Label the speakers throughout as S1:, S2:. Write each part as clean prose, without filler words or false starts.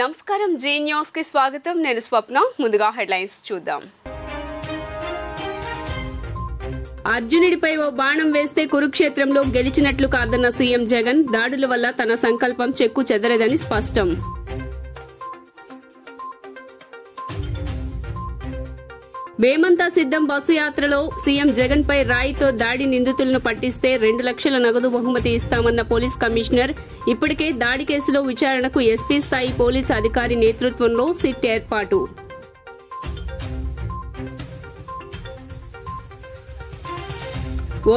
S1: నమస్కారం G news కి స్వాగతం నేను స్వప్న ముందుగా హెడ్లైన్స్ చూద్దాం అర్జునుడిపై ఓ బాణం వేస్తే కురుక్షేత్రంలో గెలిచినట్లు కాదన్న సీఎం జగన్ దాడుల వల్ల తన సంకల్పం చెక్కు చెదరదని స్పష్టం మేమంతా సిద్ధం బస్సు యాత్రలో సీఎం జగన్ పై రాయితో దాడి నిందితులను పట్టిస్తే 2 లక్షల నగదు బహుమతి ఇస్తామన్న పోలీస్ కమిషనర్ ఇప్పటికే దాడి కేసులో విచారణకు ఎస్పీ స్థాయి పోలీసు అధికారి నేతృత్వంలో సిట్ ఏర్పాటు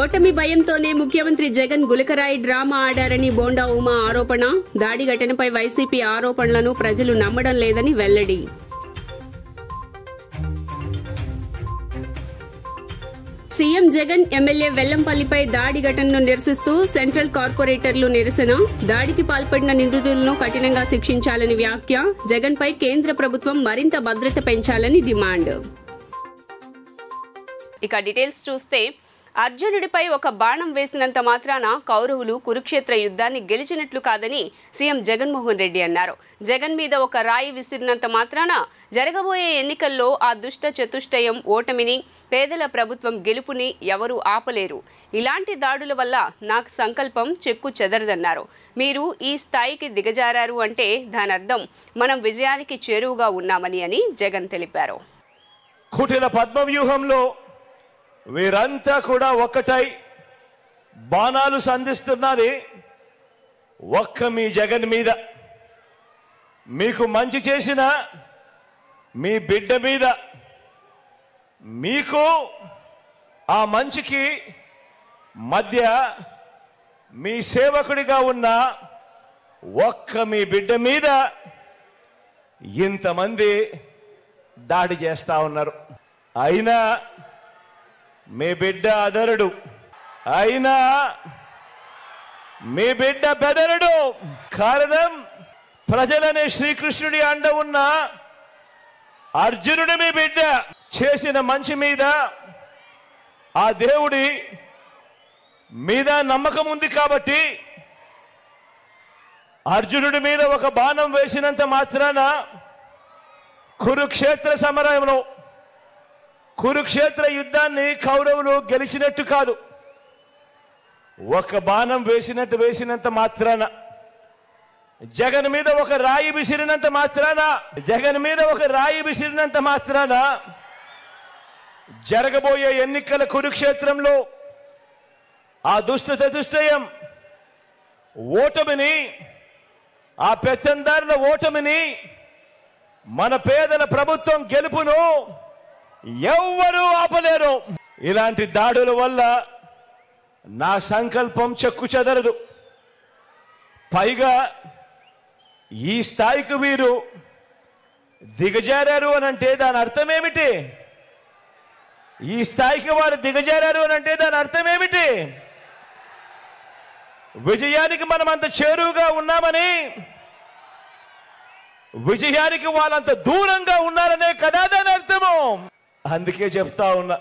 S1: ఓటమి భయంతోనే ముఖ్యమంత్రి జగన్ గులకరాయి డ్రామా ఆడారని బోండా ఉమా ఆరోపణ దాడి ఘటనపై వైసీపీ ఆరోపణలను ప్రజలు నమ్మడం లేదని వెల్లడి సీఎం జగన్ ఎమ్మెల్యే వెల్లంపల్లిపై దాడి ఘటనను నిరసిస్తూ సెంట్రల్ కార్పొరేటర్లు నిరసన దాడికి పాల్పడిన నిందితులను కఠినంగా శిక్షించాలని వ్యాఖ్య జగన్పై కేంద్ర ప్రభుత్వం మరింత భద్రత పెంచాలని డిమాండ్ ఇక డీటెయిల్స్ చూస్తే అర్జునుడిపై ఒక బాణం వేసినంత మాత్రాన కౌరవులు కురుక్షేత్ర యుద్ధాన్ని గెలిచినట్లు కాదని సీఎం జగన్మోహన్ రెడ్డి అన్నారు. జగన్ మీద ఒక రాయి విసిరినంత మాత్రాన జరగబోయే ఎన్నికల్లో ఆ దుష్ట చతుష్టయం ఓటమిని పేదల ప్రభుత్వం గెలుపుని ఎవరూ ఆపలేరు. ఇలాంటి దాడుల వల్ల నాకు సంకల్పం చెక్కు చెదరదన్నారు. మీరు ఈ స్థాయికి దిగజారారు అంటే దాని అర్థం మనం విజయానికి చేరువుగా ఉన్నామని అని జగన్ తెలిపారు.
S2: కుటిల పద్మవ్యూహంలో వీరంతా కూడా ఒక్కటై బాణాలు సంధిస్తున్నది ఒక్క మీ జగన్ మీద. మీకు మంచి చేసిన మీ బిడ్డ మీద, మీకు ఆ మంచికి మధ్య మీ సేవకుడిగా ఉన్న ఒక్క మీ బిడ్డ మీద ఇంతమంది దాడి చేస్తా ఉన్నారు. అయినా మీ బిడ్డ అదరుడు, అయినా మీ బిడ్డ బెదరుడు. కారణం ప్రజలనే శ్రీకృష్ణుడి అండ ఉన్న అర్జునుడి మీ బిడ్డ చేసిన మంచి మీద ఆ దేవుడి మీద నమ్మకం ఉంది కాబట్టి అర్జునుడి మీద ఒక బాణం వేసినంత మాత్రాన కురుక్షేత్ర సమరంలో కురుక్షేత్ర యుద్ధాన్ని కౌరవులు గెలిచినట్టు కాదు. ఒక బాణం వేసినంత మాత్రాన, జగన్ మీద ఒక రాయి విసిరినంత మాత్రాన, జరగబోయే ఎన్నికల కురుక్షేత్రంలో ఆ దుష్ట చతుష్టయం ఓటమిని, ఆ పెత్తందారుల ఓటమిని, మన పేదల ప్రభుత్వం గెలుపును ఎవ్వరూ ఆపలేరు. ఇలాంటి దాడుల వల్ల నా సంకల్పం చెక్కు చెదరదు. పైగా ఈ స్థాయికి వీరు దిగజారారు అనంటే దాని అర్థం ఏమిటి? ఈ స్థాయికి వారు దిగజారారు అనంటే దాని అర్థం ఏమిటి? విజయానికి మనం అంత చేరువుగా ఉన్నామని, విజయానికి వాళ్ళంత దూరంగా ఉన్నారనే కదా దాని అర్థము. అందుకే చెప్తా ఉన్నా,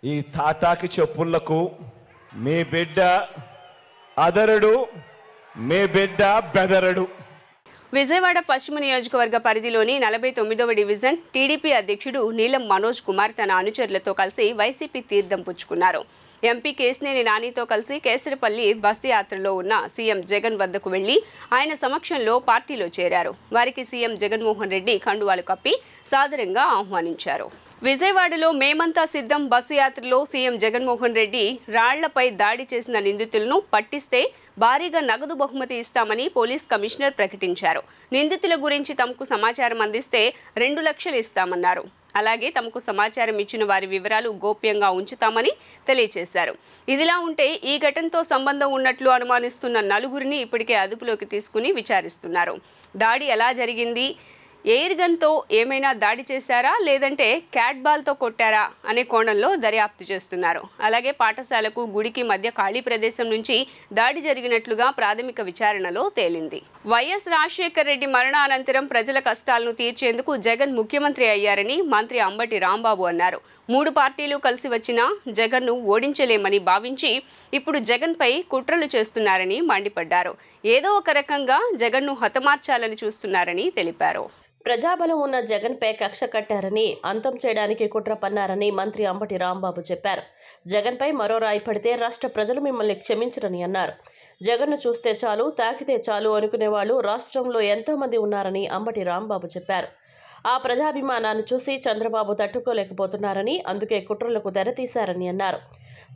S2: ఈ తాటాకి చెప్పులకు మీ బిడ్డ అదరుడు, మీ బిడ్డ బెదరడు.
S1: విజయవాడ పశ్చిమ నియోజకవర్గ పరిధిలోని 49వ డివిజన్ టీడీపీ అధ్యక్షుడు నీలం మనోజ్ కుమార్ తన అనుచరులతో కలిసి వైసీపీ తీర్థం పుచ్చుకున్నారు. ఎంపీ కేశినేని నానితో కలిసి కేసరపల్లి బస్సు యాత్రలో ఉన్న సీఎం జగన్ వద్దకు వెళ్లి ఆయన సమక్షంలో పార్టీలో చేరారు. వారికి సీఎం జగన్మోహన్ రెడ్డి కండువాలు కప్పి సాదరంగా ఆహ్వానించారు. విజయవాడలో మేమంతా సిద్ధం బస్సు యాత్రలో సీఎం జగన్మోహన్ రెడ్డి రాళ్లపై దాడి చేసిన నిందితులను పట్టిస్తే భారీగా నగదు బహుమతి ఇస్తామని పోలీస్ కమిషనర్ ప్రకటించారు. నిందితుల గురించి తమకు సమాచారం అందిస్తే 2 లక్షలు ఇస్తామన్నారు. అలాగే తమకు సమాచారం ఇచ్చిన వారి వివరాలు గోప్యంగా ఉంచుతామని తెలియజేశారు. ఇదిలా ఉంటే ఈ ఘటనతో సంబంధం ఉన్నట్లు అనుమానిస్తున్న 4గురిని ఇప్పటికే అదుపులోకి తీసుకుని విచారిస్తున్నారు. దాడి ఎలా జరిగింది, ఎయిర్ గన్తో ఏమైనా దాడి చేశారా లేదంటే క్యాట్ బాల్తో కొట్టారా అనే కోణంలో దర్యాప్తు చేస్తున్నారు. అలాగే పాఠశాలకు గుడికి మధ్య ఖాళీ ప్రదేశం నుంచి దాడి జరిగినట్లుగా ప్రాథమిక విచారణలో తేలింది. వైఎస్ రాజశేఖర్ రెడ్డి మరణానంతరం ప్రజల కష్టాలను తీర్చేందుకు జగన్ ముఖ్యమంత్రి అయ్యారని మంత్రి అంబటి రాంబాబు అన్నారు. 3 పార్టీలు కలిసి వచ్చినా జగన్ను ఓడించలేమని భావించి ఇప్పుడు జగన్పై కుట్రలు చేస్తున్నారని మండిపడ్డారు. ఏదో ఒక రకంగా జగన్ను హతమార్చాలని చూస్తున్నారని తెలిపారు.
S3: ప్రజాబలం ఉన్న జగన్పై కక్ష కట్టారని, అంతం చేయడానికి కుట్ర పన్నారని మంత్రి అంబటి రాంబాబు చెప్పారు. జగన్పై మరో రాయి పడితే రాష్ట్ర ప్రజలు మిమ్మల్ని క్షమించరని అన్నారు. జగన్ను చూస్తే చాలు, తాకితే చాలు అనుకునే వాళ్ళు రాష్ట్రంలో ఎంతో మంది ఉన్నారని అంబటి రాంబాబు చెప్పారు. ఆ ప్రజాభిమానాన్ని చూసి చంద్రబాబు తట్టుకోలేకపోతున్నారని, అందుకే కుట్రలకు తెరతీశారని అన్నారు.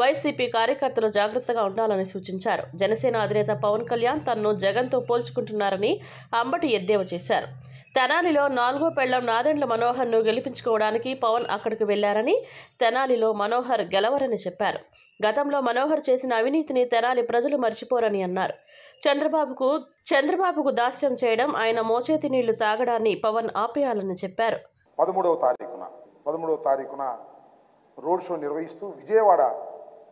S3: వైసీపీ కార్యకర్తలు జాగ్రత్తగా ఉండాలని సూచించారు. జనసేన అధినేత పవన్ కళ్యాణ్ తనను జగన్తో పోల్చుకుంటున్నారని అంబటి ఎద్దేవా చేశారు. తెనాలిలో 4వ పెళ్లం నాదెండ్ల మనోహర్ను గెలిపించుకోవడానికి పవన్ అక్కడికి వెళ్లారని, తెనాలిలో మనోహర్ గెలవరని చెప్పారు. గతంలో మనోహర్ చేసిన అవినీతిని తెనాలి ప్రజలు మర్చిపోరని అన్నారు. చంద్రబాబుకు దాస్యం చేయడం, ఆయన మోచేతి నీళ్లు తాగడాన్ని పవన్ ఆపేయాలని చెప్పారు.
S4: 13వ తారీఖున రోడ్ షో నిర్వహిస్తూ విజయవాడ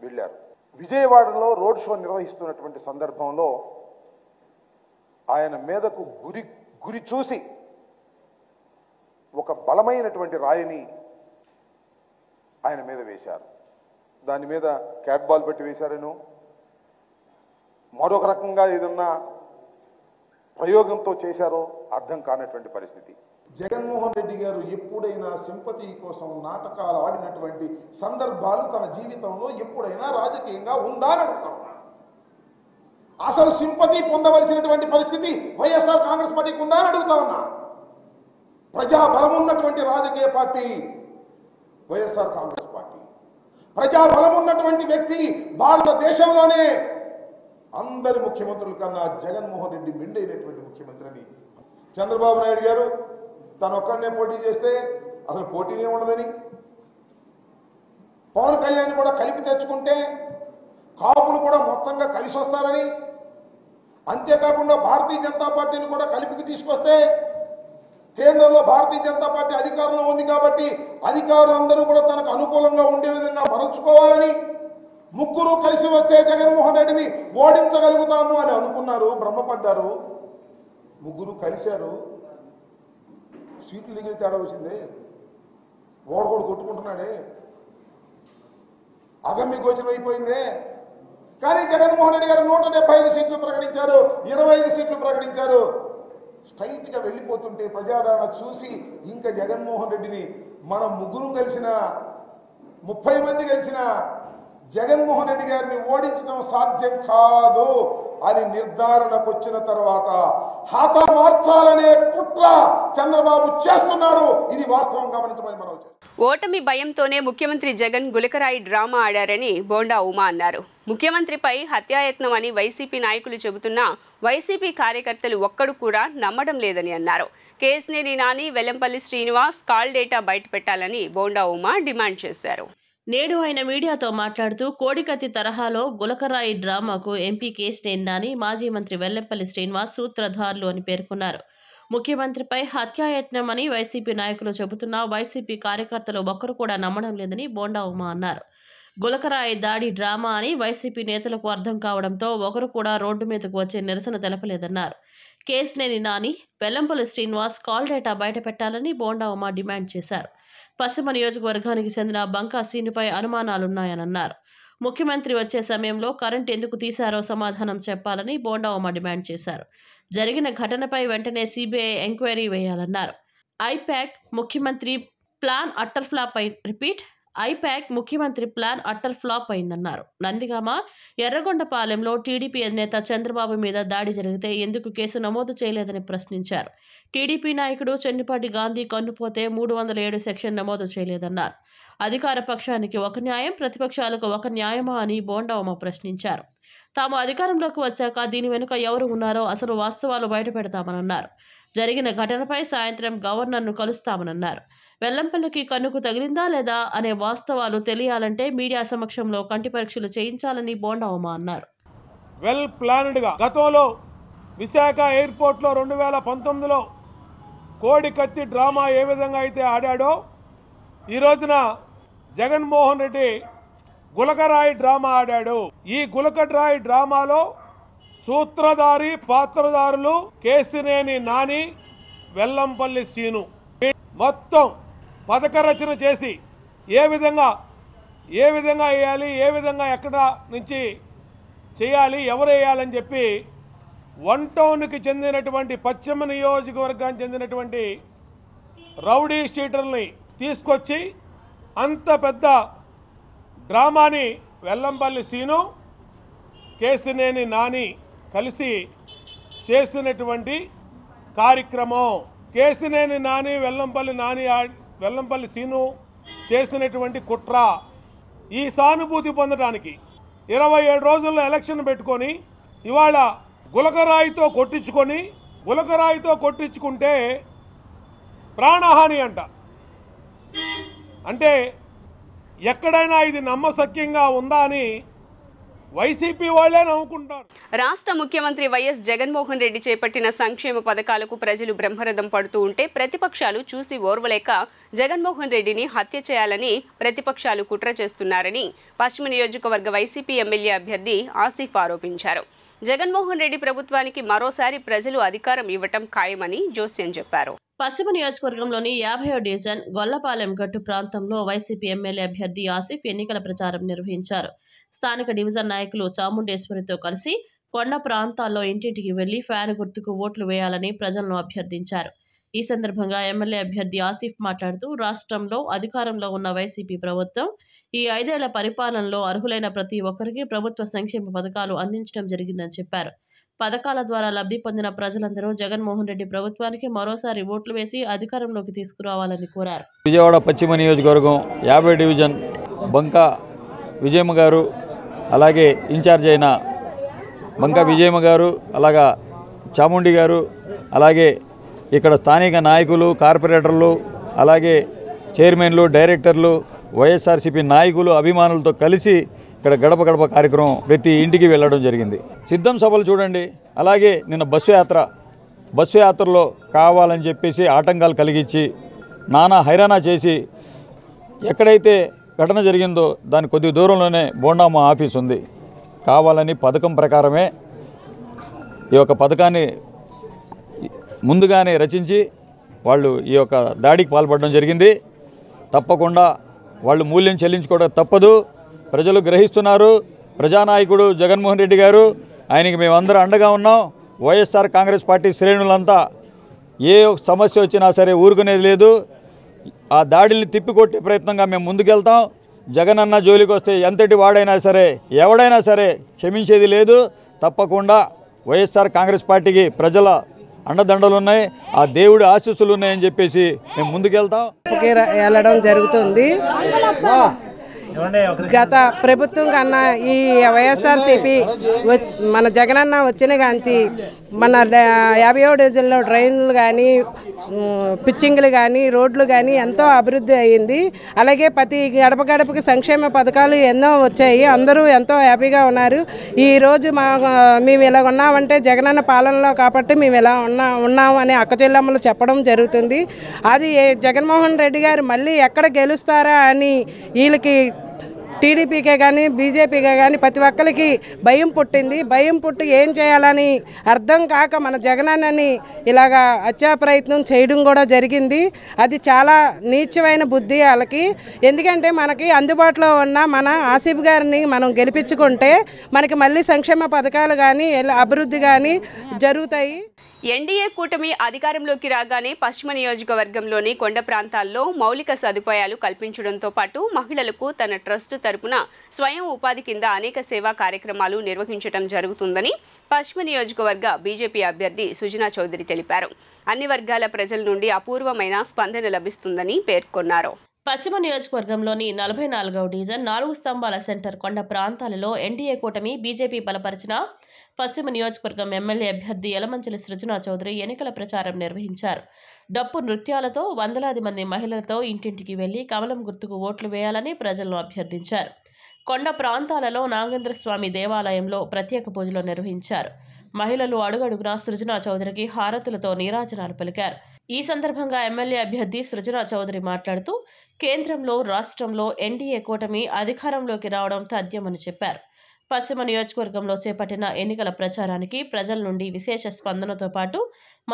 S4: వెళ్ళారు. విజయవాడలో రోడ్ షో నిర్వహిస్తున్నటువంటి సందర్భంలో ఆయన మీదకు గురి చూసి ఒక బలమైనటువంటి రాయిని ఆయన మీద వేశారు. దాని మీద క్యాట్ బాల్ పెట్టి వేశారను, మరొక రకంగా ఏదన్నా ప్రయోగంతో చేశారో అర్థం కానటువంటి పరిస్థితి.
S5: జగన్మోహన్ రెడ్డి గారు ఎప్పుడైనా సింపతి కోసం నాటకాలు ఆడినటువంటి సందర్భాలు తన జీవితంలో ఎప్పుడైనా రాజకీయంగా ఉందా అని అడుగుతా ఉన్నా. అసలు సింపతి పొందవలసినటువంటి పరిస్థితి వైఎస్ఆర్ కాంగ్రెస్ పార్టీకి ఉందా అని అడుగుతా ఉన్నా. ప్రజా బలం ఉన్నటువంటి రాజకీయ పార్టీ వైఎస్ఆర్ కాంగ్రెస్ పార్టీ. ప్రజా బలం ఉన్నటువంటి వ్యక్తి భారతదేశంలోనే అందరి ముఖ్యమంత్రుల కన్నా జగన్మోహన్ రెడ్డి మెండైనటువంటి ముఖ్యమంత్రి అని. చంద్రబాబు నాయుడు గారు తను ఒక్కడనే పోటీ చేస్తే అసలు పోటీనే ఉండదని, పవన్ కళ్యాణ్ కూడా కలిపి తెచ్చుకుంటే కాపులు కూడా మొత్తంగా కలిసి వస్తారని, అంతేకాకుండా భారతీయ జనతా పార్టీని కూడా కలిపికి తీసుకొస్తే కేంద్రంలో భారతీయ జనతా పార్టీ అధికారంలో ఉంది కాబట్టి అధికారులందరూ కూడా తనకు అనుకూలంగా ఉండే విధంగా మరల్చుకోవాలని, ముగ్గురు కలిసి వస్తే జగన్మోహన్ రెడ్డిని ఓడించగలుగుతాము అని అనుకున్నారు, భ్రమపడ్డారు. ముగ్గురు కలిశారు, సీట్లు దగ్గర తేడా వచ్చింది. ఓడగోడు కొట్టుకుంటున్నాడే, అగమ్య గోచరం అయిపోయిందే. కానీ జగన్మోహన్ రెడ్డి గారు 175 సీట్లు ప్రకటించారు, 25 సీట్లు ప్రకటించారు. స్ట్రైట్గా వెళ్ళిపోతుంటే ప్రజాదరణ చూసి ఇంకా జగన్మోహన్ రెడ్డిని మనం ముగ్గురు కలిసిన 30 మంది కలిసిన జగన్మోహన్ రెడ్డి గారిని ఓడించడం సాధ్యం కాదు అని నిర్ధారణకు వచ్చిన తర్వాత హతమార్చాలనే కుట్ర చంద్రబాబు చేస్తున్నాడు. ఇది వాస్తవం గమనించమని మనం.
S1: ఓటమి భయంతోనే ముఖ్యమంత్రి జగన్ గులకరాయి డ్రామా ఆడారని బోండా ఉమా అన్నారు. ముఖ్యమంత్రిపై హత్యాయత్నం అని వైసీపీ నాయకులు చెబుతున్నా వైసీపీ కార్యకర్తలు ఒక్కడు కూడా నమ్మడం లేదని అన్నారు. కేసినేని నాని, వెల్లంపల్లి శ్రీనివాస్ కాల్ డేటా బయటపెట్టాలని బోండా ఉమా డిమాండ్ చేశారు.
S3: నేడు ఆయన మీడియాతో మాట్లాడుతూ కోడికత్తి తరహాలో గులకరాయి డ్రామాకు ఎంపీ కేసినేని నాని, మాజీ మంత్రి వెల్లంపల్లి శ్రీనివాస్ సూత్రధారులు అని పేర్కొన్నారు. ముఖ్యమంత్రిపై హత్యాయత్నం అని వైసీపీ నాయకులు చెబుతున్నా వైసీపీ కార్యకర్తలు ఒక్కరు కూడా నమ్మడం లేదని బోండా ఉమా అన్నారు. గులకరాయి దాడి డ్రామా అని వైసీపీ నేతలకు అర్థం కావడంతో ఒకరు కూడా రోడ్డు మీదకు వచ్చే నిరసన తెలపలేదన్నారు. కేసినేని నాని, వెల్లంపల్లి శ్రీనివాస్ కాల్ డేటా బయటపెట్టాలని బోండా ఉమా డిమాండ్ చేశారు. పశ్చిమ నియోజకవర్గానికి చెందిన బంకా సీనుపై అనుమానాలున్నాయన్నారు. ముఖ్యమంత్రి వచ్చే సమయంలో కరెంట్ ఎందుకు తీశారో సమాధానం చెప్పాలని బోండా ఉమా డిమాండ్ చేశారు. జరిగిన ఘటనపై వెంటనే సిబిఐ ఎంక్వైరీ వేయాలన్నారు. ఐపాక్ ముఖ్యమంత్రి ప్లాన్ అట్టర్ ఫ్లాప్ అయిందన్నారు. నందిగామ, ఎర్రగొండపాలెంలో టీడీపీ అధినేత చంద్రబాబు మీద దాడి జరిగితే ఎందుకు కేసు నమోదు చేయలేదని ప్రశ్నించారు. టీడీపీ నాయకుడు చెన్నిపాటి గాంధీ కన్నుపోతే 307 సెక్షన్ నమోదు చేయలేదన్నారు. అధికార పక్షానికి ఒక న్యాయం, ప్రతిపక్షాలకు ఒక న్యాయమా అని బోండా ఉమా ప్రశ్నించారు. తాము అధికారంలోకి వచ్చాక దీని వెనుక ఎవరు ఉన్నారో అసలు వాస్తవాలు బయటపెడతామన్నారు. జరిగిన ఘటనపై సాయంత్రం గవర్నర్ను కలుస్తామన్నారు. వెల్లంపల్లికి కన్నుకు తగిలిందా లేదా అనే వాస్తవాలు తెలియాలంటే మీడియా సమక్షంలో కంటి పరీక్షలు చేయించాలని బోండా ఉమా అన్నారు.
S6: వెల్ ప్లాన్డ్గా గతంలో విశాఖ ఎయిర్పోర్ట్లో 2019లో కోడికత్తి డ్రామా ఏ విధంగా అయితే ఆడాడో ఈ రోజున జగన్మోహన్ రెడ్డి గులకరాయి డ్రామా ఆడాడు. ఈ గులకరాయి డ్రామాలో సూత్రధారి పాత్రధారులు కేశినేని నాని, వెల్లంపల్లి సీను మొత్తం పథక రచన చేసి ఏ విధంగా వేయాలి, ఏ విధంగా ఎక్కడ నుంచి చేయాలి, ఎవరు వేయాలని చెప్పి 1 టౌన్కి చెందినటువంటి పశ్చిమ నియోజకవర్గానికి చెందినటువంటి రౌడీ షీటర్ని తీసుకొచ్చి అంత పెద్ద డ్రామాని వెల్లంపల్లి సీను, కేశినేని నాని కలిసి చేసినటువంటి కార్యక్రమం. కేశినేని నాని, వెల్లంపల్లి సీను చేసినటువంటి కుట్ర. ఈ సానుభూతి పొందడానికి 27 రోజుల్లో ఎలక్షన్ పెట్టుకొని ఇవాళ గులకరాయితో కొట్టించుకుంటే ప్రాణహాని అంట. అంటే ఎక్కడైనా ఇది నమ్మశక్యంగా ఉందా అని వైసీపీ వాళ్ళే నవ్వుకుంటారు.
S1: రాష్ట్ర ముఖ్యమంత్రి వైఎస్ జగన్మోహన్ రెడ్డి చేపట్టిన సంక్షేమ పథకాలకు ప్రజలు బ్రహ్మరథం పడుతూ ఉంటే ప్రతిపక్షాలు చూసి ఓర్వలేక జగన్మోహన్ రెడ్డిని హత్య చేయాలని ప్రతిపక్షాలు కుట్ర చేస్తున్నారని పశ్చిమ నియోజకవర్గ వైసీపీ ఎమ్మెల్యే అభ్యర్థి ఆసిఫ్ ఆరోపించారు. జగన్మోహన్ రెడ్డి ప్రభుత్వానికి మరోసారి ప్రజలు అధికారం ఇవ్వటం ఖాయమని జోస్యం చెప్పారు.
S3: పశ్చిమ నియోజకవర్గంలోని 50వ డివిజన్ గొల్లపాలెం గట్టు ప్రాంతంలో వైసీపీ ఎమ్మెల్యే అభ్యర్థి ఆసిఫ్ ఎన్నికల ప్రచారం నిర్వహించారు. స్థానిక డివిజన్ నాయకులు చాముండేశ్వరితో కలిసి కొండ ప్రాంతాల్లో ఇంటింటికి వెళ్లి ఫ్యాన్ గుర్తుకు ఓట్లు వేయాలని ప్రజలను అభ్యర్థించారు. ఈ సందర్భంగా ఎమ్మెల్యే అభ్యర్థి ఆసిఫ్ మాట్లాడుతూ రాష్ట్రంలో అధికారంలో ఉన్న వైసీపీ ప్రభుత్వం ఈ 5 ఏళ్ల పరిపాలనలో అర్హులైన ప్రతి ఒక్కరికి ప్రభుత్వ సంక్షేమ పథకాలు అందించడం జరిగిందని చెప్పారు. పథకాల ద్వారా లబ్ధి పొందిన ప్రజలందరూ జగన్మోహన్ రెడ్డి ప్రభుత్వానికి మరోసారి ఓట్లు వేసి అధికారంలోకి తీసుకురావాలని కోరారు.
S7: విజయవాడ పశ్చిమ నియోజకవర్గం 50 డివిజన్ బంకా విజయమ్మ గారు, అలాగే ఇన్ఛార్జ్ అయిన బంకా విజయమ్మ గారు, అలాగా చాముండి గారు, అలాగే ఇక్కడ స్థానిక నాయకులు, కార్పొరేటర్లు, అలాగే చైర్మన్లు, డైరెక్టర్లు, వైఎస్ఆర్సీపీ నాయకులు, అభిమానులతో కలిసి ఇక్కడ గడప గడప కార్యక్రమం ప్రతి ఇంటికి వెళ్ళడం జరిగింది. సిద్ధం సభలు చూడండి. అలాగే నిన్న బస్సు యాత్రలో కావాలని చెప్పేసి ఆటంకాలు కలిగించి నానా హైరానా చేసి ఎక్కడైతే ఘటన జరిగిందో దాని కొద్ది దూరంలోనే బోండామ్మ ఆఫీస్ ఉంది. కావాలని పథకం ప్రకారమే ఈ యొక్క పథకాన్ని ముందుగానే రచించి వాళ్ళు ఈ యొక్క దాడికి పాల్పడడం జరిగింది. తప్పకుండా వాళ్ళు మూల్యం చెల్లించుకోవడం తప్పదు. ప్రజలు గ్రహిస్తున్నారు. ప్రజానాయకుడు జగన్మోహన్ రెడ్డి గారు, ఆయనకి మేమందరం అండగా ఉన్నాం. వైఎస్ఆర్ కాంగ్రెస్ పార్టీ శ్రేణులంతా ఏ సమస్య వచ్చినా సరే ఊరుకునేది లేదు. ఆ దాడిని తిప్పికొట్టే ప్రయత్నంగా మేము ముందుకెళ్తాం. జగనన్న జోలికి వస్తే ఎంతటి వాడైనా సరే, ఎవడైనా సరే క్షమించేది లేదు. తప్పకుండా వైఎస్ఆర్ కాంగ్రెస్ పార్టీకి ప్రజల అండదండలు ఉన్నాయి, ఆ దేవుడి ఆశీస్సులు ఉన్నాయని చెప్పేసి మేము ముందుకెళ్తాం.
S8: వెళ్ళడం జరుగుతుంది. గత ప్రభుత్వం కన్నా ఈ వైఎస్ఆర్సీపీ మన జగనన్న వచ్చిన కాంచి మన 50వ డివిజన్లో డ్రైన్లు కానీ, పిచ్చింగ్లు కానీ, రోడ్లు కానీ ఎంతో అభివృద్ధి అయ్యింది. అలాగే ప్రతి గడప గడపకి సంక్షేమ పథకాలు ఎన్నో వచ్చాయి. అందరూ ఎంతో హ్యాపీగా ఉన్నారు. ఈరోజు మేము ఇలా ఉన్నామంటే జగనన్న పాలనలో కాబట్టి మేము ఇలా ఉన్నాము అని అక్కచెల్లెమ్మలు చెప్పడం జరుగుతుంది. అది జగన్మోహన్ రెడ్డి గారు మళ్ళీ ఎక్కడ గెలుస్తారా అని వీళ్ళకి టీడీపీకే కానీ బీజేపీకే కానీ ప్రతి ఒక్కరికి భయం పుట్టింది. భయం పుట్టి ఏం చేయాలని అర్థం కాక మన జగనన్నని ఇలాగా హత్యా ప్రయత్నం చేయడం కూడా జరిగింది. అది చాలా నీచమైన బుద్ధి వాళ్ళకి. ఎందుకంటే మనకి అందుబాటులో ఉన్న మన ఆసిఫ్ గారిని మనం గెలిపించుకుంటే మనకి మళ్ళీ సంక్షేమ పథకాలు కానీ అభివృద్ధి కానీ జరుగుతాయి.
S1: ఎన్డీఏ కూటమి అధికారంలోకి రాగానే పశ్చిమ నియోజకవర్గంలోని కొండ ప్రాంతాల్లో మౌలిక సదుపాయాలు కల్పించడంతో పాటు మహిళలకు తన ట్రస్ట్ తరపున స్వయం ఉపాధి కింద అనేక సేవా కార్యక్రమాలు నిర్వహించడం జరుగుతుందని పశ్చిమ నియోజకవర్గ బీజేపీ అభ్యర్థి సుజనా చౌదరి తెలిపారు. అన్ని వర్గాల ప్రజల నుండి అపూర్వమైన స్పందన లభిస్తుందని పేర్కొన్నారు.
S3: పశ్చిమ నియోజకవర్గంలోని 44వ డివిజన్ 4 స్తంభాల సెంటర్ కొండ ప్రాంతాలలో ఎన్డీఏ కూటమి బీజేపీ బలపరిచిన పశ్చిమ నియోజకవర్గం ఎమ్మెల్యే అభ్యర్థి యలమంచిలి సృజనా చౌదరి ఎన్నికల ప్రచారం నిర్వహించారు. డప్పు నృత్యాలతో వందలాది మంది మహిళలతో ఇంటింటికి వెళ్లి కమలం గుర్తుకు ఓట్లు వేయాలని ప్రజలను అభ్యర్థించారు. కొండ ప్రాంతాలలో నాగేంద్రస్వామి దేవాలయంలో ప్రత్యేక పూజలు నిర్వహించారు. మహిళలు అడుగడుగునా సృజనా చౌదరికి హారతులతో నీరాజనాలు పలికారు. ఈ సందర్భంగా ఎమ్మెల్యే అభ్యర్థి సృజనా చౌదరి మాట్లాడుతూ కేంద్రంలో రాష్ట్రంలో ఎన్డీఏ కూటమి అధికారంలోకి రావడం తథ్యమని చెప్పారు. పశ్చిమ నియోజకవర్గంలో చేపట్టిన ఎన్నికల ప్రచారానికి ప్రజల నుండి విశేష స్పందనతో పాటు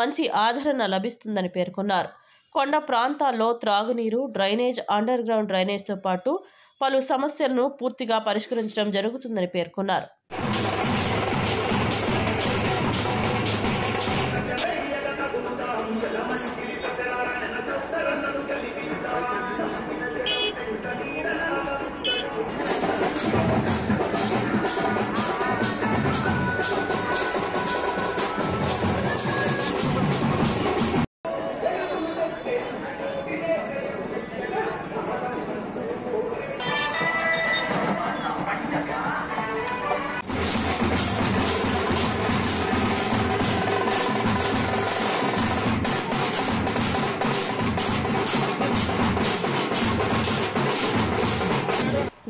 S3: మంచి ఆదరణ లభిస్తుందని పేర్కొన్నారు. కొండ ప్రాంతాల్లో త్రాగునీరు, డ్రైనేజ్, అండర్ గ్రౌండ్ డ్రైనేజ్తో పాటు పలు సమస్యలను పూర్తిగా పరిష్కరించడం జరుగుతుందని పేర్కొన్నారు.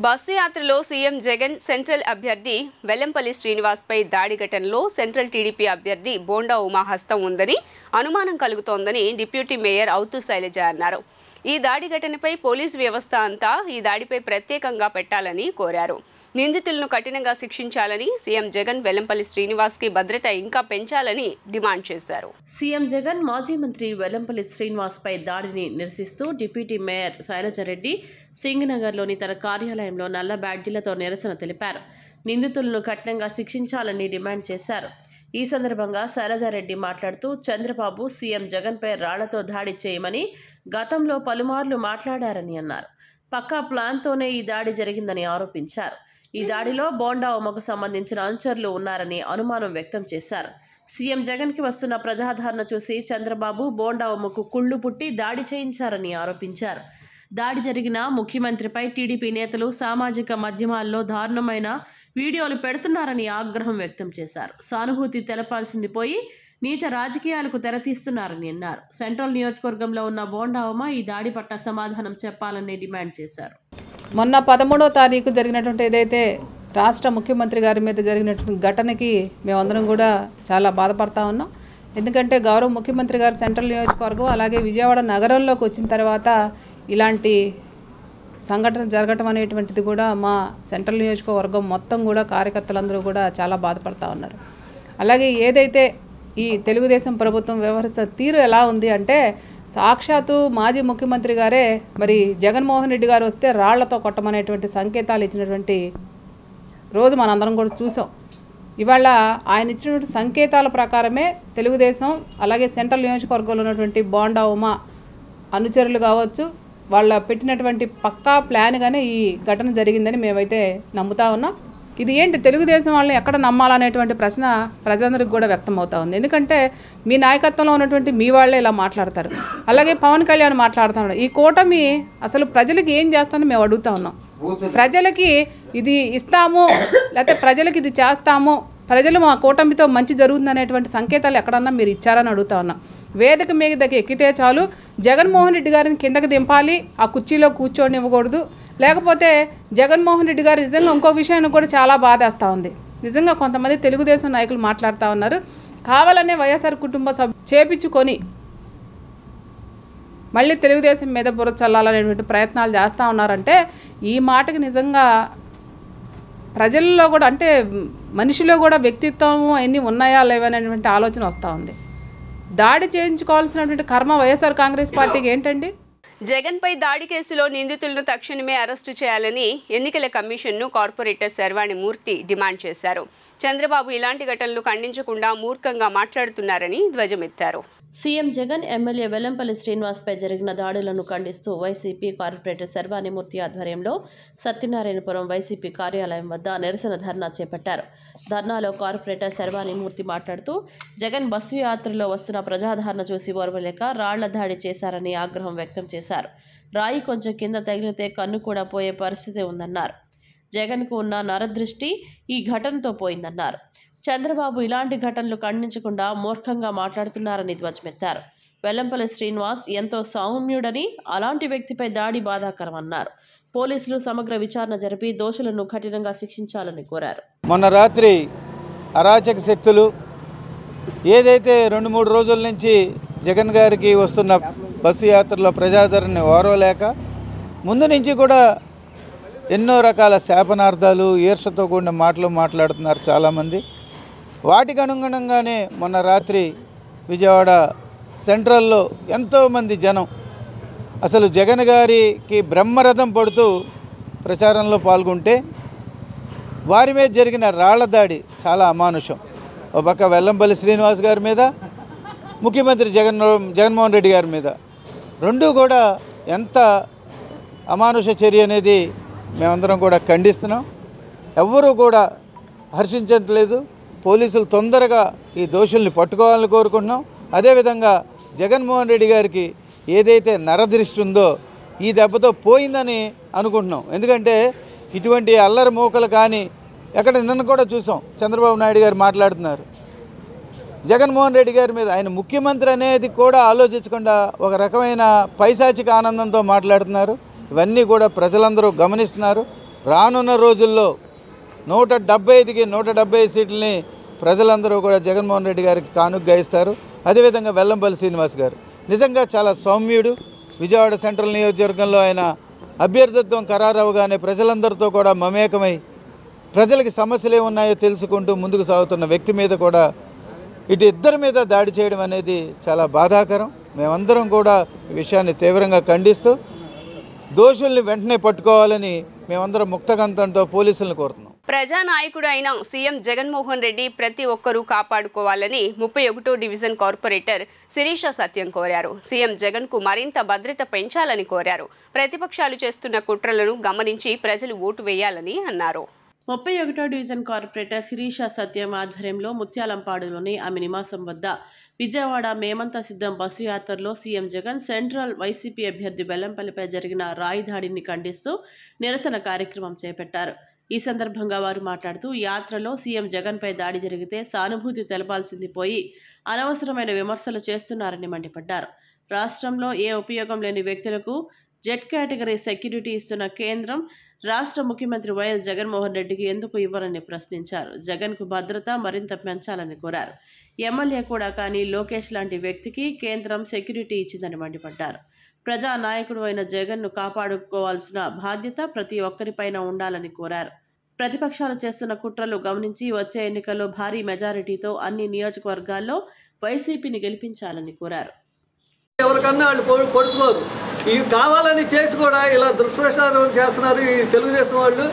S1: బస్సు యాత్రలో సీఎం జగన్ సెంట్రల్ అభ్యర్థి వెల్లంపల్లి శ్రీనివాస్పై దాడి ఘటనలో సెంట్రల్ టీడీపీ అభ్యర్థి బోండా ఉమా హస్తం ఉందని అనుమానం కలుగుతోందని డిప్యూటీ మేయర్ అవుతు శైలజ అన్నారు. ఈ దాడి ఘటనపై పోలీసు వ్యవస్థ అంతా ఈ దాడిపై ప్రత్యేకంగా పెట్టాలని కోరారు. నిందితులను కఠినంగా శిక్షించాలని సీఎం జగన్ వెల్లంపల్లి శ్రీనివాస్కి భద్రత ఇంకా పెంచాలని డిమాండ్ చేశారు.
S3: సీఎం జగన్ మాజీ మంత్రి వెల్లంపల్లి శ్రీనివాస్పై దాడిని నిరసిస్తూ డిప్యూటీ మేయర్ శైలజారెడ్డి సింగనగర్లోని తన కార్యాలయంలో నల్ల బ్యాడ్జీలతో నిరసన తెలిపారు. నిందితులను కఠినంగా శిక్షించాలని డిమాండ్ చేశారు. ఈ సందర్భంగా శైలజారెడ్డి మాట్లాడుతూ చంద్రబాబు సీఎం జగన్పై రాళ్లతో దాడి చేయమని గతంలో పలుమార్లు మాట్లాడారని అన్నారు. పక్కా ప్లాన్తోనే ఈ దాడి జరిగిందని ఆరోపించారు. ఈ దాడిలో బోండా ఉమకు సంబంధించిన అనుచరులు ఉన్నారని అనుమానం వ్యక్తం చేశారు. సీఎం జగన్కి వస్తున్న ప్రజాదరణ చూసి చంద్రబాబు బోండా ఉమకు కుళ్ళు పుట్టి దాడి చేయించారని ఆరోపించారు. దాడి జరిగిన ముఖ్యమంత్రిపై టీడీపీ నేతలు సామాజిక మాధ్యమాల్లో దారుణమైన వీడియోలు పెడుతున్నారని ఆగ్రహం వ్యక్తం చేశారు. సానుభూతి తెలపాల్సింది పోయి నీచ రాజకీయాలకు తెరతీస్తున్నారని అన్నారు. సెంట్రల్ నియోజకవర్గంలో ఉన్న బోండా ఉమ ఈ దాడి పట్ల సమాధానం చెప్పాలని డిమాండ్ చేశారు.
S9: మొన్న 13వ తారీఖు జరిగినటువంటి ఏదైతే రాష్ట్ర ముఖ్యమంత్రి గారి మీద జరిగినటువంటి ఘటనకి మేమందరం కూడా చాలా బాధపడతా ఉన్నాం. ఎందుకంటే గౌరవ ముఖ్యమంత్రి గారు సెంట్రల్ నియోజకవర్గం అలాగే విజయవాడ నగరంలోకి వచ్చిన తర్వాత ఇలాంటి సంఘటన జరగటం అనేటువంటిది కూడా మా సెంట్రల్ నియోజకవర్గం మొత్తం కూడా కార్యకర్తలందరూ కూడా చాలా బాధపడతా ఉన్నారు. అలాగే ఏదైతే ఈ తెలుగుదేశం ప్రభుత్వం వ్యవహరిస్తున్న తీరు ఎలా ఉంది అంటే సాక్షాత్తు మాజీ ముఖ్యమంత్రి గారే మరి జగన్మోహన్ రెడ్డి గారు వస్తే రాళ్లతో కొట్టమనేటువంటి సంకేతాలు ఇచ్చినటువంటి రోజు మనందరం కూడా చూసాం. ఇవాళ ఆయన ఇచ్చినటువంటి సంకేతాల ప్రకారమే తెలుగుదేశం అలాగే సెంట్రల్ నియోజకవర్గంలో ఉన్నటువంటి బోండా ఉమా అనుచరులు కావచ్చు వాళ్ళ పెట్టినటువంటి పక్కా ప్లాన్గానే ఈ ఘటన జరిగిందని మేమైతే నమ్ముతా ఉన్నాం. ఇది ఏంటి తెలుగుదేశం వాళ్ళని ఎక్కడ నమ్మాలనేటువంటి ప్రశ్న ప్రజలందరికీ కూడా వ్యక్తం అవుతా ఉంది. ఎందుకంటే మీ నాయకత్వంలో ఉన్నటువంటి మీ వాళ్ళే ఇలా మాట్లాడతారు. అలాగే పవన్ కళ్యాణ్ మాట్లాడుతున్నాడు. ఈ కూటమి అసలు ప్రజలకి ఏం చేస్తామని మేము అడుగుతా ఉన్నాం. ప్రజలకి ఇది ఇస్తాము లేకపోతే ప్రజలకి ఇది చేస్తాము, ప్రజలు మా కూటమితో మంచి జరుగుతుందనేటువంటి సంకేతాలు ఎక్కడన్నా మీరు ఇచ్చారని అడుగుతా ఉన్నాం. వేదిక మీదకి ఎక్కితే చాలు జగన్మోహన్ రెడ్డి గారిని కిందకి దింపాలి, ఆ కుర్చీలో కూర్చొని ఇవ్వకూడదు. లేకపోతే జగన్మోహన్ రెడ్డి గారు నిజంగా ఇంకో విషయాన్ని కూడా చాలా బాధేస్తూ ఉంది. నిజంగా కొంతమంది తెలుగుదేశం నాయకులు మాట్లాడుతూ ఉన్నారు, కావాలనే వైఎస్ఆర్ కుటుంబ సభ్యులు చేపించుకొని మళ్ళీ తెలుగుదేశం మీద బురద చల్లాలనేటువంటి ప్రయత్నాలు చేస్తూ ఉన్నారంటే ఈ మాటకి నిజంగా ప్రజల్లో కూడా అంటే మనిషిలో కూడా వ్యక్తిత్వం అన్నీ ఉన్నాయా లేవనేటువంటి ఆలోచన వస్తూ ఉంది. దాడి చేయించుకోవాల్సినటువంటి కర్మ వైఎస్ఆర్ కాంగ్రెస్ పార్టీకి ఏంటండి?
S1: జగన్పై దాడి కేసులో నిందితులను తక్షణమే అరెస్టు చేయాలని ఎన్నికల కమిషన్ను కార్పొరేటర్ శర్వాణి మూర్తి డిమాండ్ చేశారు. చంద్రబాబు ఇలాంటి ఘటనలు ఖండించకుండా మూర్ఖంగా మాట్లాడుతున్నారని ధ్వజమెత్తారు.
S3: సీఎం జగన్ ఎమ్మెల్యే వెల్లంపల్లి శ్రీనివాస్పై జరిగిన దాడులను ఖండిస్తూ వైసీపీ కార్పొరేటర్ శర్వాణి మూర్తి ఆధ్వర్యంలో సత్యనారాయణపురం వైసీపీ కార్యాలయం వద్ద నిరసన ధర్నా చేపట్టారు. ధర్నాలో కార్పొరేటర్ శర్వాణి మూర్తి మాట్లాడుతూ జగన్ బస్సు యాత్రలో వస్తున్న ప్రజాదరణ చూసి ఓర్వలేక రాళ్ల దాడి చేశారని ఆగ్రహం వ్యక్తం చేశారు. రాయి కొంచెం కింద తగిలితే కన్ను కూడా పోయే పరిస్థితి ఉందన్నారు. జగన్కు ఉన్న నరదృష్టి ఈ ఘటనతో పోయిందన్నారు. చంద్రబాబు ఇలాంటి ఘటనలు ఖండించకుండా మూర్ఖంగా మాట్లాడుతున్నారని ధ్వజమెత్తారు. వెల్లంపల్లి శ్రీనివాస్ ఎంతో సౌమ్యుడని, అలాంటి వ్యక్తిపై దాడి బాధాకరమన్నారు. పోలీసులు సమగ్ర విచారణ జరిపి దోషులను కఠినంగా శిక్షించాలని కోరారు.
S10: మొన్న రాత్రి అరాచక శక్తులు ఏదైతే 2-3 రోజుల నుంచి జగన్ గారికి వస్తున్న బస్సు యాత్రలో ప్రజాదరణని ఓరవలేక ముందు నుంచి కూడా ఎన్నో రకాల శాపనార్థాలు ఈర్షతో కూడిన మాటలు మాట్లాడుతున్నారు చాలామంది. వాటికి అనుగుణంగానే మొన్న రాత్రి విజయవాడ సెంట్రల్లో ఎంతోమంది జనం అసలు జగన్ గారికి బ్రహ్మరథం పడుతూ ప్రచారంలో పాల్గొంటే వారి మీద జరిగిన రాళ్ల దాడి చాలా అమానుషం. ఒక పక్క వెల్లంపల్లి శ్రీనివాస్ గారి మీద, ముఖ్యమంత్రి జగన్మోహన్ రెడ్డి గారి మీద, రెండూ కూడా ఎంత అమానుష చర్య అనేది మేమందరం కూడా ఖండిస్తున్నాం. ఎవ్వరూ కూడా హర్షించట్లేదు. పోలీసులు తొందరగా ఈ దోషుల్ని పట్టుకోవాలని కోరుకుంటున్నాం. అదేవిధంగా జగన్మోహన్ రెడ్డి గారికి ఏదైతే నరదృష్టి ఉందో ఈ దెబ్బతో పోయిందని అనుకుంటున్నాం. ఎందుకంటే ఇటువంటి అల్లరి మూకలు కానీ ఎక్కడ నిన్న కూడా చూసాం, చంద్రబాబు నాయుడు గారు మాట్లాడుతున్నారు జగన్మోహన్ రెడ్డి గారి మీద. ఆయన ముఖ్యమంత్రి అనేది కూడా ఆలోచించకుండా ఒక రకమైన పైశాచిక ఆనందంతో మాట్లాడుతున్నారు. ఇవన్నీ కూడా ప్రజలందరూ గమనిస్తున్నారు. రానున్న రోజుల్లో 175కి 175 సీట్లని ప్రజలందరూ కూడా జగన్మోహన్ రెడ్డి గారికి కానుగ్గా ఇస్తారు. అదేవిధంగా వెల్లంపల్లి శ్రీనివాస్ గారు నిజంగా చాలా సౌమ్యుడు. విజయవాడ సెంట్రల్ నియోజకవర్గంలో ఆయన అభ్యర్థిత్వం ఖరారవగానే ప్రజలందరితో కూడా మమేకమై ప్రజలకి సమస్యలు ఏమున్నాయో తెలుసుకుంటూ ముందుకు సాగుతున్న వ్యక్తి మీద కూడా ఇటు ఇద్దరి మీద దాడి చేయడం అనేది చాలా బాధాకరం. మేమందరం కూడా ఈ విషయాన్ని తీవ్రంగా ఖండిస్తూ దోషుల్ని వెంటనే పట్టుకోవాలని మేమందరం ముక్తకంఠంతో పోలీసులను కోరుతున్నాం.
S1: ప్రజానాయకుడు అయిన సీఎం జగన్మోహన్ రెడ్డి ప్రతి ఒక్కరూ కాపాడుకోవాలని 31వ డివిజన్ కార్పొరేటర్ శిరీష సత్యం కోరారు. సీఎం జగన్కు మరింత భద్రత పెంచాలని కోరారు. ప్రతిపక్షాలు చేస్తున్న కుట్రలను గమనించి ప్రజలు ఓటు వేయాలని అన్నారు.
S3: 31వ డివిజన్ కార్పొరేటర్ శిరీష సత్యం ఆధ్వర్యంలో ముత్యాలంపాడులోని ఆమె నివాసం వద్ద విజయవాడ మేమంతా సిద్ధం బస్సు యాత్రలో సీఎం జగన్ సెంట్రల్ వైసీపీ అభ్యర్థి బెల్లంపల్లిపై జరిగిన రాయి దాడిని ఖండిస్తూ నిరసన కార్యక్రమం చేపట్టారు. ఈ సందర్భంగా వారు మాట్లాడుతూ యాత్రలో సీఎం జగన్పై దాడి జరిగితే సానుభూతి తెలపాల్సింది పోయి అనవసరమైన విమర్శలు చేస్తున్నారని మండిపడ్డారు. రాష్ట్రంలో ఏ ఉపయోగం లేని వ్యక్తులకు జెడ్ కేటగిరీ సెక్యూరిటీ ఇస్తున్న కేంద్రం రాష్ట్ర ముఖ్యమంత్రి వైఎస్ జగన్మోహన్ రెడ్డికి ఎందుకు ఇవ్వరని ప్రశ్నించారు. జగన్కు భద్రత మరింత పెంచాలని కోరారు. ఎమ్మెల్యే కూడా కానీ లోకేష్ లాంటి వ్యక్తికి కేంద్రం సెక్యూరిటీ ఇచ్చిందని మండిపడ్డారు. ప్రజా నాయకుడు అయిన జగన్ను కాపాడుకోవాల్సిన బాధ్యత ప్రతి ఒక్కరిపైన ఉండాలని కోరారు. ప్రతిపక్షాలు చేస్తున్న కుట్రలు గమనించి వచ్చే ఎన్నికల్లో భారీ మెజారిటీతో అన్ని నియోజకవర్గాల్లో వైసీపీని గెలిపించాలని కోరారు.
S11: ఎవరికన్నా వాళ్ళు పొడుచుకోరు. ఇవి కావాలని చేసి కూడా ఇలా దుష్ప్రచారం చేస్తున్నారు ఈ తెలుగుదేశం వాళ్ళు.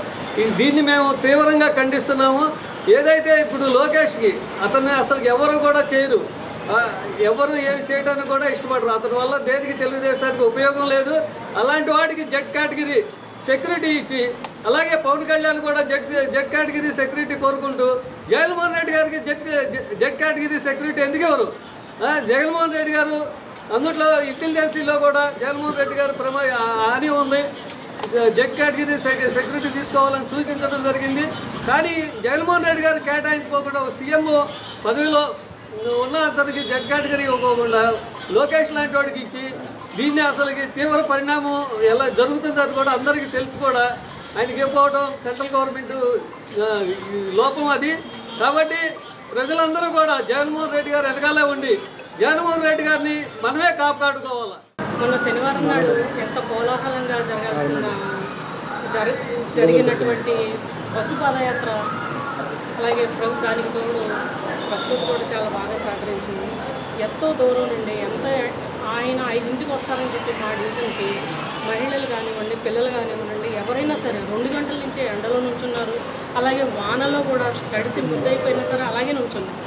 S11: దీన్ని మేము తీవ్రంగా ఖండిస్తున్నాము. ఏదైతే ఇప్పుడు లోకేష్కి అతన్ని అసలు ఎవరు కూడా చేయరు, ఎవరు ఏమి చేయడానికి కూడా ఇష్టపడరు. అతని వల్ల దేనికి తెలుగుదేశానికి ఉపయోగం లేదు. అలాంటి వాడికి జెడ్ కేటగిరీ సెక్యూరిటీ ఇచ్చి, అలాగే పవన్ కళ్యాణ్ కూడా జెడ్ కేటగిరీ సెక్యూరిటీ కోరుకుంటూ జగన్మోహన్ రెడ్డి గారికి జెడ్ కేటగిరీ సెక్యూరిటీ ఎందుకు ఎవరు? జగన్మోహన్ రెడ్డి గారు అందుట్లో ఇంటెలిజెన్సీలో కూడా జగన్మోహన్ రెడ్డి గారు హాని ఉంది. జెడ్ కేటగిరీ సెక్యూరిటీ తీసుకోవాలని సూచించడం జరిగింది. కానీ జగన్మోహన్ రెడ్డి గారు కేటాయించుకోకుండా ఒక సీఎం పదవిలో ఉన్న అతనికి జెడ్ కేటగిరీ ఇవ్వకుండా లోకేష్ లాంటి వాడికి ఇచ్చి దీన్ని అసలుకి తీవ్ర పరిణామం ఎలా జరుగుతుందో అది కూడా అందరికీ తెలుసు. కూడా ఆయనకి ఇవ్వకపోవడం సెంట్రల్ గవర్నమెంట్ లోపం అది. కాబట్టి ప్రజలందరూ కూడా జగన్మోహన్ రెడ్డి గారు వెనకాలే ఉండి జగన్మోహన్ రెడ్డి గారిని మనమే కాపాడుకోవాలి.
S12: మొన్న శనివారం నాడు ఎంత కోలాహలంగా జరిగినటువంటి బస్సు పాదయాత్ర, అలాగే దానికి తోడు ప్రకృతి కూడా చాలా బాగా సహకరించింది. ఎంతో దూరం నుండి ఆయన 5ంటికి వస్తారని చెప్పి మా డివిజన్కి మహిళలు కానివ్వండి, పిల్లలు కానివ్వండి, ఎవరైనా సరే 2 గంటల నుంచే ఎండలో నుంచున్నారు. అలాగే వానలో కూడా తడిసి ముద్దయిపోయినా సరే అలాగే నుంచున్నారు.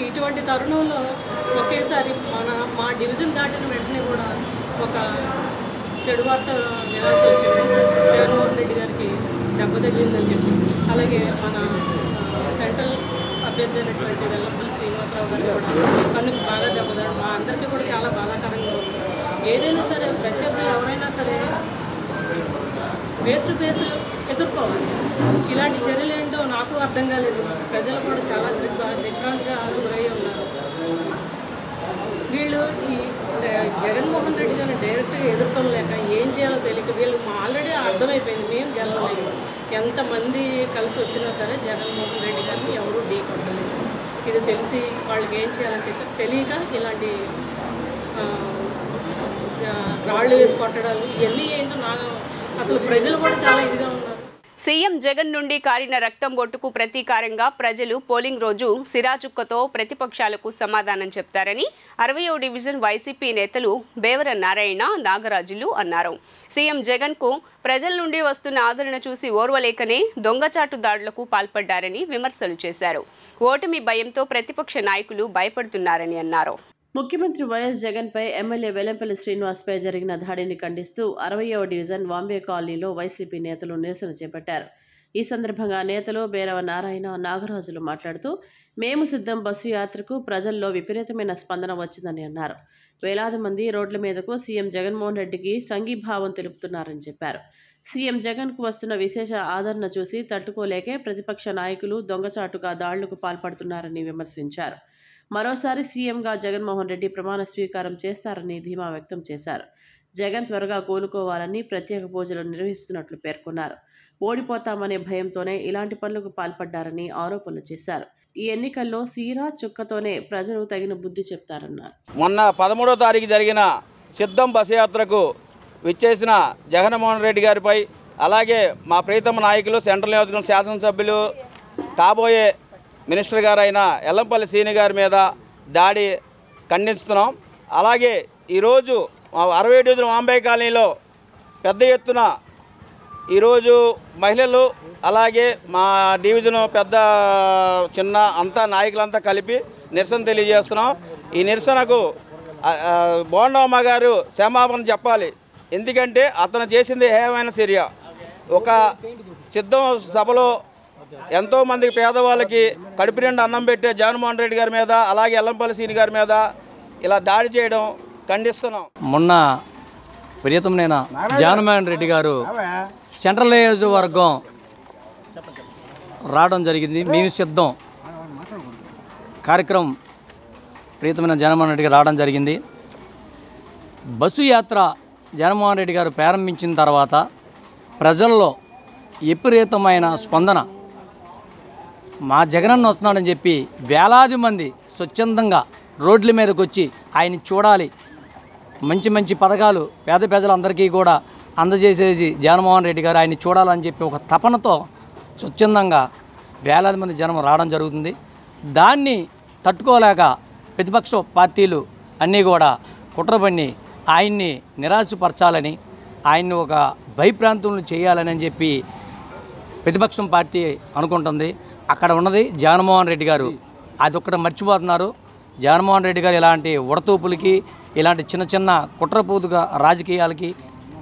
S12: ఇటువంటి తరుణంలో ఒకేసారి మా డివిజన్ దాటిన వెంటనే కూడా ఒక చెడు వార్త వినాల్సి వచ్చింది. జగన్మోహన్ రెడ్డి గారికి దెబ్బ తగిలిందని చెప్పి, అలాగే మన సెంట్రల్ అభ్యర్థి అయినటువంటి వెల్లంపల్లి శ్రీనివాసరావు గారు కూడా కన్నుకు బాగా దెబ్బతాడు. మా అందరికీ కూడా చాలా బాధాకరంగా ఉంది. ఏదైనా సరే ప్రత్యర్థి ఎవరైనా సరే ఫేస్ టు ఫేస్ ఎదుర్కోవాలి. ఇలాంటి చర్యలు ఏంటో నాకు అర్థం కాలేదు. ప్రజలు కూడా చాలా దిగ్భ్రాంతిగా గురై ఉన్నారు. వీళ్ళు ఈ జగన్మోహన్ రెడ్డి గారిని డైరెక్ట్గా ఎదుర్కోలేక ఏం చేయాలో తెలియక వీళ్ళు ఆల్రెడీ అర్థమైపోయింది, మేము గెలవలేము. ఎంతమంది కలిసి వచ్చినా సరే జగన్మోహన్ రెడ్డి గారిని ఎవరూ ఢీ కొట్టలేదు. ఇది తెలిసి వాళ్ళకి ఏం చేయాలని తెలియక ఇలాంటి రాళ్ళు వేసి కొట్టడాలు ఇవన్నీ ఏంటో నాకు అసలు ప్రజలు కూడా చాలా ఇదిగా ఉన్నారు.
S1: సీఎం జగన్ నుండి కారిన రక్తం బొట్టుకు ప్రతీకారంగా ప్రజలు పోలింగ్ రోజు సిరాచుక్కతో ప్రతిపక్షాలకు సమాధానం చెప్తారని 60వ డివిజన్ వైసీపీ నేతలు బేవర నారాయణ, నాగరాజులు అన్నారు. సీఎం జగన్కు ప్రజల నుండి వస్తున్న ఆదరణ చూసి ఓర్వలేకనే దొంగచాటు దాడులకు పాల్పడ్డారని విమర్శలు చేశారు. ఓటమి భయంతో ప్రతిపక్ష నాయకులు భయపడుతున్నారని అన్నారు.
S3: ముఖ్యమంత్రి వైఎస్ జగన్పై ఎమ్మెల్యే వెల్లంపల్లి శ్రీనివాస్పై జరిగిన దాడిని ఖండిస్తూ 60వ డివిజన్ వాంబే కాలనీలో వైసీపీ నేతలు నిరసన చేపట్టారు. ఈ సందర్భంగా నేతలు బేరవ నారాయణ, నాగరాజులు మాట్లాడుతూ మేము సిద్ధం బస్సు యాత్రకు ప్రజల్లో విపరీతమైన స్పందన వచ్చిందని అన్నారు. వేలాది మంది రోడ్ల మీదకు సీఎం జగన్మోహన్ రెడ్డికి సంఘీభావం తెలుపుతున్నారని చెప్పారు. సీఎం జగన్కు వస్తున్న విశేష ఆదరణ చూసి తట్టుకోలేకే ప్రతిపక్ష నాయకులు దొంగచాటుగా దాడులకు పాల్పడుతున్నారని విమర్శించారు. మరోసారి సీఎంగా జగన్మోహన్ రెడ్డి ప్రమాణ స్వీకారం చేస్తారని ధీమా వ్యక్తం చేశారు. జగన్ త్వరగా కోలుకోవాలని ప్రత్యేక పూజలు నిర్వహిస్తున్నట్లు పేర్కొన్నారు. ఓడిపోతామనే భయంతోనే ఇలాంటి పనులకు పాల్పడ్డారని ఆరోపణలు చేశారు. ఈ ఎన్నికల్లో సీరా చుక్కతోనే ప్రజలు తగిన బుద్ధి చెప్తారన్నారు.
S13: మొన్న 13వ తారీఖు జరిగిన సిద్ధం బస్ యాత్రకు విచ్చేసిన జగన్మోహన్ రెడ్డి గారిపై, అలాగే మా ప్రీతమ నాయకులు సెంట్రల్ నియోజకవర్గం శాసనసభ్యులు కాబోయే మినిస్టర్ గారు అయిన ఎల్లంపల్లి శ్రీని గారి మీద దాడి ఖండిస్తున్నాం. అలాగే ఈరోజు 60వ డివిజన్ వాంబే కాలనీలో పెద్ద ఎత్తున ఈరోజు మహిళలు, అలాగే మా డివిజన్ పెద్ద చిన్న అంతా నాయకులంతా కలిపి నిరసన తెలియజేస్తున్నాం. ఈ నిరసనకు బోండమ్మ గారు క్షమాపణ చెప్పాలి. ఎందుకంటే అతను చేసింది ఏమైనా చర్య. ఒక సిద్ధం సభలో ఎంతోమంది పేదవాళ్ళకి కడుపు నిండా అన్నం పెట్టే జగన్మోహన్ రెడ్డి గారి మీద, అలాగే ఎల్లంపల్లి శ్రీని గారి మీద ఇలా దాడి చేయడం ఖండిస్తున్నాం.
S14: మొన్న ప్రియతమైన జగన్మోహన్ రెడ్డి గారు సెంట్రల్ నియోజకవర్గం రావడం జరిగింది. మేము సిద్ధం కార్యక్రమం ప్రియతమైన జగన్మోహన్ రెడ్డి గారు రావడం జరిగింది. బస్సు యాత్ర జగన్మోహన్ రెడ్డి గారు ప్రారంభించిన తర్వాత ప్రజల్లో విపరీతమైన స్పందన. మా జగనన్న వస్తున్నాడని చెప్పి వేలాది మంది స్వచ్ఛందంగా రోడ్ల మీదకి వచ్చి ఆయన చూడాలి, మంచి మంచి పథకాలు పేద ప్రజలందరికీ కూడా అందజేసేది జగన్మోహన్ రెడ్డి గారు, ఆయన చూడాలని చెప్పి ఒక తపనతో స్వచ్ఛందంగా వేలాది మంది జనం రావడం జరుగుతుంది. దాన్ని తట్టుకోలేక ప్రతిపక్ష పార్టీలు అన్నీ కూడా కుట్రపన్ని ఆయన్ని నిరాశపరచాలని, ఆయన్ని ఒక భయప్రాంతులను చేయాలని చెప్పి ప్రతిపక్షం పార్టీ అనుకుంటుంది. అక్కడ ఉన్నది జగన్మోహన్ రెడ్డి గారు, అది ఒక్కటి మర్చిపోతున్నారు. జగన్మోహన్ రెడ్డి గారు ఇలాంటి ఉడతూపులకి, ఇలాంటి చిన్న చిన్న కుట్రపూతుగా రాజకీయాలకి,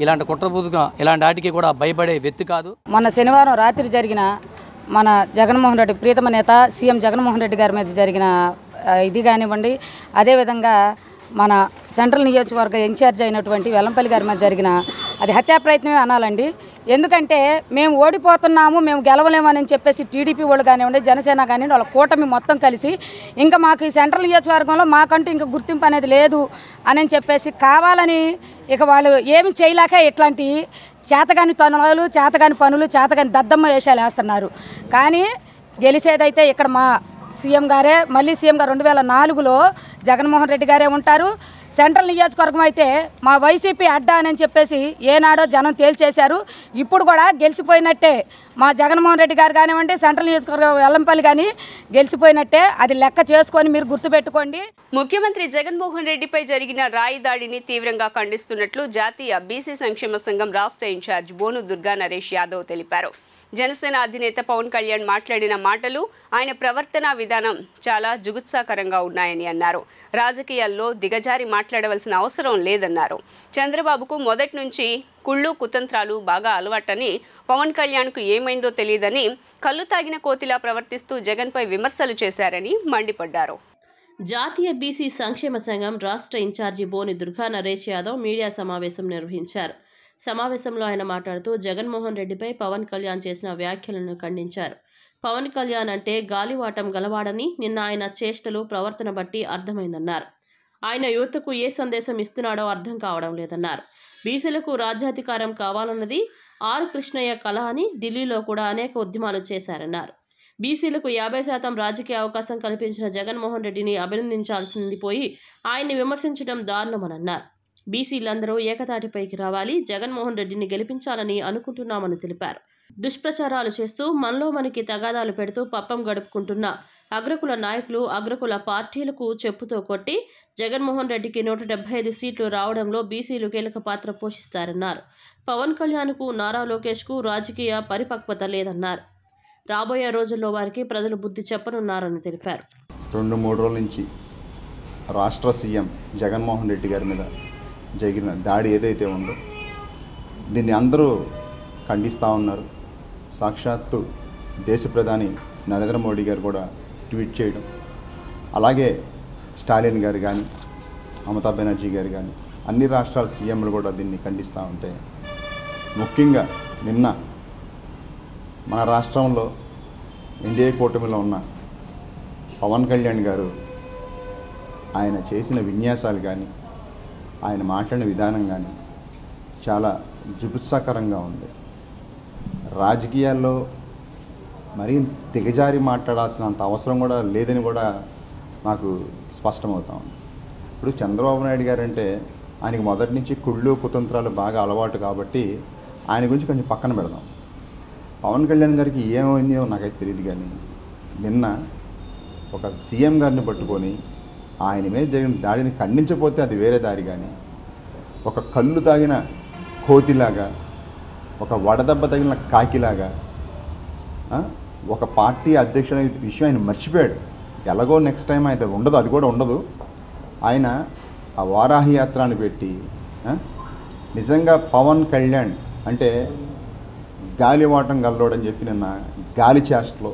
S14: ఇలాంటి కుట్రపూతుగా ఇలాంటి వాటికి కూడా భయపడే వ్యక్తి కాదు.
S15: మొన్న శనివారం రాత్రి జరిగిన మన జగన్మోహన్ రెడ్డి ప్రీతమ నేత సీఎం జగన్మోహన్ రెడ్డి గారి మీద జరిగిన ఇది కానివ్వండి, అదేవిధంగా మన సెంట్రల్ నియోజకవర్గ ఇన్ఛార్జ్ అయినటువంటి వెల్లంపల్లి గారి మీద జరిగిన అది హత్యా ప్రయత్నమే అనాలండి. ఎందుకంటే మేము ఓడిపోతున్నాము, మేము గెలవలేమని చెప్పేసి టీడీపీ వాళ్ళు కానివ్వండి, జనసేన కానివ్వండి, వాళ్ళ కూటమి మొత్తం కలిసి ఇంకా మాకు ఈ సెంట్రల్ నియోజకవర్గంలో మాకంటూ ఇంకా గుర్తింపు అనేది లేదు అని చెప్పేసి కావాలని ఇక వాళ్ళు ఏమి చేయలేక ఇట్లాంటి చేతగాని తనులు, చేతగాని పనులు, చేతగాని దద్దమ్మ వేషాలు వేస్తున్నారు. కానీ గెలిచేదైతే ఇక్కడ మా సీఎం గారే, మళ్ళీ సీఎం గారు 2004లో జగన్మోహన్ రెడ్డి గారే ఉంటారు. సెంట్రల్ నియోజకవర్గం అయితే మా వైసీపీ అడ్డా అని చెప్పేసి ఏనాడో జనం తేల్చేశారు. ఇప్పుడు కూడా గెలిచిపోయినట్టే మా జగన్మోహన్ రెడ్డి గారు కానివ్వండి, సెంట్రల్ నియోజకవర్గం వెల్లంపల్లి కానీ గెలిచిపోయినట్టే, అది లెక్క చేసుకొని మీరు గుర్తుపెట్టుకోండి.
S1: ముఖ్యమంత్రి జగన్మోహన్ రెడ్డిపై జరిగిన రాయి దాడిని తీవ్రంగా ఖండిస్తున్నట్లు జాతీయ బీసీ సంక్షేమ సంఘం రాష్ట్ర ఇన్ఛార్జ్ బోను దుర్గా నరేష్ యాదవ్ తెలిపారు. జనసేన అధినేత పవన్ కళ్యాణ్ మాట్లాడిన మాటలు, ఆయన ప్రవర్తన విధానం చాలా జుగుత్సాకరంగా ఉన్నాయని అన్నారు. రాజకీయాల్లో దిగజారి మాట్లాడవలసిన అవసరం లేదన్నారు. చంద్రబాబుకు మొదటి నుంచి కుళ్ళు కుతంత్రాలు బాగా అలవాటని, పవన్ కళ్యాణ్కు ఏమైందో తెలియదని కళ్ళు తాగిన కోతిలా ప్రవర్తిస్తూ జగన్పై విమర్శలు చేశారని మండిపడ్డారు.
S3: జాతీయ బీసీ సంక్షేమ సంఘం రాష్ట్ర ఇన్ఛార్జి బోని దుర్గా నరేష్ యాదవ్ మీడియా సమావేశం నిర్వహించారు. సమావేశంలో ఆయన మాట్లాడుతూ జగన్మోహన్ రెడ్డిపై పవన్ కళ్యాణ్ చేసిన వ్యాఖ్యలను ఖండించారు. పవన్ కళ్యాణ్ అంటే గాలివాటం గలవాడని నిన్న ఆయన చేష్టలు, ప్రవర్తన బట్టి అర్థమైందన్నారు. ఆయన యువతకు ఏ సందేశం ఇస్తున్నాడో అర్థం కావడం లేదన్నారు. బీసీలకు రాజ్యాధికారం కావాలన్నది ఆర్ కృష్ణయ్య కళ అని ఢిల్లీలో కూడా అనేక ఉద్యమాలు చేశారన్నారు. బీసీలకు 50% రాజకీయ అవకాశం కల్పించిన జగన్మోహన్ రెడ్డిని అభినందించాల్సింది పోయి ఆయన్ని విమర్శించడం దారుణమని అన్నారు. బీసీలందరూ ఏకతాటిపైకి రావాలి, జగన్మోహన్ రెడ్డిని గెలిపించాలని అనుకుంటున్నామని తెలిపారు. దుష్ప్రచారాలు చేస్తూ మనలో మనకి తగాదాలు పెడుతూ పప్పం గడుపుకుంటున్న అగ్రకుల నాయకులు, అగ్రకుల పార్టీలకు చెప్పుతో కొట్టి జగన్మోహన్ రెడ్డికి 175 సీట్లు రావడంలో బీసీలు కీలక పాత్ర పోషిస్తారన్నారు. పవన్ కళ్యాణ్కు, నారా లోకేష్కు రాజకీయ పరిపక్వత లేదన్నారు. రాబోయే రోజుల్లో వారికి ప్రజలు బుద్ధి చెప్పనున్నారని తెలిపారు.
S16: 2-3 రోజుల నుంచి రాష్ట్ర సీఎం జగన్మోహన్ రెడ్డి గారి మీద జరిగిన దాడి ఏదైతే ఉందో దీన్ని అందరూ ఖండిస్తూ ఉన్నారు. సాక్షాత్తు దేశ ప్రధాని నరేంద్ర మోడీ గారు కూడా ట్వీట్ చేయడం, అలాగే స్టాలిన్ గారు కానీ, మమతా బెనర్జీ గారు కానీ, అన్ని రాష్ట్రాల సీఎంలు కూడా దీన్ని ఖండిస్తూ ఉంటే, ముఖ్యంగా నిన్న మన రాష్ట్రంలో ఎన్డీఏ కూటమిలో ఉన్న పవన్ కళ్యాణ్ గారు ఆయన చేసిన విన్యాసాలు కానీ, ఆయన మాట్లాడిన విధానం కానీ చాలా జుగుప్సాకరంగా ఉంది. రాజకీయాల్లో మరీ దిగజారి మాట్లాడాల్సినంత అవసరం కూడా లేదని కూడా నాకు స్పష్టమవుతా ఉంది. ఇప్పుడు చంద్రబాబు నాయుడు గారు అంటే ఆయనకి మొదటి నుంచి కుళ్ళు కుతంత్రాలు బాగా అలవాటు కాబట్టి ఆయన గురించి కొంచెం పక్కన పెడదాం. పవన్ కళ్యాణ్ గారికి ఏమైందో నాకైతే తెలియదు, కానీ నిన్న ఒక సీఎం గారిని పట్టుకొని ఆయన మీద జరిగిన దాడిని ఖండించకపోతే అది వేరే దారి, కానీ ఒక కళ్ళు తాగిన కోతిలాగా, ఒక వడదెబ్బ తగిలిన కాకిలాగా, ఒక పార్టీ అధ్యక్షుడు విషయం ఆయన మర్చిపోయాడు. ఎలాగో నెక్స్ట్ టైం అయితే ఉండదు, అది కూడా ఉండదు. ఆయన ఆ వారాహి యాత్రని పెట్టి నిజంగా పవన్ కళ్యాణ్ అంటే గాలివాటం గల్లోడని చెప్పి నిన్న గాలి చేష్టలో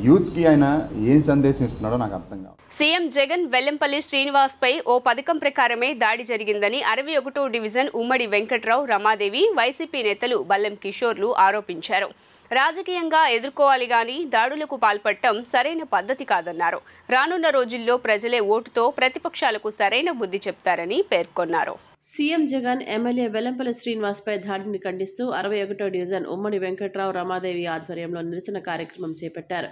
S16: యూత్కి ఆయన ఏం సందేశం ఇస్తున్నాడో నాకు అర్థం కాదు.
S1: సీఎం జగన్ వెల్లంపల్లి శ్రీనివాస్పై ఓ పథకం ప్రకారమే దాడి జరిగిందని 61వ డివిజన్ ఉమ్మడి వెంకట్రావు, రమాదేవి, వైసీపీ నేతలు బల్లెం కిషోర్లు ఆరోపించారు. రాజకీయంగా ఎదుర్కోవాలి గాని దాడులకు పాల్పడటం సరైన పద్ధతి కాదన్నారు. రానున్న రోజుల్లో ప్రజలే ఓటుతో ప్రతిపక్షాలకు సరైన బుద్ధి చెప్తారని పేర్కొన్నారు.
S3: సీఎం జగన్ ఎమ్మెల్యే వెల్లంపల్లి శ్రీనివాస్పై దాడిని ఖండిస్తూ 61వ డివిజన్ ఉమ్మడి వెంకట్రావు, రమాదేవి ఆధ్వర్యంలో నిరసన కార్యక్రమం చేపట్టారు.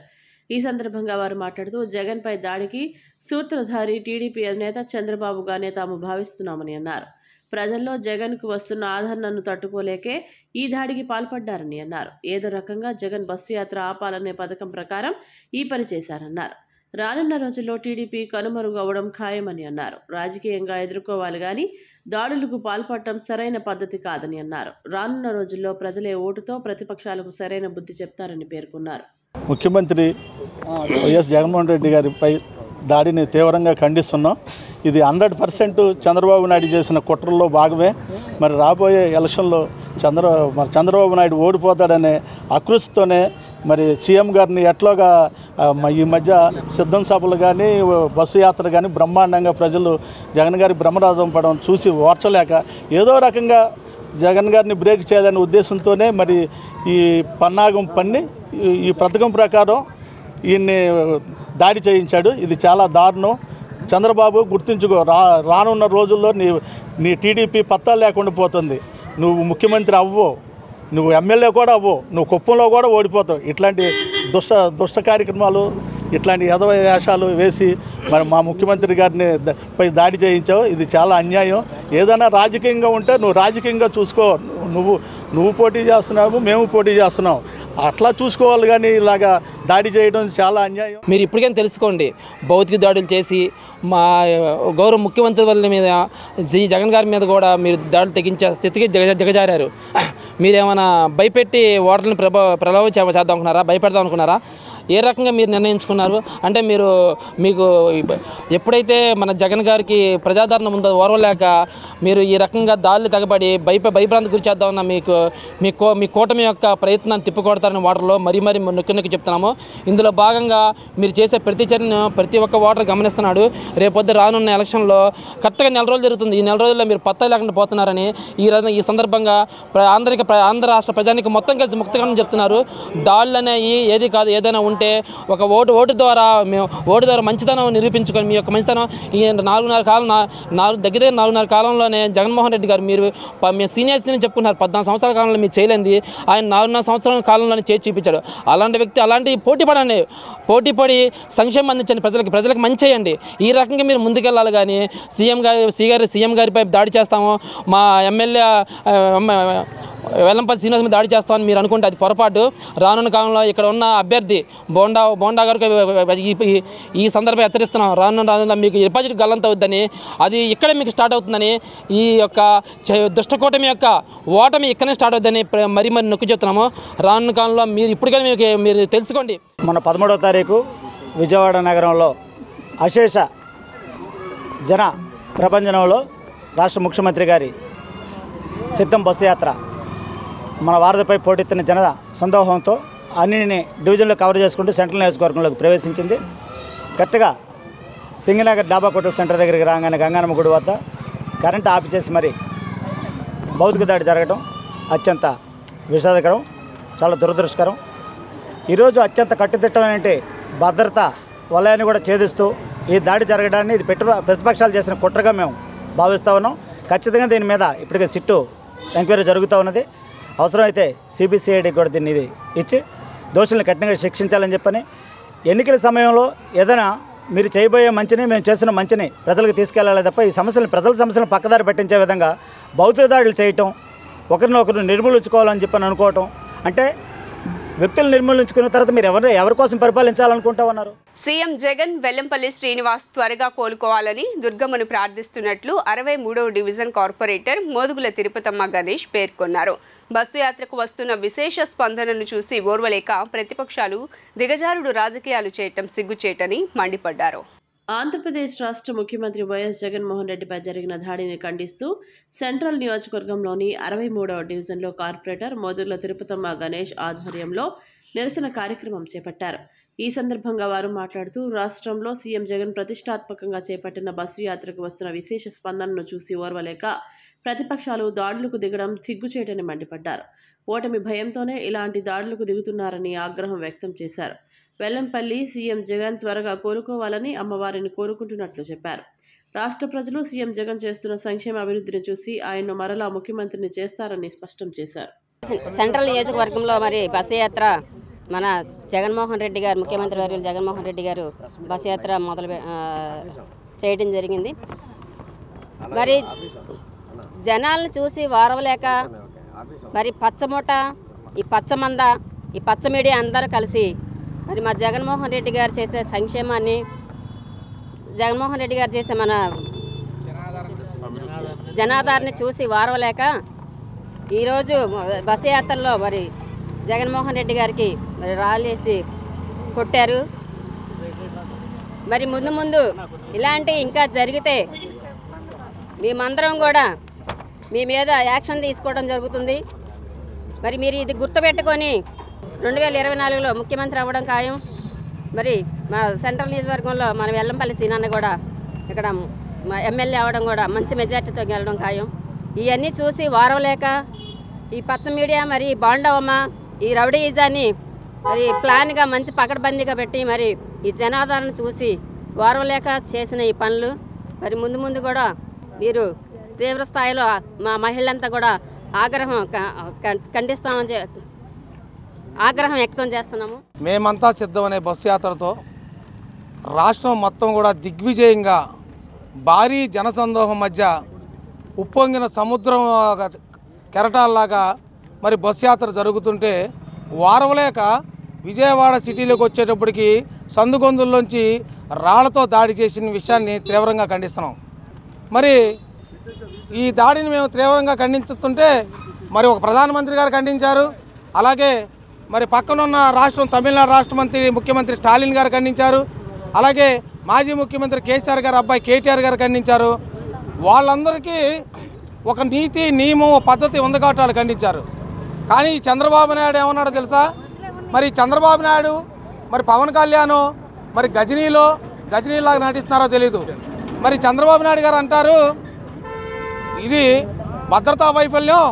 S3: ఈ సందర్భంగా వారు మాట్లాడుతూ జగన్పై దాడికి సూత్రధారి టీడీపీ అధినేత చంద్రబాబుగానే తాము భావిస్తున్నామని అన్నారు. ప్రజల్లో జగన్కు వస్తున్న ఆదరణను తట్టుకోలేకే ఈ దాడికి పాల్పడ్డారని అన్నారు. ఏదో రకంగా జగన్ బస్సు యాత్ర ఆపాలనే పథకం ప్రకారం ఈ పని చేశారన్నారు. రానున్న రోజుల్లో టీడీపీ కనుమరుగవడం ఖాయమని అన్నారు. రాజకీయంగా ఎదుర్కోవాలి గాని దాడులకు పాల్పడటం సరైన పద్ధతి కాదని అన్నారు. రానున్న రోజుల్లో ప్రజలే ఓటుతో ప్రతిపక్షాలకు సరైన బుద్ధి చెప్తారని పేర్కొన్నారు.
S17: ముఖ్యమంత్రి వైఎస్ జగన్మోహన్ రెడ్డి గారిపై దాడిని తీవ్రంగా ఖండిస్తున్నాం. ఇది 100% చంద్రబాబు నాయుడు చేసిన కుట్రల్లో భాగమే. మరి రాబోయే ఎలక్షన్లో చంద్రబాబు నాయుడు ఓడిపోతాడనే అకృషితోనే మరి సీఎం గారిని ఎట్లాగా ఈ మధ్య సిద్ధం సభలు కానీ బస్సు యాత్ర కానీ బ్రహ్మాండంగా ప్రజలు జగన్ గారి బ్రహ్మరథం పడడం చూసి ఓర్చలేక ఏదో రకంగా జగన్ గారిని బ్రేక్ చేయాలనే ఉద్దేశంతోనే మరి ఈ పన్నాగం పన్ని ఈ పథకం ప్రకారం ఈయన్ని దాడి చేయించాడు. ఇది చాలా దారుణం. చంద్రబాబు గుర్తుంచుకో, రానున్న రోజుల్లో నీ టీడీపీ పత్తా లేకుండా పోతుంది. నువ్వు ముఖ్యమంత్రి అవ్వో, నువ్వు ఎమ్మెల్యే కూడా అవ్వో, నువ్వు కుప్పంలో కూడా ఓడిపోతావు. ఇట్లాంటి దుష్ట కార్యక్రమాలు, ఇట్లాంటి యదవ వేషాలు వేసి మరి మా ముఖ్యమంత్రి గారిని పై దాడి చేయించావు. ఇది చాలా అన్యాయం. ఏదైనా రాజకీయంగా ఉంటే నువ్వు రాజకీయంగా చూసుకో. నువ్వు పోటీ చేస్తున్నావు, మేము పోటీ చేస్తున్నాం, అట్లా చూసుకోవాలి. కానీ ఇలాగా దాడి చేయడం చాలా అన్యాయం.
S18: మీరు ఇప్పటికైనా తెలుసుకోండి. భౌతిక దాడులు చేసి మా గౌరవ ముఖ్యమంత్రి వాళ్ళ మీద, జగన్ గారి మీద కూడా మీరు దాడులు తెగించే స్థితికి దిగజారారు. మీరేమైనా భయపెట్టి ఓటర్లను ప్రలోభం చేద్దాం అనుకున్నారా? భయపెడదాం అనుకున్నారా? ఏ రకంగా మీరు నిర్ణయించుకున్నారు? అంటే మీకు ఎప్పుడైతే మన జగన్ గారికి ప్రజాదరణ ఉందో ఓర్వలేక మీరు ఈ రకంగా దాడులు తెగబడి భయభ్రాంతి గురి చేద్దామన్న మీ కూటమి యొక్క ప్రయత్నాన్ని తిప్పికొడతారని ఓటర్లో మరీ నొక్కి చెప్తున్నాము. ఇందులో భాగంగా మీరు చేసే ప్రతి చర్యను ప్రతి ఒక్క ఓటర్ గమనిస్తున్నాడు. రేపొద్దు రానున్న ఎలక్షన్లో కరెక్ట్గా 4 రోజులు జరుగుతుంది. ఈ 4 రోజుల్లో మీరు పత్తా లేకుండా పోతున్నారని ఈ సందర్భంగా ఆంధ్ర రాష్ట్ర ప్రజానికి మొత్తం కలిసి ముక్తగానే చెప్తున్నారు. దాడులు అనేవి ఏది కాదు, ఏదైనా ఉంటే అంటే ఒక ఓటు ద్వారా మేము మంచితనం నిరూపించుకొని మీ యొక్క మంచితనం ఈ 4.5 దగ్గర 4.5 కాలంలోనే జగన్మోహన్ రెడ్డి గారు మీరు మీ సీనియర్స్ చెప్పుకున్నారు 14 సంవత్సరాల కాలంలో మీరు చేయలేంది ఆయన 4.5 సంవత్సరాల కాలంలోనే చేసి చూపించాడు. అలాంటి వ్యక్తి అలాంటి పోటీపడి సంక్షేమం అందించండి, ప్రజలకు మంచి చేయండి. ఈ రకంగా మీరు ముందుకెళ్ళాలి. కానీ సీఎం గారిపై దాడి చేస్తాము, మా ఎమ్మెల్యే వెల్లంపల్లి శ్రీనివాస్ మీద దాడి చేస్తామని మీరు అనుకుంటే అది పొరపాటు. రానున్న కాలంలో ఇక్కడ ఉన్న అభ్యర్థి బోండా గారికి ఈ సందర్భంగా హెచ్చరిస్తున్నాం. రానున్న మీకు డిపాజిట్ గల్లంత అవుద్దని, అది ఇక్కడే మీకు స్టార్ట్ అవుతుందని, ఈ యొక్క దుష్టకూటమి యొక్క ఓటమి ఇక్కడనే స్టార్ట్ అవుతుందని మరీ నొక్కి చెప్తున్నాము. రానున్న కాలంలో మీరు ఇప్పటికైనా మీరు తెలుసుకోండి.
S19: మన 13వ తారీఖు విజయవాడ నగరంలో అశేష జన ప్రపంచంలో రాష్ట్ర ముఖ్యమంత్రి గారి సిద్ధం బస్సు యాత్ర మన వారధిపై పోటెత్తిన జన సందోహంతో అన్నింటినీ డివిజన్లో కవర్ చేసుకుంటూ సెంట్రల్ నియోజకవర్గంలోకి ప్రవేశించింది. కరెక్ట్గా సింగనగర్ డాబా హోటల్ సెంటర్ దగ్గరికి రాగానే గంగానమ్మ గుడి వద్ద కరెంటు ఆపి చేసి మరి భౌతిక దాడి జరగడం అత్యంత విషాదకరం, చాలా దురదృష్టకరం. ఈరోజు అత్యంత కట్టుదిట్టమైన భద్రత వలయాన్ని కూడా ఛేదిస్తూ ఈ దాడి జరగడాన్ని ఇది ప్రతిపక్షాలు చేసిన కుట్రగా మేము భావిస్తూ ఉన్నాం. ఖచ్చితంగా దీని మీద ఇప్పటికే సిట్టు ఎంక్వైరీ జరుగుతూ ఉన్నది. అవసరమైతే సిబిసిఐడికి కూడా దీన్ని ఇచ్చి దోషులను కఠినంగా శిక్షించాలని చెప్పని, ఎన్నికల సమయంలో ఏదైనా మీరు చేయబోయే మంచిని మేము చేస్తున్న మంచిని ప్రజలకు తీసుకెళ్లాలి తప్ప ఈ ప్రజల సమస్యలను పక్కదారి పట్టించే విధంగా భౌతిక దాడులు చేయటం, ఒకరినొకరు నిర్మూలించుకోవాలని చెప్పని అనుకోవటం, అంటే వ్యక్తులు నిర్మూలించుకున్న తర్వాత మీరు ఎవరి కోసం పరిపాలించాలనుకుంటా ఉన్నారు?
S1: సీఎం జగన్ వెల్లంపల్లి శ్రీనివాస్ త్వరగా కోలుకోవాలని దుర్గమ్మను ప్రార్థిస్తున్నట్లు 63వ డివిజన్ కార్పొరేటర్ మోదుగుల తిరుపతమ్మ గణేష్ పేర్కొన్నారు. బస్సు యాత్రకు వస్తున్న విశేష స్పందనను చూసి ఓర్వలేక ప్రతిపక్షాలు దిగజారుడు రాజకీయాలు చేయటం సిగ్గుచేటని మండిపడ్డారు.
S3: ఆంధ్రప్రదేశ్ రాష్ట్ర ముఖ్యమంత్రి వైఎస్ జగన్మోహన్ రెడ్డిపై జరిగిన దాడిని ఖండిస్తూ సెంట్రల్ నియోజకవర్గంలోని 63వ డివిజన్లో కార్పొరేటర్ మోదుగుల తిరుపతమ్మ గణేష్ ఆధ్వర్యంలో నిరసన కార్యక్రమం చేపట్టారు. ఈ సందర్భంగా వారు మాట్లాడుతూ రాష్ట్రంలో సీఎం జగన్ ప్రతిష్టాత్మకంగా చేపట్టిన బస్సు యాత్రకు వస్తున్న విశేష స్పందనను చూసి ఓర్వలేక ప్రతిపక్షాలు దాడులకు దిగడం సిగ్గుచేటని మండిపడ్డారు. ఓటమి భయంతోనే ఇలాంటి దాడులకు దిగుతున్నారని ఆగ్రహం వ్యక్తం చేశారు. వెల్లంపల్లి సీఎం జగన్ త్వరగా కోలుకోవాలని అమ్మవారిని కోరుకుంటున్నట్లు చెప్పారు. రాష్ట్ర ప్రజలు సీఎం జగన్ చేస్తున్న సంక్షేమ అభివృద్ధిని చూసి ఆయన్ను మరలా ముఖ్యమంత్రిని చేస్తారని స్పష్టం చేశారు.
S20: సెంట్రల్ నియోజకవర్గంలో మరి బస్సు యాత్ర మన జగన్మోహన్ రెడ్డి గారు ముఖ్యమంత్రి వర్యులు జగన్మోహన్ రెడ్డి గారు బస్సు యాత్ర చేయడం జరిగింది. మరి జనాలను చూసి వారవలేక మరి పచ్చమూట, ఈ పచ్చమంద, ఈ పచ్చ మీడియా అందరూ కలిసి మరి మా జగన్మోహన్ రెడ్డి గారు చేసే సంక్షేమాన్ని, జగన్మోహన్ రెడ్డి గారు చేసే మన జనాధారని చూసి వారవలేక ఈరోజు బస్సు యాత్రలో మరి జగన్మోహన్ రెడ్డి గారికి మరి రాళ్ళేసి కొట్టారు. మరి ముందు ఇలాంటి ఇంకా జరిగితే మేమందరం కూడా మీ మీద యాక్షన్ తీసుకోవడం జరుగుతుంది. మరి మీరు ఇది గుర్తుపెట్టుకొని 2024లో ముఖ్యమంత్రి అవ్వడం ఖాయం. మరి మా సెంట్రల్ నియోజకవర్గంలో మన వెల్లంపల్లి సీనన్న కూడా ఇక్కడ మా ఎమ్మెల్యే అవ్వడం కూడా మంచి మెజార్టీతో గెలవడం ఖాయం. ఇవన్నీ చూసి వారవలేక ఈ పచ్చ మీడియా మరి బాండవమ్మ ఈ రౌడీయిజాన్ని మరి ప్లాన్గా మంచి పకడ్బందీగా పెట్టి మరి ఈ జనాధారణ చూసి వారవలేక చేసిన ఈ పనులు మరి ముందు కూడా మీరు తీవ్ర స్థాయిలో మా మహిళలంతా కూడా ఆగ్రహం వ్యక్తం చేస్తున్నాము.
S21: మేమంతా సిద్ధం అనే బస్సు యాత్రతో రాష్ట్రం మొత్తం కూడా దిగ్విజయంగా భారీ జనసందోహం మధ్య ఉప్పొంగిన సముద్రం కెరటాల్లాగా మరి బస్సు యాత్ర జరుగుతుంటే వారవలేక విజయవాడ సిటీలోకి వచ్చేటప్పటికి సందుగొందుల్లోంచి రాళ్లతో దాడి చేసిన విషయాన్ని తీవ్రంగా ఖండిస్తున్నాం. మరి ఈ దాడిని మేము తీవ్రంగా ఖండించుతుంటే మరి ఒక ప్రధానమంత్రి గారు ఖండించారు, అలాగే మరి పక్కనున్న రాష్ట్రం తమిళనాడు రాష్ట్ర ముఖ్యమంత్రి స్టాలిన్ గారు ఖండించారు, అలాగే మాజీ ముఖ్యమంత్రి కేసీఆర్ గారు అబ్బాయి కేటీఆర్ గారు ఖండించారు. వాళ్ళందరికీ ఒక నీతి నియమం పద్ధతి ఉంది కాబట్టి వాళ్ళు ఖండించారు. కానీ చంద్రబాబు నాయుడు ఏమన్నాడో తెలుసా? మరి చంద్రబాబు నాయుడు మరి పవన్ కళ్యాణ్ మరి గజనీలాగా నటిస్తున్నారో తెలీదు. మరి చంద్రబాబు నాయుడు గారు అంటారు ఇది భద్రతా వైఫల్యం,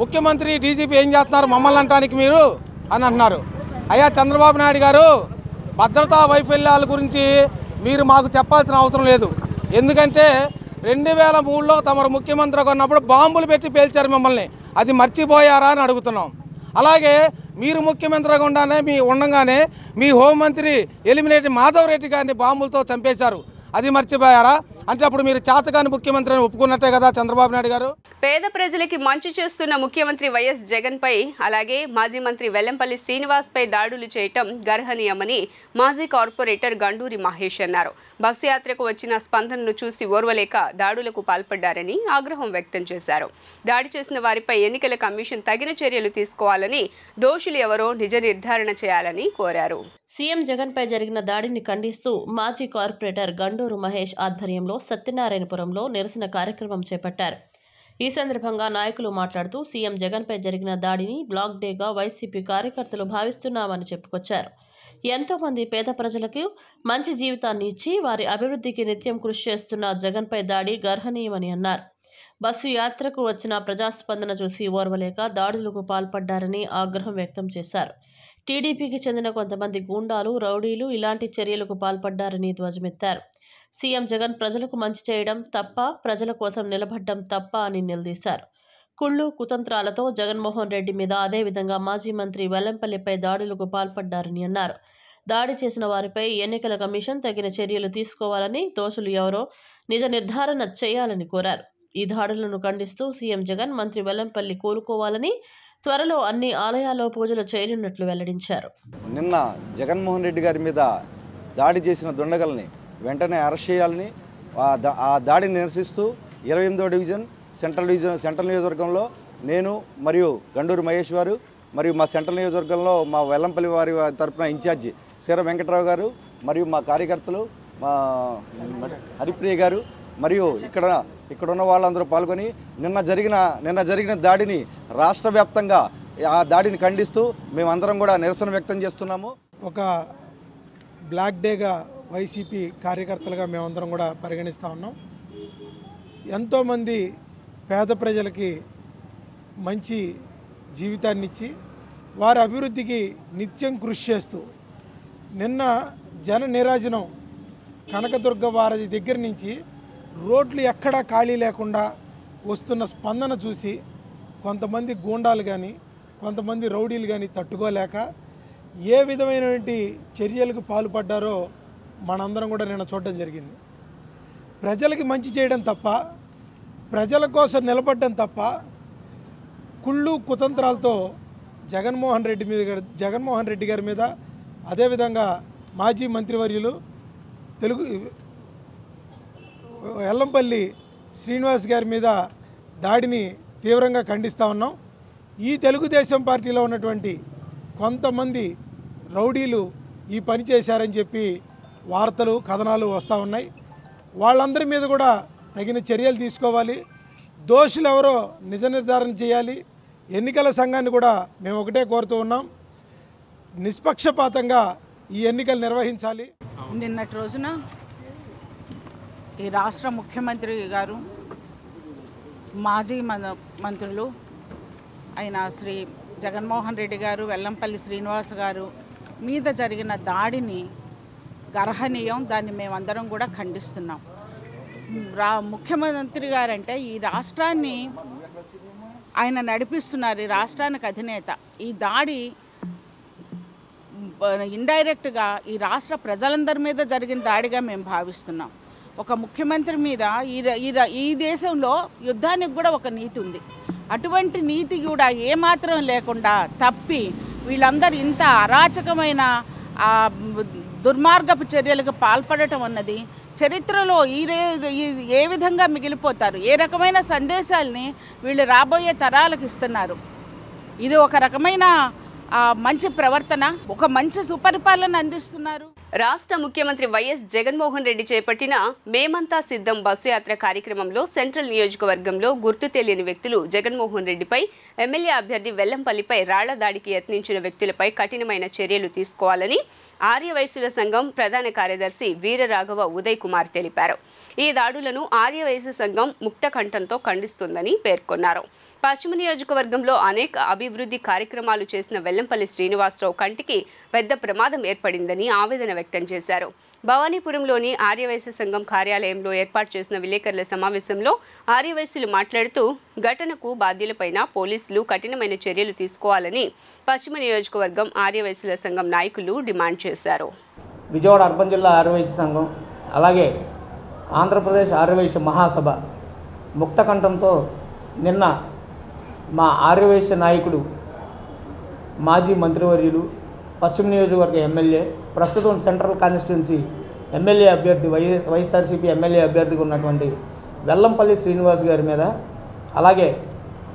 S21: ముఖ్యమంత్రి డీజీపీ ఏం చేస్తున్నారు మమ్మల్ని అంటానికి మీరు అని అంటున్నారు. అయ్యా చంద్రబాబు నాయుడు గారు, భద్రతా వైఫల్యాల గురించి మీరు మాకు చెప్పాల్సిన అవసరం లేదు. ఎందుకంటే 2003లో తమరు ముఖ్యమంత్రిగా ఉన్నప్పుడు బాంబులు పెట్టి పేల్చారు మిమ్మల్ని. అది మర్చిపోయారా అని అడుగుతున్నాం. అలాగే మీరు ముఖ్యమంత్రిగా ఉండగానే మీ హోంమంత్రి ఎలిమినేటి మాధవ్ రెడ్డి గారిని బాంబులతో చంపేశారు. అది మర్చిపోయారా? అంటే అప్పుడు మీరు చాతకాని ముఖ్యమంత్రి అని ఒప్పుకున్నట్టే కదా చంద్రబాబు నాయుడు గారు.
S1: పేద ప్రజలకి మంచి చేస్తున్న ముఖ్యమంత్రి వైఎస్ జగన్ పై అలాగే మాజీ మంత్రి వెల్లంపల్లి శ్రీనివాస్ పై దాడులు చేయటం గర్హనీయమని మాజీ కార్పొరేటర్ గండూరి మహేష్ అన్నారు. బస్సు యాత్రకు వచ్చిన స్పందనను చూసి ఓర్వలేక దాడులకు పాల్పడ్డారని ఆగ్రహం వ్యక్తం చేశారు. దాడి చేసిన వారిపై ఎన్నికల కమిషన్ తగిన చర్యలు తీసుకోవాలని, దోషులు ఎవరో నిజ నిర్ధారణ చేయాలని కోరారు.
S3: సీఎం జగన్పై జరిగిన దాడిని ఖండిస్తూ మాజీ కార్పొరేటర్ గండూరు మహేష్ ఆధ్వర్యంలో సత్యనారాయణపురంలో నిరసన కార్యక్రమం చేపట్టారు. ఈ సందర్భంగా నాయకులు మాట్లాడుతూ సీఎం జగన్పై జరిగిన దాడిని బ్లాక్ డేగా వైసీపీ కార్యకర్తలు భావిస్తున్నామని చెప్పుకొచ్చారు. ఎంతో మంది పేద ప్రజలకు మంచి జీవితాన్ని ఇచ్చి వారి అభివృద్ధికి నిత్యం కృషి చేస్తున్న జగన్పై దాడి గర్హనీయమని అన్నారు. బస్సు యాత్రకు వచ్చిన ప్రజాస్పందన చూసి ఓర్వలేక దాడులకు పాల్పడ్డారని ఆగ్రహం వ్యక్తం చేశారు. టీడీపీకి చెందిన కొంతమంది గూండాలు, రౌడీలు ఇలాంటి చర్యలకు పాల్పడ్డారని ధ్వజమెత్తారు. సీఎం జగన్ ప్రజలకు మంచి చేయడం తప్ప, ప్రజల కోసం నిలబడ్డం తప్ప అని నిలదీశారు. కుళ్ళు కుతంత్రాలతో జగన్మోహన్ రెడ్డి మీద, అదేవిధంగా మాజీ మంత్రి వెల్లంపల్లిపై దాడులకు పాల్పడ్డారని అన్నారు. దాడి చేసిన వారిపై ఎన్నికల కమిషన్ తగిన చర్యలు తీసుకోవాలని, దోషులు ఎవరో నిజ నిర్ధారణ చేయాలని కోరారు. ఈ దాడులను ఖండిస్తూ సీఎం జగన్, మంత్రి వెల్లంపల్లి కోలుకోవాలని, త్వరలో అన్ని ఆలయాల్లో పూజలు చేయనున్నట్లు వెల్లడించారు.
S2: నిన్న జగన్మోహన్ రెడ్డి గారి మీద దాడి చేసిన దుండగల్ని వెంటనే అరెస్ట్ చేయాలని, ఆ దాడిని నిరసిస్తూ 28వ డివిజన్ సెంట్రల్ నియోజకవర్గంలో నేను మరియు గండూరు మహేష్ గారు మరియు మా సెంట్రల్ నియోజకవర్గంలో మా వెల్లంపల్లి వారి తరఫున ఇన్ఛార్జి శీర వెంకట్రావు గారు మరియు మా కార్యకర్తలు మా హరిప్రియ గారు మరియు ఇక్కడ ఉన్న వాళ్ళందరూ పాల్గొని నిన్న జరిగిన దాడిని రాష్ట్ర వ్యాప్తంగా ఆ దాడిని ఖండిస్తూ మేమందరం కూడా నిరసన వ్యక్తం చేస్తున్నాము.
S22: ఒక బ్లాక్ డేగా వైసీపీ కార్యకర్తలుగా మేమందరం కూడా పరిగణిస్తూ ఉన్నాం. ఎంతోమంది పేద ప్రజలకి మంచి జీవితాన్ని ఇచ్చి వారి అభివృద్ధికి నిత్యం కృషి చేస్తూ నిన్న జన నీరాజనం కనకదుర్గ వారి దగ్గర నుంచి రోడ్లు ఎక్కడా ఖాళీ లేకుండా వస్తున్న స్పందన చూసి కొంతమంది గూండాలు కానీ కొంతమంది రౌడీలు కానీ తట్టుకోలేక ఏ విధమైనటువంటి చర్యలకు పాల్పడ్డారో మనందరం కూడా నిన్న చూడడం జరిగింది. ప్రజలకి మంచి చేయడం తప్ప, ప్రజల కోసం నిలబడడం తప్ప, కుళ్ళు కుతంత్రాలతో జగన్మోహన్ రెడ్డి గారి మీద అదేవిధంగా మాజీ మంత్రివర్యులు వెల్లంపల్లి శ్రీనివాస్ గారి మీద దాడిని తీవ్రంగా ఖండిస్తూ ఉన్నాం. ఈ తెలుగుదేశం పార్టీలో ఉన్నటువంటి కొంతమంది రౌడీలు ఈ పని చేశారని చెప్పి వార్తలు కథనాలు వస్తూ ఉన్నాయి. వాళ్ళందరి మీద కూడా తగిన చర్యలు తీసుకోవాలి. దోషులు ఎవరో నిజ నిర్ధారణ చేయాలి. ఎన్నికల సంఘాన్ని కూడా మేము ఒకటే కోరుతూ ఉన్నాం, నిష్పక్షపాతంగా ఈ ఎన్నికలు నిర్వహించాలి.
S23: నిన్నటి రోజున ఈ రాష్ట్ర ముఖ్యమంత్రి గారు, మాజీ మంత్రులు అయిన శ్రీ జగన్మోహన్ రెడ్డి గారు, వెల్లంపల్లి శ్రీనివాస్ గారు మీద జరిగిన దాడిని గర్హనీయం. దాన్ని మేమందరం కూడా ఖండిస్తున్నాం. ముఖ్యమంత్రి గారంటే ఈ రాష్ట్రాన్ని ఆయన నడిపిస్తున్నారు, ఈ రాష్ట్రానికి అధినేత. ఈ దాడి ఇండైరెక్ట్గా ఈ రాష్ట్ర ప్రజలందరి మీద జరిగిన దాడిగా మేము భావిస్తున్నాం. ఒక ముఖ్యమంత్రి మీద ఈ దేశంలో యుద్ధానికి కూడా ఒక నీతి ఉంది. అటువంటి నీతి కూడా ఏమాత్రం లేకుండా తప్పి వీళ్ళందరూ ఇంత అరాచకమైన దుర్మార్గపు చర్యలకు పాల్పడటం అన్నది చరిత్రలో ఏ విధంగా మిగిలిపోతారు, ఏ రకమైన సందేశాలని వీళ్ళు రాబోయే తరాలకు ఇస్తున్నారు. ఇది ఒక రకమైన మంచి ప్రవర్తన, ఒక మంచి సుపరిపాలన అందిస్తున్నారు.
S1: రాష్ట్ర ముఖ్యమంత్రి వైఎస్ జగన్మోహన్ రెడ్డి చేపట్టిన మేమంతా సిద్ధం బస్సు యాత్ర కార్యక్రమంలో సెంట్రల్ నియోజకవర్గంలో గుర్తు తెలియని వ్యక్తులు జగన్మోహన్ రెడ్డిపై, ఎమ్మెల్యే అభ్యర్థి వెల్లంపల్లిపై రాళ్ల దాడికి యత్నించిన వ్యక్తులపై కఠినమైన చర్యలు తీసుకోవాలని ఆర్యవైశ్యుల సంఘం ప్రధాన కార్యదర్శి వీరరాఘవ ఉదయ్ కుమార్ తెలిపారు. ఈ దాడులను ఆర్యవైశ్య సంఘం ముక్తకంఠంతో ఖండిస్తుందని పేర్కొన్నారు. పశ్చిమ నియోజకవర్గంలో అనేక అభివృద్ధి కార్యక్రమాలు చేసిన వెల్లంపల్లి శ్రీనివాసరావు కంటికి పెద్ద ప్రమాదం ఏర్పడిందని ఆవేదన వ్యక్తం చేశారు. భవానీపురంలోని ఆర్యవైశ్య సంఘం కార్యాలయంలో ఏర్పాటు చేసిన విలేకరుల సమావేశంలో ఆర్యవైశ్యులు మాట్లాడుతూ ఘటనకు బాధ్యులపైన పోలీసులు కఠినమైన చర్యలు తీసుకోవాలని పశ్చిమ నియోజకవర్గం ఆర్యవైశ్యుల సంఘం నాయకులు డిమాండ్ చేశారు.
S4: విజయవాడ అర్బన్ జిల్లా ఆర్యవైశ్య సంఘం అలాగే ఆంధ్రప్రదేశ్ ఆర్యవైశ్య మహాసభ ముక్తకంఠంతో నిన్న మా ఆర్యవైశ్య నాయకుడు, మాజీ మంత్రివర్యులు, పశ్చిమ నియోజకవర్గ ఎమ్మెల్యే, ప్రస్తుతం సెంట్రల్ కాన్స్టిట్యున్సీ ఎమ్మెల్యే అభ్యర్థి వైఎస్ఆర్సీపీ ఎమ్మెల్యే అభ్యర్థిగా ఉన్నటువంటి వెల్లంపల్లి శ్రీనివాస్ గారి మీద, అలాగే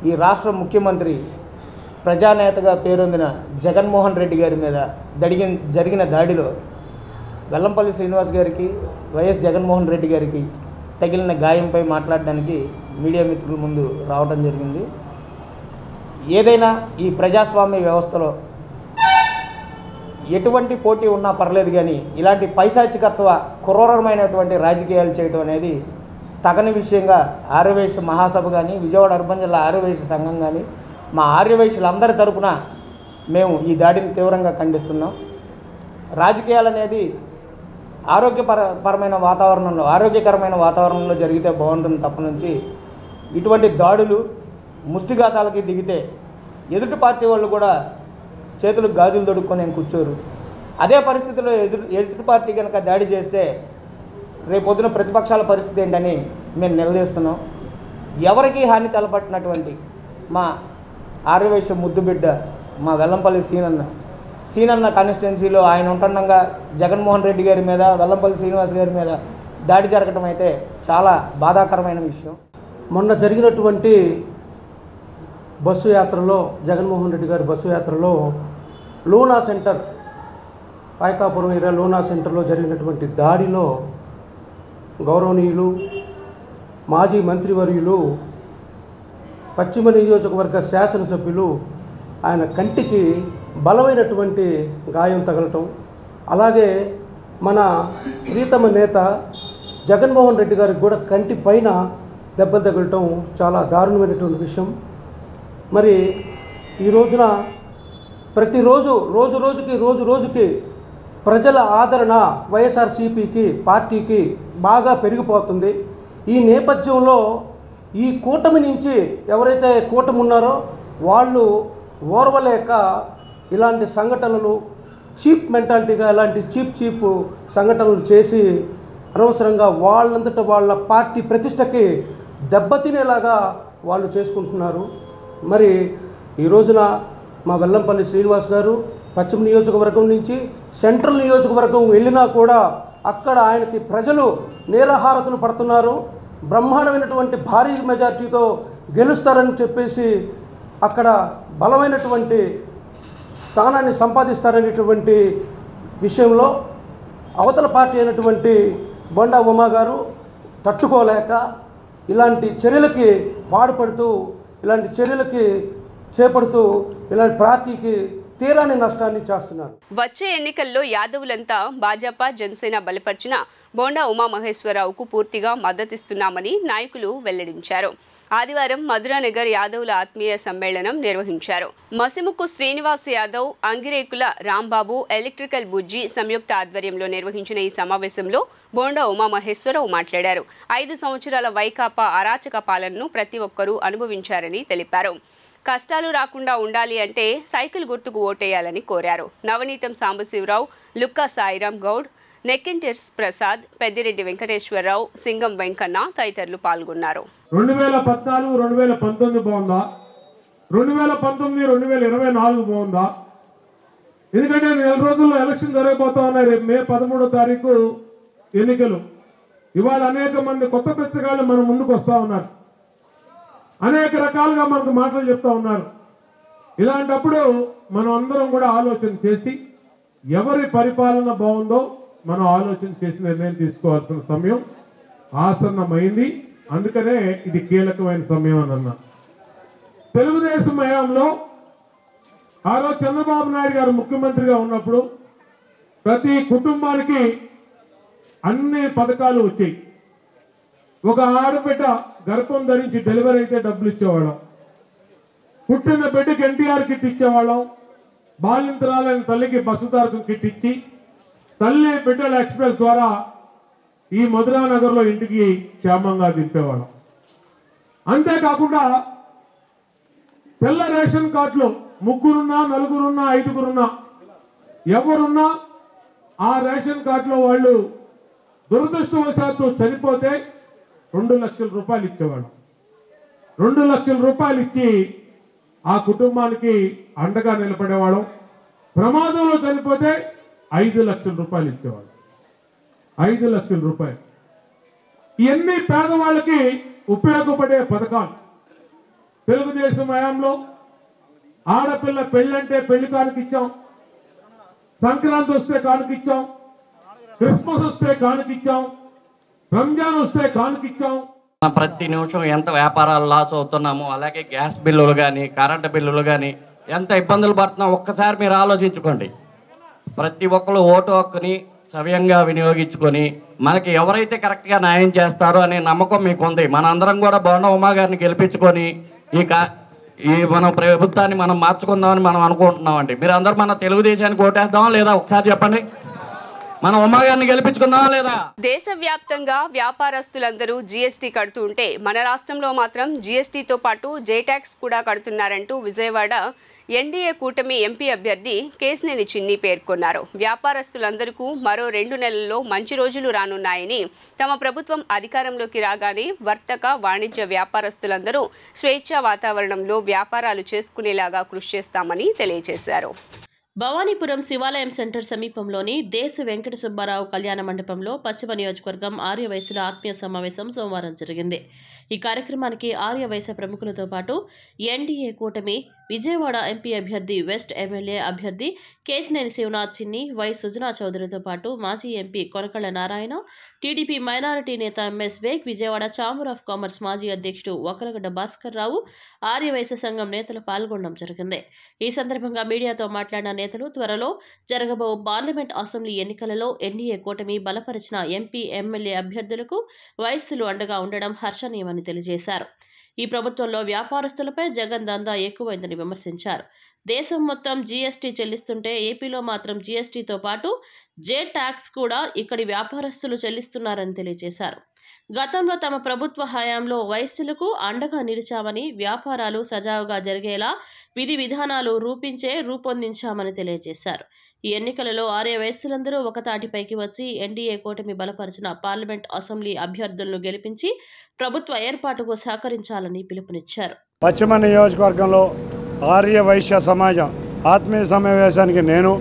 S4: ఈ రాష్ట్ర ముఖ్యమంత్రి ప్రజానేతగా పేరొందిన జగన్మోహన్ రెడ్డి గారి మీద జరిగిన దాడిలో వెల్లంపల్లి శ్రీనివాస్ గారికి, వైఎస్ జగన్మోహన్ రెడ్డి గారికి తగిలిన గాయంపై మాట్లాడడానికి మీడియా మిత్రుల ముందు రావడం జరిగింది. ఏదైనా ఈ ప్రజాస్వామ్య వ్యవస్థలో ఎటువంటి పోటీ ఉన్నా పర్లేదు, కానీ ఇలాంటి పైశాచికత్వ క్రూరమైనటువంటి రాజకీయాలు చేయడం అనేది తగని విషయంగా ఆర్యవైశ్య మహాసభ కానీ, విజయవాడ అర్బన్ జిల్లా ఆర్యవైశ్య సంఘం కానీ, మా ఆర్యవైశ్యులందరి తరపున మేము ఈ దాడిని తీవ్రంగా ఖండిస్తున్నాం. రాజకీయాలు అనేది ఆరోగ్యకరమైన వాతావరణంలో జరిగితే బాగుంటుంది తప్ప నుంచి ఇటువంటి దాడులు, ముష్టిఘాతాలకి దిగితే ఎదుటి పార్టీ వాళ్ళు కూడా చేతులకు గాజులు తొడుక్కొని కూర్చోరు. అదే పరిస్థితిలో ఎదుటి పార్టీ కనుక దాడి చేస్తే రేపొద్దున ప్రతిపక్షాల పరిస్థితి ఏంటని మేము నిలదీస్తున్నాం. ఎవరికి హాని తలపట్టినటువంటి మా ఆర్యవైశ్య ముద్దుబిడ్డ మా వెల్లంపల్లి సీనన్న కాన్స్టిట్యున్సీలో ఆయన ఉంటుండగా జగన్మోహన్ రెడ్డి గారి మీద, వెల్లంపల్లి శ్రీనివాస్ గారి మీద దాడి జరగడం అయితే చాలా బాధాకరమైన విషయం.
S5: మొన్న జరిగినటువంటి బస్సు యాత్రలో, జగన్మోహన్ రెడ్డి గారి బస్సు యాత్రలో Luna centre, Payakapuram area Luna సెంటర్లో జరిగినటువంటి దాడిలో గౌరవనీయులు మాజీ మంత్రివర్యులు, పశ్చిమ నియోజకవర్గ శాసనసభ్యులు ఆయన కంటికి బలమైనటువంటి గాయం తగలటం, అలాగే మన ప్రీతమ నేత జగన్మోహన్ రెడ్డి గారికి కూడా కంటి పైన దెబ్బలు తగలటం చాలా దారుణమైనటువంటి విషయం. మరి ఈ రోజున ప్రతిరోజు రోజుకి ప్రజల ఆదరణ వైఎస్ఆర్సీపీకి పార్టీకి బాగా పెరిగిపోతుంది. ఈ నేపథ్యంలో ఈ కూటమి నుంచి ఎవరైతే కూటమి ఉన్నారో వాళ్ళు ఓర్వలేక ఇలాంటి సంఘటనలు, చీప్ మెంటాలిటీగా ఇలాంటి చీప్ సంఘటనలు చేసి అనవసరంగా వాళ్ళంతటా వాళ్ళ పార్టీ ప్రతిష్టకి దెబ్బతినేలాగా వాళ్ళు చేసుకుంటున్నారు. మరి ఈ రోజున మా వెల్లంపల్లి శ్రీనివాస్ గారు పశ్చిమ నియోజకవర్గం నుంచి సెంట్రల్ నియోజకవర్గం వెళ్ళినా కూడా అక్కడ ఆయనకి ప్రజలు నీరాహారతులు పడుతున్నారు. బ్రహ్మాండమైనటువంటి భారీ మెజార్టీతో గెలుస్తారని చెప్పేసి అక్కడ బలమైనటువంటి స్థానాన్ని సంపాదిస్తారనేటువంటి విషయంలో అవతల పార్టీ అయినటువంటి బొండా ఉమా గారు తట్టుకోలేక ఇలాంటి చర్యలకి పాడుపడుతూ, ఇలాంటి చర్యలకి చేపడుతూ ఇలాంటి పార్టీకి తీరాని నష్టాన్ని చేస్తున్నారు.
S1: వచ్చే ఎన్నికల్లో యాదవులంతా భాజపా, జనసేన బలపరిచిన బోండా ఉమామహేశ్వరరావుకు పూర్తిగా మద్దతిస్తున్నామని నాయకులు వెల్లడించారు. ఆదివారం మధురానగర్ యాదవుల ఆత్మీయ సమ్మేళనం నిర్వహించారు. మసిముక్కు శ్రీనివాస్ యాదవ్, అంగిరేకుల రాంబాబు, ఎలక్ట్రికల్ బుజ్జి సంయుక్త ఆధ్వర్యంలో నిర్వహించిన ఈ సమావేశంలో బోండా ఉమామహేశ్వరరావు మాట్లాడారు. 5 సంవత్సరాల వైకాపా అరాచక పాలనను ప్రతి ఒక్కరూ అనుభవించారని తెలిపారు. కష్టాలు రాకుండా ఉండాలి అంటే సైకిల్ గుర్తుకు ఓటేయాలని కోరారు. నవనీతం సాంబశివరావు, లుక్కా సాయిరాం గౌడ్, నెక్కింటిర్స్ ప్రసాద్, పెద్దిరెడ్డి వెంకటేశ్వరరావు, సింగం వెంకన్న తదితరులు పాల్గొన్నారు.
S6: 2014, 2019 బాగుందా? 2019, 2024 బాగుందా? ఎందుకంటే 4 రోజుల్లో ఎలక్షన్ జరగబోతా ఉన్నాయి. రేపు మే 13వ తారీఖు ఎన్నికలు. ఇవాళ అనేక మంది కొత్త పెచ్చగాళ్ళు మన ముందుకు వస్తా ఉన్నారు. అనేక రకాలుగా మనకు మాటలు చెప్తా ఉన్నారు. ఇలాంటప్పుడు మనం అందరం కూడా ఆలోచన చేసి ఎవరి పరిపాలన బాగుందో మనం ఆలోచన చేసి నిర్ణయం తీసుకోవాల్సిన సమయం ఆసన్నమైంది. అందుకనే ఇది కీలకమైన సమయం అని అన్నా. తెలుగుదేశం హయాంలో ఆ రోజు చంద్రబాబు నాయుడు గారు ముఖ్యమంత్రిగా ఉన్నప్పుడు ప్రతి కుటుంబానికి అన్ని పథకాలు వచ్చాయి. ఒక ఆడబిడ్డ గర్భం ధరించి డెలివరీ అయితే డబ్బులు ఇచ్చేవాళ్ళం, పుట్టిన బిడ్డకి ఎన్టీఆర్ కిట్ ఇచ్చేవాళ్ళం, బాలింతరాలైన తల్లికి బస్సుదారుకు కిట్ ఇచ్చి తల్లి బిడ్డల ఎక్స్ప్రెస్ ద్వారా ఈ మధురానగర్లో ఇంటికి క్షేమంగా దింపేవాళ్ళం. అంతేకాకుండా తెల్ల రేషన్ కార్డులు ముగ్గురున్నా, నలుగురున్నా, ఐదుగురున్నా, ఎవరున్నా ఆ రేషన్ కార్డులో వాళ్ళు దురదృష్టవశాత్తు చనిపోతే 2 లక్షల రూపాయలు ఇచ్చేవాడు. 2 లక్షల రూపాయలు ఇచ్చి ఆ కుటుంబానికి అండగా నిలబడేవాడు. ప్రమాదంలో చనిపోతే 5 లక్షల రూపాయలు ఇచ్చేవాడు. 5 లక్షల రూపాయలు. ఇవన్నీ పేదవాళ్ళకి ఉపయోగపడే పథకాలు. తెలుగుదేశం హయాంలో ఆడపిల్ల పెళ్ళంటే పెళ్లి కానుక ఇచ్చాం, సంక్రాంతి వస్తే కానుక ఇచ్చాం, క్రిస్మస్ వస్తే కానుక ఇచ్చాం, రంజాన్ వస్తే కానుక ఇచ్చాం.
S7: ప్రతి నిమిషం ఎంత వ్యాపారాలు లాస్ అవుతున్నామో, అలాగే గ్యాస్ బిల్లులు కానీ కరెంటు బిల్లులు కానీ ఎంత ఇబ్బందులు పడుతున్నాం ఒక్కసారి మీరు ఆలోచించుకోండి. ప్రతి ఒక్కరు ఓటు హక్కుని సవ్యంగా వినియోగించుకొని మనకి ఎవరైతే కరెక్ట్గా న్యాయం చేస్తారో అనే నమ్మకం మీకు ఉంది. మనందరం కూడా బోండా ఉమా గారిని గెలిపించుకొని ఈ మన ప్రభుత్వాన్ని మనం మార్చుకుందామని మనం అనుకుంటున్నామండి. మీరు అందరూ మన తెలుగుదేశానికి ఓటేద్దామా లేదా ఒకసారి చెప్పండి. మనం ఉమా గారిని గెలిపించుకుందామా లేదా?
S1: దేశవ్యాప్తంగా వ్యాపారస్తులందరూ జీఎస్టీ కడుతూ ఉంటే మన రాష్ట్రంలో మాత్రం జీఎస్టీతో పాటు జేటాక్స్ కూడా కడుతున్నారంటూ విజయవాడ ఎన్డీఏ కూటమి ఎంపీ అభ్యర్థి కేశినేని చిన్ని పేర్కొన్నారు. వ్యాపారస్తులందరికీ మరో 2 నెలల్లో మంచి రోజులు రానున్నాయని, తమ ప్రభుత్వం అధికారంలోకి రాగానే వర్తక వాణిజ్య వ్యాపారస్తులందరూ స్వేచ్ఛా వాతావరణంలో వ్యాపారాలు చేసుకునేలాగా కృషి చేస్తామని తెలియజేశారు.
S3: భవానీపురం శివాలయం సెంటర్ సమీపంలోని దేశ వెంకట సుబ్బారావు కళ్యాణ మండపంలో పశ్చిమ నియోజకవర్గం ఆర్యవైశ్యుల ఆత్మీయ సమావేశం సోమవారం జరిగింది. ఈ కార్యక్రమానికి ఆర్యవైశ్య ప్రముఖులతో పాటు ఎన్డీఏ కూటమి విజయవాడ ఎంపీ అభ్యర్థి, వెస్ట్ ఎమ్మెల్యే అభ్యర్థి కేశినేని శివనాథ్ చిన్ని, వై సుజనా చౌదరితో పాటు మాజీ MP Konakalla Narayana, TDP minority నేత MS Baig, Vijayawada chamber of commerce మాజీ అధ్యక్షుడు వకలగడ్డ భాస్కర్ రావు, ఆర్యవైశ్య సంఘం నేతలు పాల్గొనడం జరిగింది. ఈ సందర్భంగా మీడియాతో మాట్లాడిన నేతలు త్వరలో జరగబో పార్లమెంట్ అసెంబ్లీ ఎన్నికలలో ఎన్డీఏ కూటమి బలపరిచిన ఎంపీ, ఎమ్మెల్యే అభ్యర్థులకు వైశ్యులు అండగా ఉండడం హర్షణీయమని తెలియజేశారు. ఈ ప్రభుత్వంలో వ్యాపారస్తులపై జగన్ దందా ఎక్కువైందని విమర్శించారు. దేశం మొత్తం జీఎస్టీ చెల్లిస్తుంటే ఏపీలో మాత్రం జీఎస్టీతో పాటు జే ట్యాక్స్ కూడా ఇక్కడి వ్యాపారస్తులు చెల్లిస్తున్నారని తెలియజేశారు. గతంలో తమ ప్రభుత్వ హయాంలో వైశ్యులకు అండగా నిలిచామని, వ్యాపారాలు సజావుగా జరిగేలా విధి విధానాలు రూపొందించామని తెలియజేశారు. ఈ ఎన్నికలలో ఆర్యవైశ్యులందరూ ఒకతాటిపైకి వచ్చి ఎన్డీఏ కూటమి బలపరిచిన పార్లమెంట్ అసెంబ్లీ అభ్యర్థులను గెలిపించి ప్రభుత్వ ఏర్పాటుకు సహకరించాలని పిలుపునిచ్చారు.
S8: పశ్చిమ నియోజకవర్గంలో ఆర్యవైశ్య సమాజం ఆత్మీయ సమావేశానికి నేను,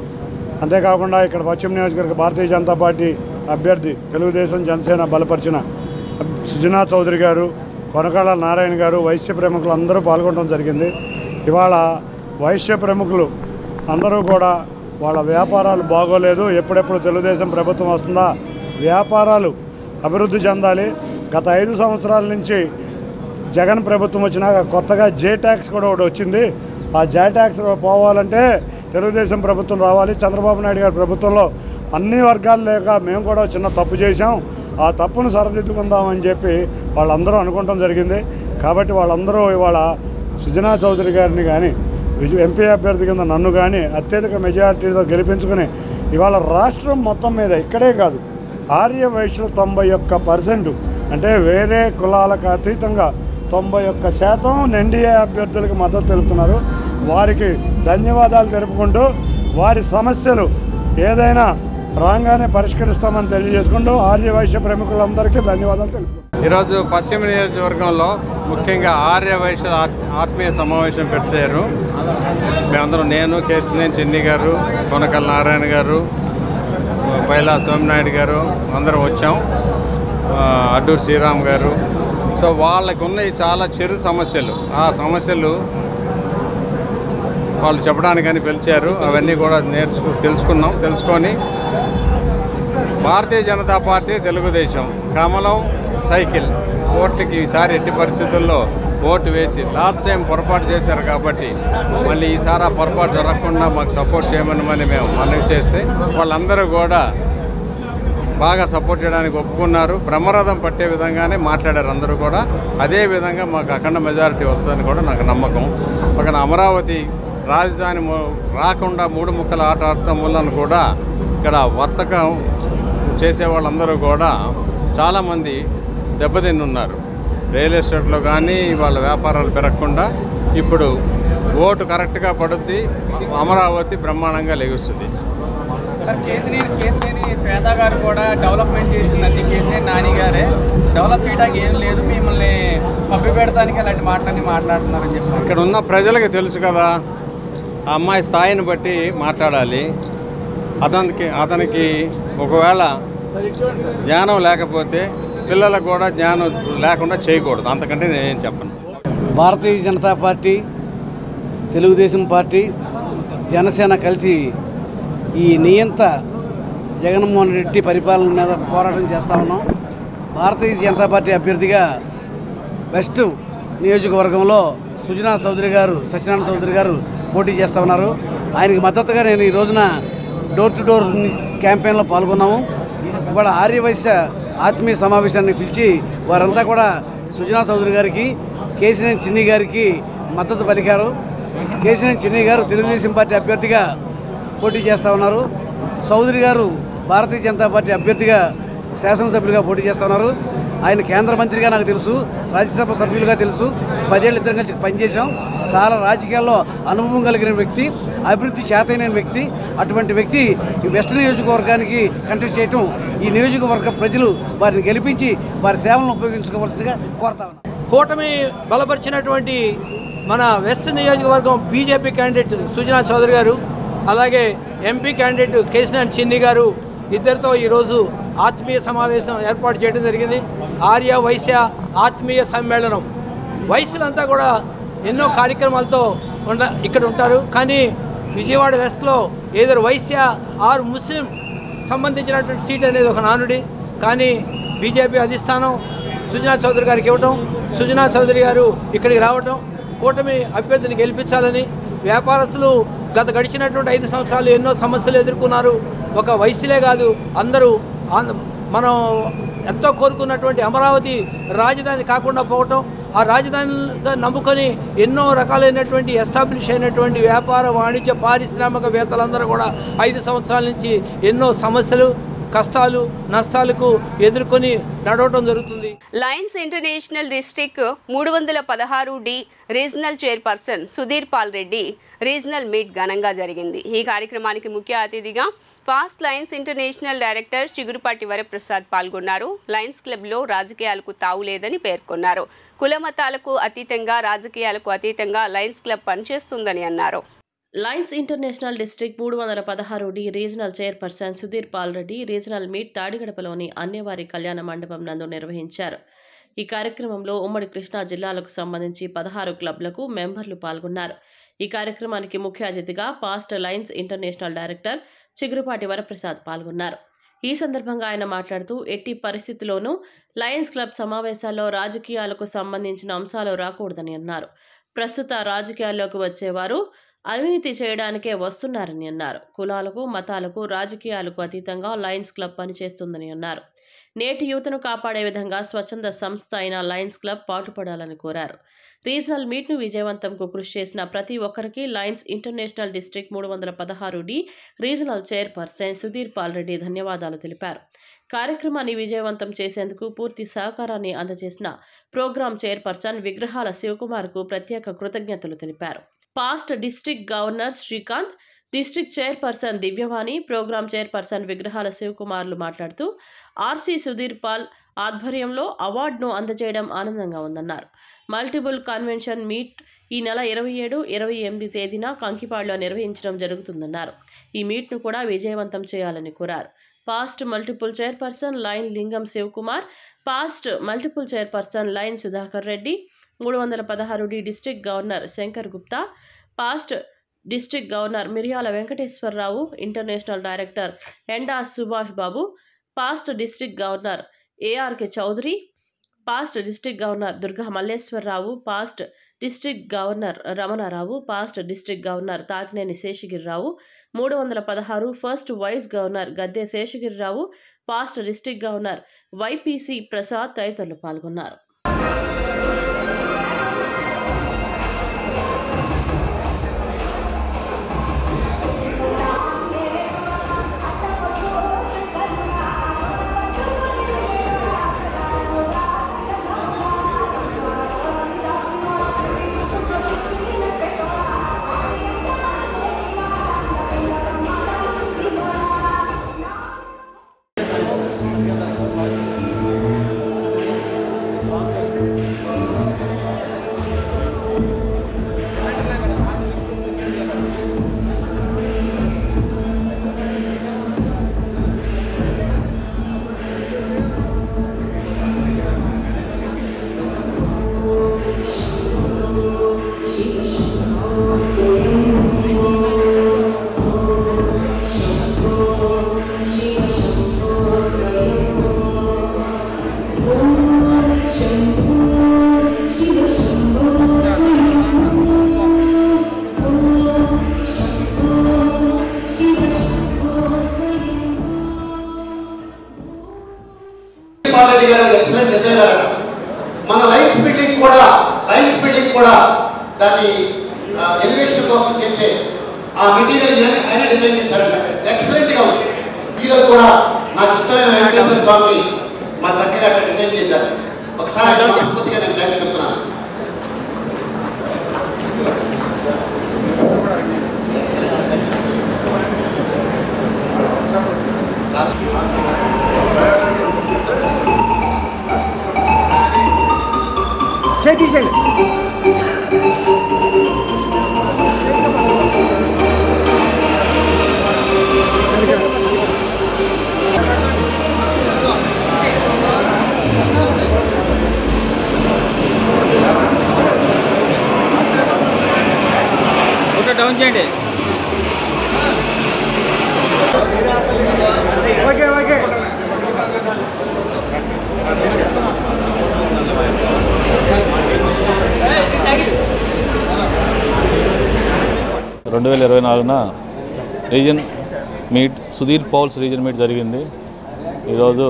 S8: అంతేకాకుండా ఇక్కడ పశ్చిమ నియోజకవర్గ భారతీయ జనతా పార్టీ అభ్యర్థి తెలుగుదేశం జనసేన బలపరిచిన సుజనా చౌదరి గారు, కొనకళ్ళ నారాయణ గారు, వైశ్య ప్రముఖులు అందరూ పాల్గొనడం జరిగింది. ఇవాళ వైశ్య ప్రముఖులు అందరూ కూడా వాళ్ళ వ్యాపారాలు బాగోలేదు, ఎప్పుడెప్పుడు తెలుగుదేశం ప్రభుత్వం వస్తుందా, వ్యాపారాలు అభివృద్ధి చెందాలి. గత 5 సంవత్సరాల నుంచి జగన్ ప్రభుత్వం వచ్చినాక కొత్తగా జే ట్యాక్స్ కూడా ఒకటి వచ్చింది. ఆ జే ట్యాక్స్ పోవాలంటే తెలుగుదేశం ప్రభుత్వం రావాలి. చంద్రబాబు నాయుడు గారి ప్రభుత్వంలో అన్ని వర్గాలు లేక మేము కూడా చిన్న తప్పు చేశాం, ఆ తప్పును సరిదిద్దుకుందామని చెప్పి వాళ్ళందరూ అనుకోవడం జరిగింది. కాబట్టి వాళ్ళందరూ ఇవాళ సుజనా చౌదరి గారిని కానీ, ఎంపీ అభ్యర్థి కింద నన్ను కానీ అత్యధిక మెజారిటీతో గెలిపించుకుని ఇవాళ రాష్ట్రం మొత్తం మీద ఇక్కడే కాదు ఆర్యవైశ్యులు 91% అంటే వేరే కులాలకు అతీతంగా 91% ఎన్డీఏ అభ్యర్థులకు మద్దతు తెలుపుతున్నారు. వారికి ధన్యవాదాలు తెలుపుకుంటూ వారి సమస్యలు ఏదైనా రాగానే పరిష్కరిస్తామని తెలియజేసుకుంటూ ఆర్యవైశ్య ప్రముఖులందరికీ ధన్యవాదాలు తెలుపుకుంటాం.
S9: ఈరోజు పశ్చిమ నియోజకవర్గంలో ముఖ్యంగా ఆర్యవైశ్య ఆత్మీయ సమావేశం పెట్టారు. మేమందరం, నేను, కేశినేని చిన్ని గారు, కొనకళ్ళ నారాయణ గారు, పైలా సోమనాయుడు గారు అందరం వచ్చాం, అడ్డూరు శ్రీరామ్ గారు. సో వాళ్ళకు ఉన్నాయి చాలా చిరు సమస్యలు. ఆ సమస్యలు వాళ్ళు చెప్పడానికని పిలిచారు. అవన్నీ కూడా తెలుసుకొని భారతీయ జనతా పార్టీ, తెలుగుదేశం, కమలం, సైకిల్ ఓట్లకి ఈసారి ఎట్టి పరిస్థితుల్లో ఓటు వేసి లాస్ట్ టైం పొరపాటు చేశారు కాబట్టి మళ్ళీ ఈసారి ఆ పొరపాటు జరగకుండా మాకు సపోర్ట్ చేయమని మళ్ళీ మేము మనవి చేస్తే వాళ్ళందరూ కూడా బాగా సపోర్ట్ చేయడానికి ఒప్పుకున్నారు. బ్రహ్మరథం పట్టే విధంగానే మాట్లాడారు అందరూ కూడా. అదే విధంగా మాకు అఖండ మెజారిటీ వస్తుందని కూడా నాకు నమ్మకం. పక్కన అమరావతి రాజధాని రాకుండా 3 ముక్కల ఆట ఆడటం వలన కూడా ఇక్కడ వర్తకం చేసే వాళ్ళందరూ కూడా చాలామంది దెబ్బతిన్నున్నారు. రియల్ ఎస్టేట్లో కానీ వాళ్ళ వ్యాపారాలు పెరగకుండా ఇప్పుడు ఓటు కరెక్ట్గా పడుద్ది. అమరావతి బ్రహ్మాండంగా లెగుస్తుంది.
S10: సార్ కేసినేని శ్వేత గారు కూడా డెవలప్మెంట్ చేసిందండి. కేసినేని నాని గారే డెవలప్ చేయడానికి ఏం లేదు, మిమ్మల్ని పబ్బి పెడతానికి అలాంటి మాటలన్నీ మాట్లాడుతున్నారని చెప్పి
S9: ఇక్కడ ఉన్న ప్రజలకి తెలుసు కదా, ఆ అమ్మాయి స్థాయిని బట్టి మాట్లాడాలి. అతనికి ఒకవేళ జ్ఞానం లేకపోతే పిల్లలకు కూడా జ్ఞానం లేకుండా చేయకూడదు. అంతకంటే నేనేం చెప్పను.
S11: భారతీయ జనతా పార్టీ, తెలుగుదేశం పార్టీ, జనసేన కలిసి ఈ నియంత జగన్మోహన్ రెడ్డి పరిపాలన మీద పోరాటం చేస్తూ ఉన్నాం. భారతీయ జనతా పార్టీ అభ్యర్థిగా వెస్ట్ నియోజకవర్గంలో సుజనా చౌదరి గారు, సత్యనారాయణ చౌదరి గారు పోటీ చేస్తూ ఉన్నారు. ఆయనకి మద్దతుగా నేను ఈ రోజున డోర్ టు డోర్ క్యాంపెయిన్లో పాల్గొన్నాము. ఇవాళ ఆర్యవైశ్య ఆత్మీయ సమావేశాన్ని పిలిచి వారంతా కూడా సుజనా చౌదరి గారికి, కేసినేని చిన్ని గారికి మద్దతు పలికారు. కేసినేని చిన్ని గారు తెలుగుదేశం పార్టీ అభ్యర్థిగా పోటీ చేస్తూ ఉన్నారు. చౌదరి గారు భారతీయ జనతా పార్టీ అభ్యర్థిగా శాసనసభ్యులుగా పోటీ చేస్తూ ఉన్నారు. ఆయన కేంద్ర మంత్రిగా నాకు తెలుసు, రాజ్యసభ సభ్యులుగా తెలుసు. 10 ఏళ్ళు ఇద్దరం కలిసి పనిచేశాం. చాలా రాజకీయాల్లో అనుభవం కలిగిన వ్యక్తి, అభివృద్ధి చేతైన వ్యక్తి. అటువంటి వ్యక్తి ఈ వెస్ట్ నియోజకవర్గానికి కంటెస్ట్ చేయటం, ఈ నియోజకవర్గ ప్రజలు వారిని గెలిపించి వారి సేవలను ఉపయోగించుకోవాల్సిందిగా కోరుతా ఉన్నారు.
S12: కూటమి బలపరిచినటువంటి మన వెస్ట్ నియోజకవర్గం బీజేపీ క్యాండిడేట్ సుజనా చౌదరి గారు, అలాగే ఎంపీ క్యాండిడేట్ కేసినేని చిన్ని గారు ఇద్దరితో ఈరోజు ఆత్మీయ సమావేశం ఏర్పాటు చేయడం జరిగింది. ఆర్య వైశ్య ఆత్మీయ సమ్మేళనం. వయసులంతా కూడా ఎన్నో కార్యక్రమాలతో ఇక్కడ ఉంటారు. కానీ విజయవాడ వెస్ట్లో ఏదో వైశ్య ఆర్ ముస్లిం సంబంధించినటువంటి సీట్ అనేది ఒక నానుడి. కానీ బీజేపీ అధిష్టానం సుజనా చౌదరి గారికి ఇవ్వటం, సుజనా చౌదరి గారు ఇక్కడికి రావటం, కూటమి అభ్యర్థిని గెలిపించాలని, వ్యాపారస్తులు గత గడిచినటువంటి 5 సంవత్సరాలు ఎన్నో సమస్యలు ఎదుర్కొన్నారు. ఒక వయసులే కాదు, అందరూ మనం ఎంతో కోరుకున్నటువంటి అమరావతి రాజధాని కాకుండా పోవటం, ఆ రాజధానిగా నమ్ముకొని ఎన్నో రకాలైనటువంటి ఎస్టాబ్లిష్ అయినటువంటి వ్యాపార, వాణిజ్య, పారిశ్రామికవేత్తలందరూ కూడా 5 సంవత్సరాల నుంచి ఎన్నో సమస్యలు, కష్టాలు, నష్టాలకు ఎదుర్కొని నడవటం జరుగుతుంది.
S1: Lions international district 316D regional chairperson Sudheer Paul Reddy regional meet ఘనంగా జరిగింది. ఈ కార్యక్రమానికి ముఖ్య అతిథిగా past Lions International director Chiguripati Varaprasad పాల్గొన్నారు. లయన్స్ క్లబ్లో రాజకీయాలకు తావు లేదని పేర్కొన్నారు. కుల మతాలకు అతీతంగా, రాజకీయాలకు అతీతంగా లయన్స్ క్లబ్ పనిచేస్తుందని అన్నారు.
S3: Lions international district 316D regional chairperson Sudheer Paul Reddy regional meet తాడిగడపలోని అన్యవారి కళ్యాణ మండపం నందు నిర్వహించారు. ఈ కార్యక్రమంలో ఉమ్మడి కృష్ణా జిల్లాలకు సంబంధించి 16 క్లబ్లకు మెంబర్లు పాల్గొన్నారు. ఈ కార్యక్రమానికి ముఖ్య అతిథిగా past Lions International director Chiguripati Varaprasad పాల్గొన్నారు. ఈ సందర్భంగా ఆయన మాట్లాడుతూ ఎట్టి పరిస్థితుల్లోనూ లయన్స్ క్లబ్ సమావేశాల్లో రాజకీయాలకు సంబంధించిన అంశాలు రాకూడదని అన్నారు. ప్రస్తుత రాజకీయాల్లోకి వచ్చేవారు అవినీతి చేయడానికే వస్తున్నారని అన్నారు. కులాలకు, మతాలకు, రాజకీయాలకు అతీతంగా లయన్స్ క్లబ్ పనిచేస్తుందని అన్నారు. నేటి యువతను కాపాడే విధంగా స్వచ్ఛంద సంస్థ అయిన లయన్స్ క్లబ్ పాటుపడాలని కోరారు. రీజనల్ మీట్ను విజయవంతంకు కృషి చేసిన ప్రతి ఒక్కరికి Lions international district 316D regional chairperson Sudheer Paul Reddy ధన్యవాదాలు తెలిపారు. కార్యక్రమాన్ని విజయవంతం చేసేందుకు పూర్తి సహకారాన్ని అందజేసిన ప్రోగ్రాం చైర్పర్సన్ విగ్రహాల శివకుమార్కు ప్రత్యేక కృతజ్ఞతలు తెలిపారు. Past district governor Srikanth, district chairperson Divyavani, program chairperson విగ్రహాల శివకుమార్లు మాట్లాడుతూ ఆర్సీ సుధీర్ పాల్ ఆధ్వర్యంలో అవార్డును అందజేయడం ఆనందంగా ఉందన్నారు. మల్టిపుల్ కన్వెన్షన్ మీట్ ఈ నెల 27, 28 తేదీన కంకిపాడులో నిర్వహించడం జరుగుతుందన్నారు. ఈ మీట్ను కూడా విజయవంతం చేయాలని కోరారు. Past multiple chairperson lion Lingam Sivakumar, past multiple chairperson lion Sudhakar Reddy, 316D district governor Shankar Gupta, past district governor Miriyala Venkateswararao, international director Yenda Subhash Babu, past district governor ARK Chowdary, past district governor Durga Malleswararao, past district governor Ramanarao, past district governor Tatineni Seshagirirao, 316 first vice governor Gadde Seshagirirao, past district governor YPC Prasad తదితరులు పాల్గొన్నారు.
S13: మన life building కూడా దాని elevation కోసం చేసే ఆ material ఆయన design చేశారంట. ఎక్సలెంట్గా ఉంది. ఈరోజు కూడా నాకు ఇష్టమైన వెంకటేశ్వర స్వామి మా చక్కగా డిజైన్ చేశారు. ఒకసారి మనస్ఫూర్తిగా నేను థ్యాంక్స్ చెప్తున్నాను.
S14: తీసేయండి.
S10: డౌన్ చేయండి.
S14: Okay okay.
S15: 2024 reason meet Sudheer పౌల్స్ reason meet జరిగింది. ఈరోజు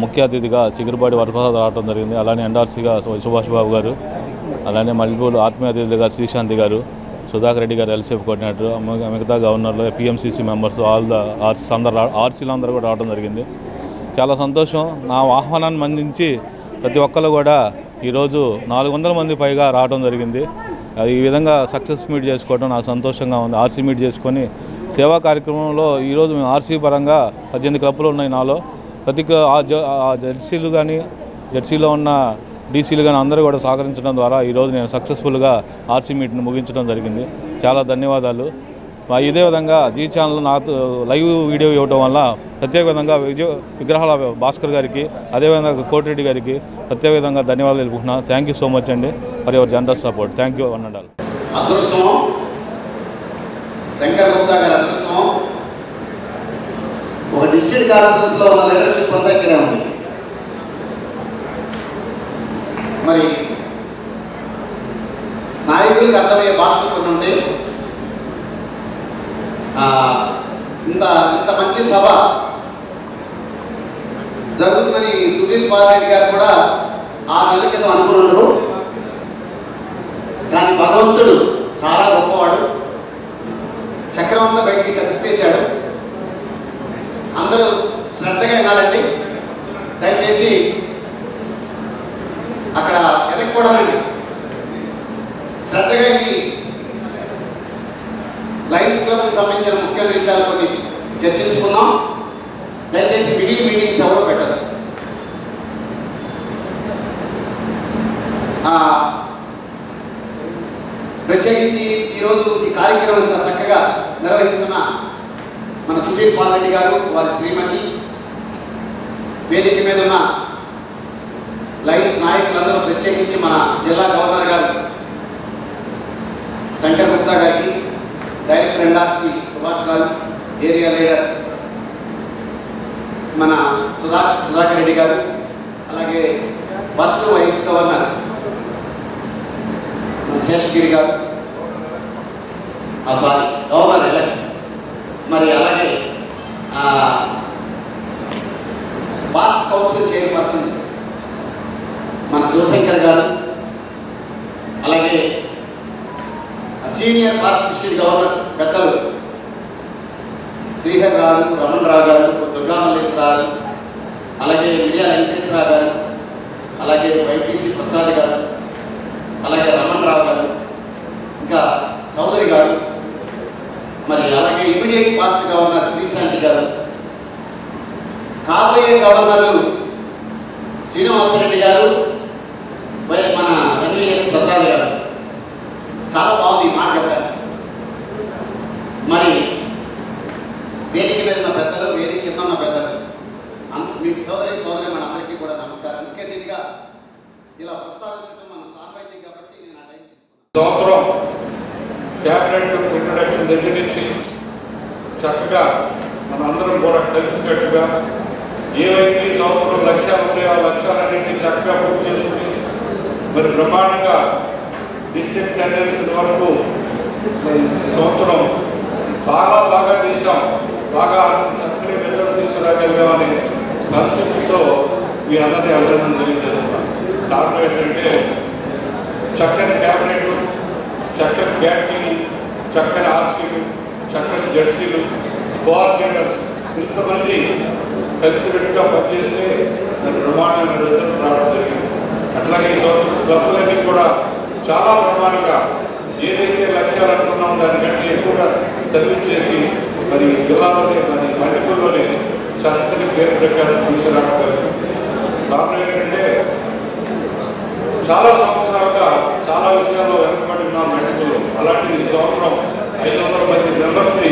S15: ముఖ్య అతిథిగా చిగురుపాటి వరప్రసాద్ రావడం జరిగింది. అలానే ఎన్ఆర్సీగా సుభాష్ బాబు గారు, అలానే మల్టిపుల్ ఆత్మీయ అతిథులుగా శ్రీశాంతి గారు, సుధాకర్ రెడ్డి గారు ఎల్సీఎఫ్ కోఆర్డినేటర్, మిగతా గవర్నర్లు, పిఎంసీసీ మెంబర్స్, ఆల్ ద ఆర్సీలు అందరూ కూడా రావడం జరిగింది. చాలా సంతోషం. నా ఆహ్వానాన్ని మన్నించి ప్రతి ఒక్కరు కూడా ఈరోజు 400 మంది పైగా రావడం జరిగింది. ఈ విధంగా సక్సెస్ మీట్ చేసుకోవడం నాకు సంతోషంగా ఉంది. ఆర్సీ మీట్ చేసుకొని సేవా కార్యక్రమంలో ఈరోజు మేము ఆర్సీ పరంగా 18 క్లబ్లు ఉన్నాయి నాలో. ప్రతి జెర్సీలు కానీ జెర్సీలో ఉన్న డీసీలు కానీ అందరూ కూడా సహకరించడం ద్వారా ఈరోజు నేను సక్సెస్ఫుల్గా ఆర్సీ మీట్ని ముగించడం జరిగింది. చాలా ధన్యవాదాలు. ఇదే విధంగా జీ ఛానల్ నాకు లైవ్ వీడియో ఇవ్వడం వల్ల ప్రత్యేక విధంగా విగ్రహాల భాస్కర్ గారికి, అదేవిధంగా కోటిరెడ్డి గారికి ప్రత్యేక విధంగా ధన్యవాదాలు తెలుపుకుంటున్నాను. థ్యాంక్ యూ సో మచ్ అండి for your generous support. Thank you అన్నాడు.
S13: అదృష్టం శంకర్ గుప్తా గారి అదృష్టం. ఒక డిస్ట్రిక్ట్ కార్పొరేషన్లో ఉన్న లీడర్షిప్ అంతా ఇక్కడే ఉంది. మరి నాయకులకు అర్థమయ్యే భాషలు కొన్ని ఉంటే ఇంత మంచి సభ జరుగుతుందని సుధీర్ పారెడ్డి గారు కూడా 6 నెలల క్రితం అనుకున్నారు. కానీ భగవంతుడు చాలా గొప్పవాడు. చక్రం అంతా బయటికి తిప్పేశాడు. అందరూ శ్రద్ధగా వినాలండి దయచేసి. అక్కడ వెనక్కోవడాలండి శ్రద్ధగా ఈ లయన్స్ క్లబ్కి సంబంధించిన ముఖ్యమైన విషయాలు కొన్ని చర్చించుకుందాం. దయచేసి మీటింగ్స్ ఎవరు పెట్టదు. ప్రత్యేకించి ఈరోజు ఈ కార్యక్రమం ఇంత చక్కగా నిర్వహిస్తున్న మన సుధీర్ పాల్రెడ్డి గారు, వారి శ్రీమతి, వేదిక మీద ఉన్న లయన్స్ నాయకులందరూ, ప్రత్యేకించి మన జిల్లా గవర్నర్ గారు శంకర్ గుప్తా గారికి, డైరెక్టర్ ఎన్ఆర్సీ సుభాష్ గారు, ఏరియా లీడర్ మన సుధాకర్ రెడ్డి గారు, అలాగే ఫస్ట్ వైస్ గవర్నర్ మన శేషగిరి గారు, గవర్నర్ ఎలక్ట్, మరి అలాగే పాస్ట్ కౌన్సిల్ చైర్పర్సన్స్ మన శివశంకర్ గారు, అలాగే సీనియర్ పాస్ట్ డిస్ట్రిక్ట్ గవర్నర్స్ పెద్దలు శ్రీహర్ రావు, రమణ్ రావు గారు, దుర్గా మల్లేశ్వరరావు, అలాగే విజయ వెంకటేశ్వరరావు గారు, అలాగే వైపీసీ ప్రసాద్ గారు, అలాగే రమణ్ రావు గారు, ఇంకా చౌదరి గారు, మరి అలాగే ఇమీడియట్ పాస్ట్ గవర్నర్ శ్రీశాంతి గారు, కాబోయే గవర్నర్లు శ్రీనివాసరెడ్డి గారు, మన ఎన్వీఎస్ ప్రసాద్ గారు. చాలా బాగుంది ఈ మాట చెప్పారు. మరి వేదిక మీద ఉన్న పెద్దలు, వేదిక కింద ఉన్న పెద్దలు, మీ సోదరి మన అందరికీ కూడా నమస్కారం. ముఖ్య అతిథిగా ఇలా ప్రస్తావించడం మన సాంప్రదాయం కాబట్టి నేను ఆ టైం తీసుకున్నాను.
S16: సంవత్సరం క్యాబినెట్ ఇంట్రడక్షన్ దగ్గర నుంచి చక్కగా మనందరం కూడా కలిసికట్టుగా ఏవైతే ఈ సంవత్సరం లక్ష్యాలు ఉన్నాయో ఆ లక్ష్యాలన్నింటినీ చక్కగా పూర్తి చేసుకుని మరి బ్రహ్మాండంగా డిస్ట్రిక్ట్ టెండర్స్ వరకు ఈ సంవత్సరం బాగా చేశాం, బాగా చక్కని రిజల్ట్ తీసుకురాగలిగామని సంతృప్తితో మీ అందరినీ అభినందన తెలియజేస్తున్నాం. కారణం ఏంటంటే చక్కని క్యాబినెట్, చక్కని బ్యాటింగ్, చక్కని ఆర్సీలు, చక్కని జెర్సీలు, కోఆర్డినేటర్స్ ఇంతమంది కలిసికట్టుగా పనిచేస్తే దాని బ్రహ్మాండమైన రిజల్ట్ రావడం జరిగింది. అట్లాగే ఈ సంవత్సరం క్లబ్బులన్నీ కూడా చాలా ప్రమాణంగా ఏదైతే లక్ష్యాలు అనుకున్నాం దానికంటే ఎక్కువగా సర్వీస్ చేసి మరి జిల్లాలోనే మరి మల్టిపుల్లోనే చక్కని పేరు ప్రకారం తీసుకురావడం. కారణం ఏంటంటే చాలా సంవత్సరాలుగా చాలా విషయాల్లో వెనుకబడి ఉన్నాం మల్టిపుల్. అలాంటిది ఈ సంవత్సరం 500 మంది మెంబర్స్ని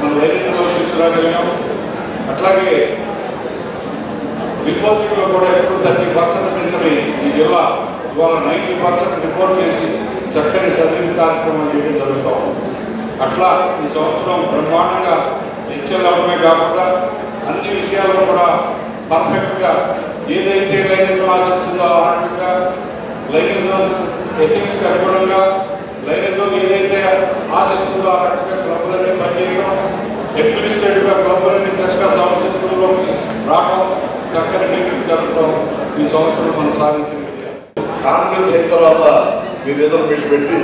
S16: మనం లైసెన్స్లో తీసుకురాగలిగాం. అట్లాగే రిపోర్టింగ్లో కూడా ఎప్పుడు 30% పెంచని ఈ జిల్లా ఇవాళ 90% రిపోర్ట్ చేసి చక్కని సర్వీస్ కార్యక్రమం చేయడం జరుగుతాం. అట్లా ఈ సంవత్సరం బ్రహ్మాండంగా లెక్చర్లు అవ్వడమే కాకుండా అన్ని విషయాల్లో కూడా పర్ఫెక్ట్గా ఏదైతే లైనిజం ఆశిస్తుందో ఆ రకంగా లైనిజం ఎథిక్స్కి అనుగుణంగా లైనిజం ఏదైతే ఆశిస్తుందో ఆ రకంగా క్లబ్లన్నీ పనిచేయడం, అడ్మినిస్ట్రేటివ్గా క్లబ్లన్నీ చక్కగా సంస్థలోకి రావడం, చక్కని మీటింగ్ జరగడం ఈ సంవత్సరం మనం సాధించిన
S17: కాంగ్రెస్ అయిన తర్వాత మీరు రిజర్వ్ పెట్టి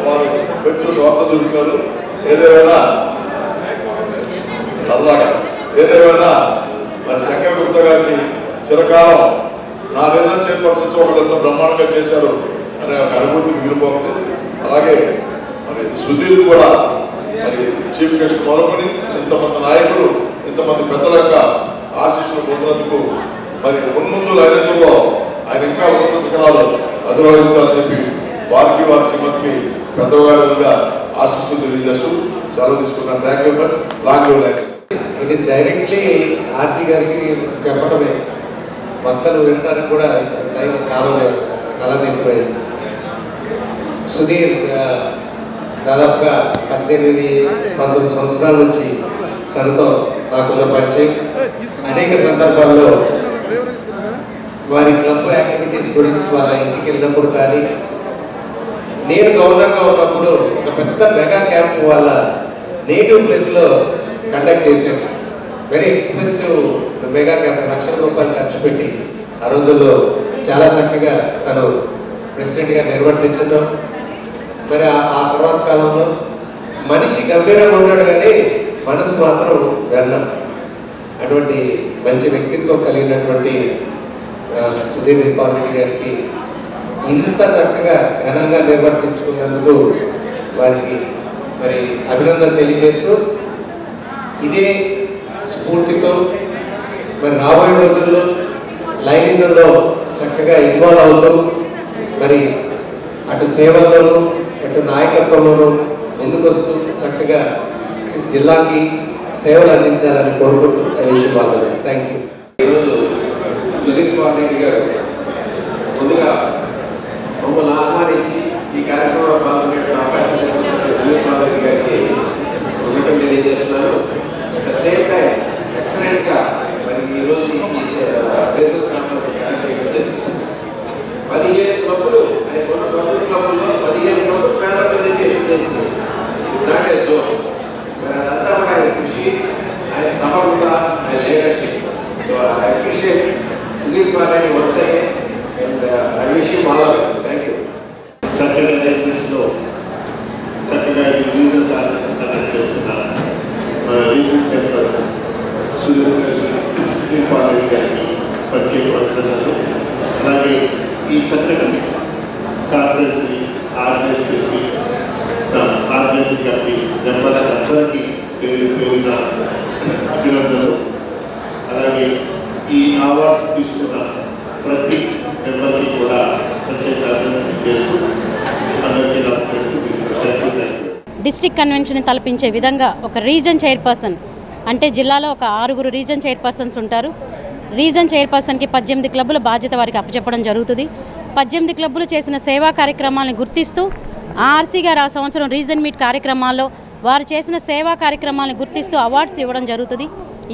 S17: వారు కొంచెం స్వార్థ చూపించారు. ఏదేమైనా సరదాగా మరి శంకర్ గుప్తా గారికి చిరకాలం నా రిజర్వ్ చైర్పర్సన్స్ ఒకటి ఎంత బ్రహ్మాండంగా చేశారు అనే ఒక అనుభూతి మిగిలిపోతుంది. అలాగే మరి సుధీర్ కూడా మరి చీఫ్ గెస్ట్ మొదలుకొని ఇంతమంది నాయకులు, ఇంతమంది పెద్దల యొక్క ఆశీస్సులు పొందినందుకు మరి మున్ముందు లైనంలో ఆయన ఇంకా ఉన్నత శిఖరాలు అధిరోహించాలని చెప్పి వారికి వారి శ్రీమతికి పెద్దవాడిగా ఆశిస్తూ తెలియజేస్తూ సెలవు తీసుకున్నాను. Thank you for long you life.
S18: It is directly RC గారికి చెప్పడమే, భక్తులు వినడానికి కూడా కాలం ఎక్కువైంది. సుధీర్ దాదాపుగా 18-19 సంవత్సరాల నుంచి తనతో నాకున్న పరిచయం. అనేక సందర్భాల్లో వారి క్లబ్ యాక్టివిటీస్ గురించి వాళ్ళ ఇంటికి వెళ్ళినప్పుడు కానీ, నేను గవర్నర్గా ఉన్నప్పుడు ఒక పెద్ద మెగా క్యాంప్ వాళ్ళ నేటివ్ ప్లేస్లో కండక్ట్ చేశాను. వెరీ ఎక్స్పెన్సివ్ మెగా క్యాంప్, లక్షల రూపాయలు ఖర్చు పెట్టి ఆ రోజుల్లో చాలా చక్కగా తను ప్రెసిడెంట్గా నిర్వర్తించడం. మరి ఆ తర్వాత కాలంలో మనిషి గంభీరంగా ఉన్నాడు కానీ మనసు మాత్రం వెళ్ళం. అటువంటి మంచి వ్యక్తిత్వం కలిగినటువంటి సుధీర్ దీపావళి గారికి ఇంత చక్కగా ఘనంగా నిర్వర్తించుకున్నందుకు వారికి మరి అభినందన తెలియజేస్తూ, ఇదే స్ఫూర్తితో మరి రాబోయే రోజుల్లో లైనిజంలో చక్కగా ఇన్వాల్వ్ అవుతూ మరి అటు సేవల్లోనూ అటు నాయకత్వంలోనూ ముందుకు వస్తూ చక్కగా జిల్లాకి సేవలు అందించాలని కోరుకుంటూ ధన్యవాదాలు. Thank you.
S24: ఈరోజు సుధీర్ కుమార్ రెడ్డి గారు ముందుగా మమ్మల్ని ఆహ్వానించి ఈ కార్యక్రమంలో పాల్గొనే అవకాశం సుధీర్ కుమార్ రెడ్డి గారికి ముందుగా తెలియజేస్తున్నాను. అట్ ద సేమ్ టైం ఎక్సలెంట్గా
S2: పేరు పేరున అభినందనలు. అలాగే ఈ అవార్డ్స్ తీసుకున్న ప్రతి మెంబర్కి కూడా ప్రత్యేక అభినందనలు చేస్తూ అందరికీ నమస్కరిస్తూ తీసుకుంటాను.
S19: డిస్ట్రిక్ట్ కన్వెన్షన్ తలపించే విధంగా ఒక రీజన్ చైర్పర్సన్ అంటే జిల్లాలో ఒక 6 రీజన్ చైర్పర్సన్స్ ఉంటారు. రీజన్ చైర్పర్సన్కి 18 క్లబ్బుల బాధ్యత వారికి అప్పచెప్పడం జరుగుతుంది. 18 క్లబ్బులు చేసిన సేవా కార్యక్రమాలను గుర్తిస్తూ ఆర్సీ గారు ఆ సంవత్సరం రీజన్ మీట్ కార్యక్రమాల్లో వారు చేసిన సేవా కార్యక్రమాలను గుర్తిస్తూ అవార్డ్స్ ఇవ్వడం జరుగుతుంది.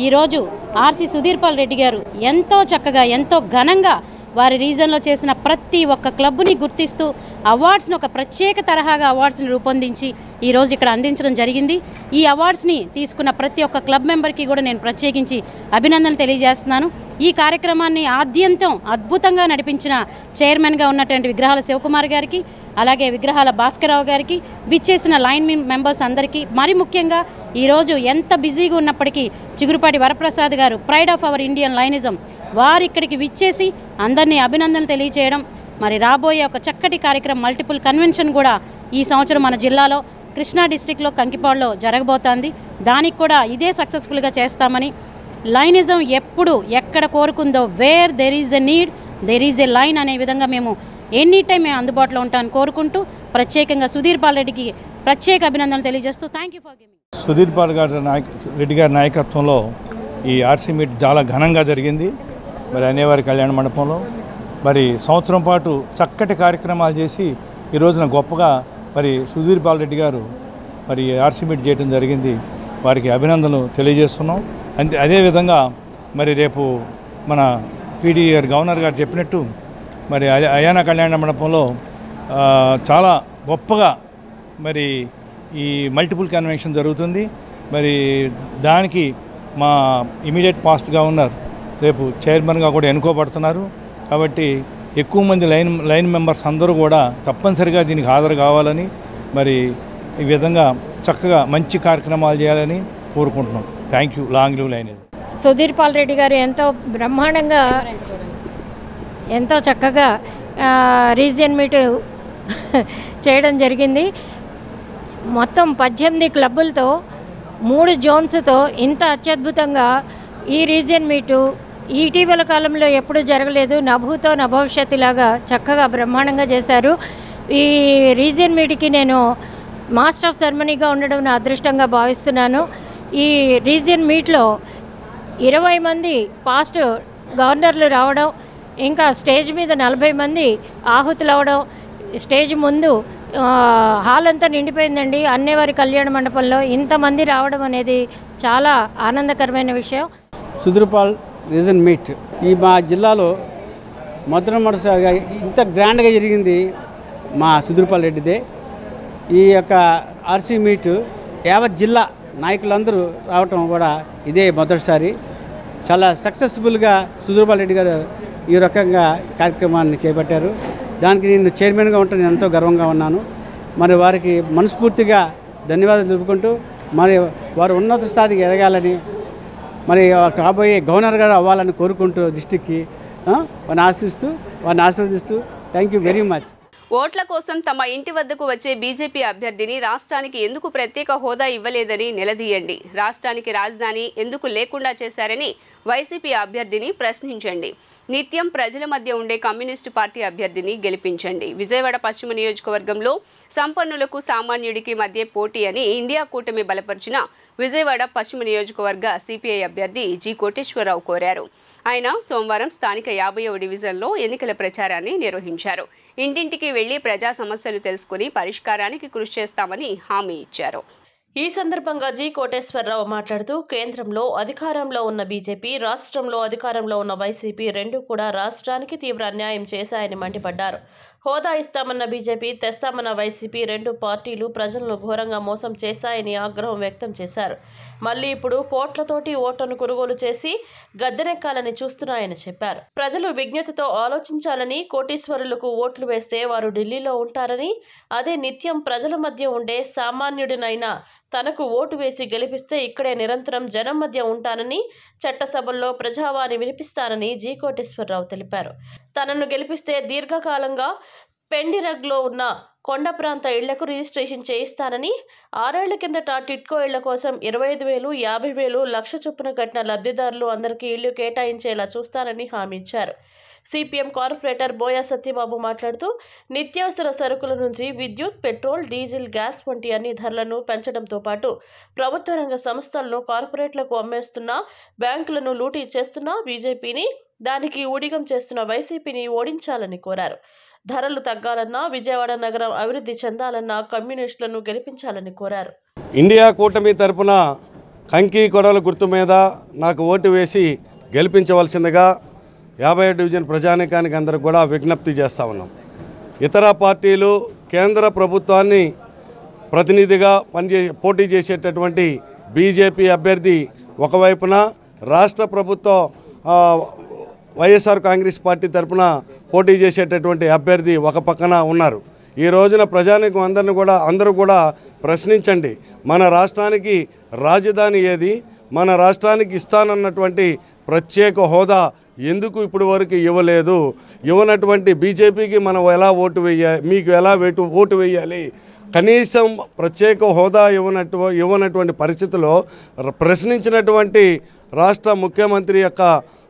S19: ఈరోజు ఆర్సీ సుధీర్ పాల్ రెడ్డి గారు ఎంతో చక్కగా ఎంతో ఘనంగా వారి రీజన్లో చేసిన ప్రతి ఒక్క క్లబ్ని గుర్తిస్తూ అవార్డ్స్ని ఒక ప్రత్యేక తరహాగా అవార్డ్స్ని రూపొందించి ఈరోజు ఇక్కడ అందించడం జరిగింది. ఈ అవార్డ్స్ని తీసుకున్న ప్రతి ఒక్క క్లబ్ మెంబర్కి కూడా నేను ప్రత్యేకించి అభినందనలు తెలియజేస్తున్నాను. ఈ కార్యక్రమాన్ని ఆద్యంతం అద్భుతంగా నడిపించిన చైర్మన్గా ఉన్నటువంటి విగ్రహాల శివకుమార్ గారికి, అలాగే విగ్రహాల భాస్కరరావు గారికి, విచ్చేసిన లైన్ మెంబర్స్ అందరికీ, మరి ముఖ్యంగా ఈరోజు ఎంత బిజీగా ఉన్నప్పటికీ చిగురుపాటి వరప్రసాద్ గారు ప్రైడ్ ఆఫ్ అవర్ ఇండియన్ లైనిజం వారు ఇక్కడికి విచ్చేసి అందరినీ అభినందనలు తెలియచేయడం, మరి రాబోయే ఒక చక్కటి కార్యక్రమం మల్టిపుల్ కన్వెన్షన్ కూడా ఈ సంవత్సరం మన జిల్లాలో కృష్ణా డిస్టిక్లో కంకిపాడులో జరగబోతోంది. దానికి కూడా ఇదే సక్సెస్ఫుల్గా చేస్తామని, లైనిజం ఎప్పుడు ఎక్కడ కోరుకుందో where there is a need there is a lion అనే విధంగా మేము ఎనీ టైం మేము అందుబాటులో ఉంటామని కోరుకుంటూ ప్రత్యేకంగా సుధీర్ పాల్ రెడ్డికి ప్రత్యేక అభినందనలు తెలియజేస్తూ thank you for giving.
S20: Sudhir Paul Reddy గారి నాయకత్వంలో ఈ ఆర్సీ మీట్ చాలా ఘనంగా జరిగింది. మరి అనేవారి కళ్యాణ మండపంలో మరి సంవత్సరం పాటు చక్కటి కార్యక్రమాలు చేసి ఈ రోజున గొప్పగా మరి సుధీర్ పాల్ రెడ్డి గారు మరి ఆర్సీ మీట్ చేయడం జరిగింది. వారికి అభినందనలు తెలియజేస్తున్నాం. అదేవిధంగా మరి రేపు మన పీడీ గవర్నర్ గారు చెప్పినట్టు మరి అయానా కళ్యాణ మండపంలో చాలా గొప్పగా మరి ఈ మల్టిపుల్ కన్వెన్షన్ జరుగుతుంది. మరి దానికి మా ఇమీడియట్ పాస్ట్ గవర్నర్ రేపు చైర్మన్గా కూడా ఎన్నుకోబడుతున్నారు. కాబట్టి ఎక్కువ మంది లైన్ మెంబర్స్ అందరూ కూడా తప్పనిసరిగా దీనికి హాజరు కావాలని, మరి ఈ విధంగా చక్కగా మంచి కార్యక్రమాలు చేయాలని కోరుకుంటున్నాం. Thank you. Long live Lionism.
S21: Sudhir Paul Reddy గారు ఎంతో బ్రహ్మాండంగా ఎంతో చక్కగా రీజియన్ మీట్ చేయడం జరిగింది. మొత్తం 18 క్లబ్బులతో 3 జోన్స్తో ఇంత అత్యద్భుతంగా ఈ రీజియన్ మీటు ఇటీవల కాలంలో ఎప్పుడూ జరగలేదు. నభూతో నభవిష్యత్తులాగా చక్కగా బ్రహ్మాండంగా చేశారు. ఈ రీజియన్ మీట్కి నేను మాస్టర్ ఆఫ్ సెరమనీగా ఉండడం నా అదృష్టంగా భావిస్తున్నాను. ఈ రీజియన్ మీట్లో 20 మంది పాస్ట్ గవర్నర్లు రావడం, ఇంకా స్టేజ్ మీద 40 మంది ఆహుతులు అవడం, స్టేజ్ ముందు హాల్ అంతా నిండిపోయిందండి. అన్నేవారి కళ్యాణ మండపంలో ఇంతమంది రావడం అనేది చాలా ఆనందకరమైన విషయం.
S11: సుధీర్ పాల్ రీజన్ మీట్ ఈ మా జిల్లాలో మొదటిసారిగా ఇంత గ్రాండ్గా జరిగింది మా సుధీర్ పాల్ రెడ్డిదే. ఈ యొక్క ఆర్సీ మీట్ యావత్ జిల్లా నాయకులందరూ రావటం కూడా ఇదే మొదటిసారి. చాలా సక్సెస్ఫుల్గా సుధీర్ పాల్ రెడ్డి గారు ఈ రకంగా కార్యక్రమాన్ని చేపట్టారు. దానికి నేను చైర్మన్గా ఉంటే నేను ఎంతో గర్వంగా ఉన్నాను. మరి వారికి మనస్ఫూర్తిగా ధన్యవాదాలు తెలుపుకుంటూ మరి వారు ఉన్నత స్థాయికి ఎదగాలని, మరి రాబోయే గవర్నర్ గారు అవ్వాలని కోరుకుంటూ డిస్టిక్కి వారిని ఆశీర్వదిస్తూ థ్యాంక్ యూ వెరీ మచ్.
S1: ఓట్ల కోసం తమ ఇంటి వద్దకు వచ్చే బీజేపీ అభ్యర్థిని రాష్ట్రానికి ఎందుకు ప్రత్యేక హోదా ఇవ్వలేదని నిలదీయండి. రాష్ట్రానికి రాజధాని ఎందుకు లేకుండా చేశారని వైసీపీ అభ్యర్థిని ప్రశ్నించండి. నిత్యం ప్రజల మధ్య ఉండే కమ్యూనిస్టు పార్టీ అభ్యర్థిని గెలిపించండి. విజయవాడ పశ్చిమ నియోజకవర్గంలో సంపన్నులకు సామాన్యుడికి మధ్య పోటీ అని ఇండియా కూటమి బలపరిచిన విజయవాడ పశ్చిమ నియోజకవర్గ సిపిఐ అభ్యర్థి జి కోటేశ్వరరావు కోరారు. ఆయన సోమవారం స్థానిక 50వ డివిజన్లో ఎన్నికల ప్రచారాన్ని నిర్వహించారు. ఇంటింటికి వెళ్లి ప్రజా సమస్యలు తెలుసుకుని పరిష్కారానికి కృషి చేస్తామని హామీ ఇచ్చారు.
S3: ఈ సందర్భంగా జి కోటేశ్వరరావు మాట్లాడుతూ కేంద్రంలో అధికారంలో ఉన్న బీజేపీ, రాష్ట్రంలో అధికారంలో ఉన్న వైసీపీ రెండూ కూడా రాష్ట్రానికి తీవ్ర అన్యాయం చేశాయని మండిపడ్డారు. హోదా ఇస్తామన్న బీజేపీ, తెస్తామన్న వైసీపీ రెండు పార్టీలు ప్రజలను ఘోరంగా మోసం చేశాయని ఆగ్రహం వ్యక్తం చేశారు. మళ్లీ ఇప్పుడు కోట్లతోటి ఓట్లను కొనుగోలు చేసి గద్దెనెక్కాలని చూస్తున్నాయని చెప్పారు. ప్రజలు విజ్ఞతతో ఆలోచించాలని, కోటీశ్వరులకు ఓట్లు వేస్తే వారు ఢిల్లీలో ఉంటారని, అదే నిత్యం ప్రజల మధ్య ఉండే సామాన్యుడినైనా తనకు ఓటు వేసి గెలిపిస్తే ఇక్కడే నిరంతరం జనం మధ్య ఉంటానని, చట్టసభల్లో ప్రజావాణి వినిపిస్తానని జి కోటేశ్వరరావు తెలిపారు. తనను గెలిపిస్తే దీర్ఘకాలంగా పెండిరగ్లో ఉన్న కొండ ప్రాంత ఇళ్లకు రిజిస్ట్రేషన్ చేయిస్తానని 6 ఏళ్ల కిందట టిట్కో ఇళ్ల కోసం 25,000, 50,000, లక్ష చొప్పున కట్టిన లబ్ధిదారులు అందరికీ ఇళ్లు కేటాయించేలా చూస్తానని హామీ ఇచ్చారు. సిపిఎం కార్పొరేటర్ బోయా సత్యబాబు మాట్లాడుతూ నిత్యావసర సరుకుల నుంచి విద్యుత్, పెట్రోల్, డీజిల్, గ్యాస్ వంటి అన్ని ధరలను పెంచడంతో పాటు ప్రభుత్వ రంగ సంస్థలను కార్పొరేట్లకు అమ్మేస్తున్న, బ్యాంకులను లూటీ చేస్తున్న బీజేపీని, దానికి ఊడిగం చేస్తున్న వైసీపీని ఓడించాలని కోరారు. ధరలు తగ్గాలన్నా, విజయవాడ నగరం అభివృద్ధి చెందాలన్నా కమ్యూనిస్టులను గెలిపించాలని కోరారు.
S8: ఇండియా కూటమి తరపున కంకి కొడవల గుర్తు మీద నాకు ఓటు వేసి గెలిపించవలసిందిగా 50వ డివిజన్ ప్రజానీకానికి అందరికి కూడా విజ్ఞప్తి చేస్తూ ఉన్నాం. ఇతర పార్టీలు కేంద్ర ప్రభుత్వాన్ని ప్రతినిధిగా పోటీ చేసేటటువంటి బీజేపీ అభ్యర్థి ఒకవైపున, రాష్ట్ర ప్రభుత్వం వైఎస్ఆర్ కాంగ్రెస్ పార్టీ తరఫున పోటీ చేసేటటువంటి అభ్యర్థి ఒక పక్కన ఉన్నారు. ఈ రోజున ప్రజానీకం అందరూ కూడా ప్రశ్నించండి, మన రాష్ట్రానికి రాజధాని ఏది, మన రాష్ట్రానికి ఇస్తానన్నటువంటి ప్రత్యేక హోదా ఎందుకు ఇప్పుడు వరకు ఇవ్వలేదు, ఇవ్వనటువంటి బీజేపీకి మనం ఎలా మీకు ఎలా ఓటు వేయాలి, కనీసం ప్రత్యేక హోదా ఇవ్వనటువంటి పరిస్థితిలో ప్రశ్నించినటువంటి రాష్ట్ర ముఖ్యమంత్రి యొక్క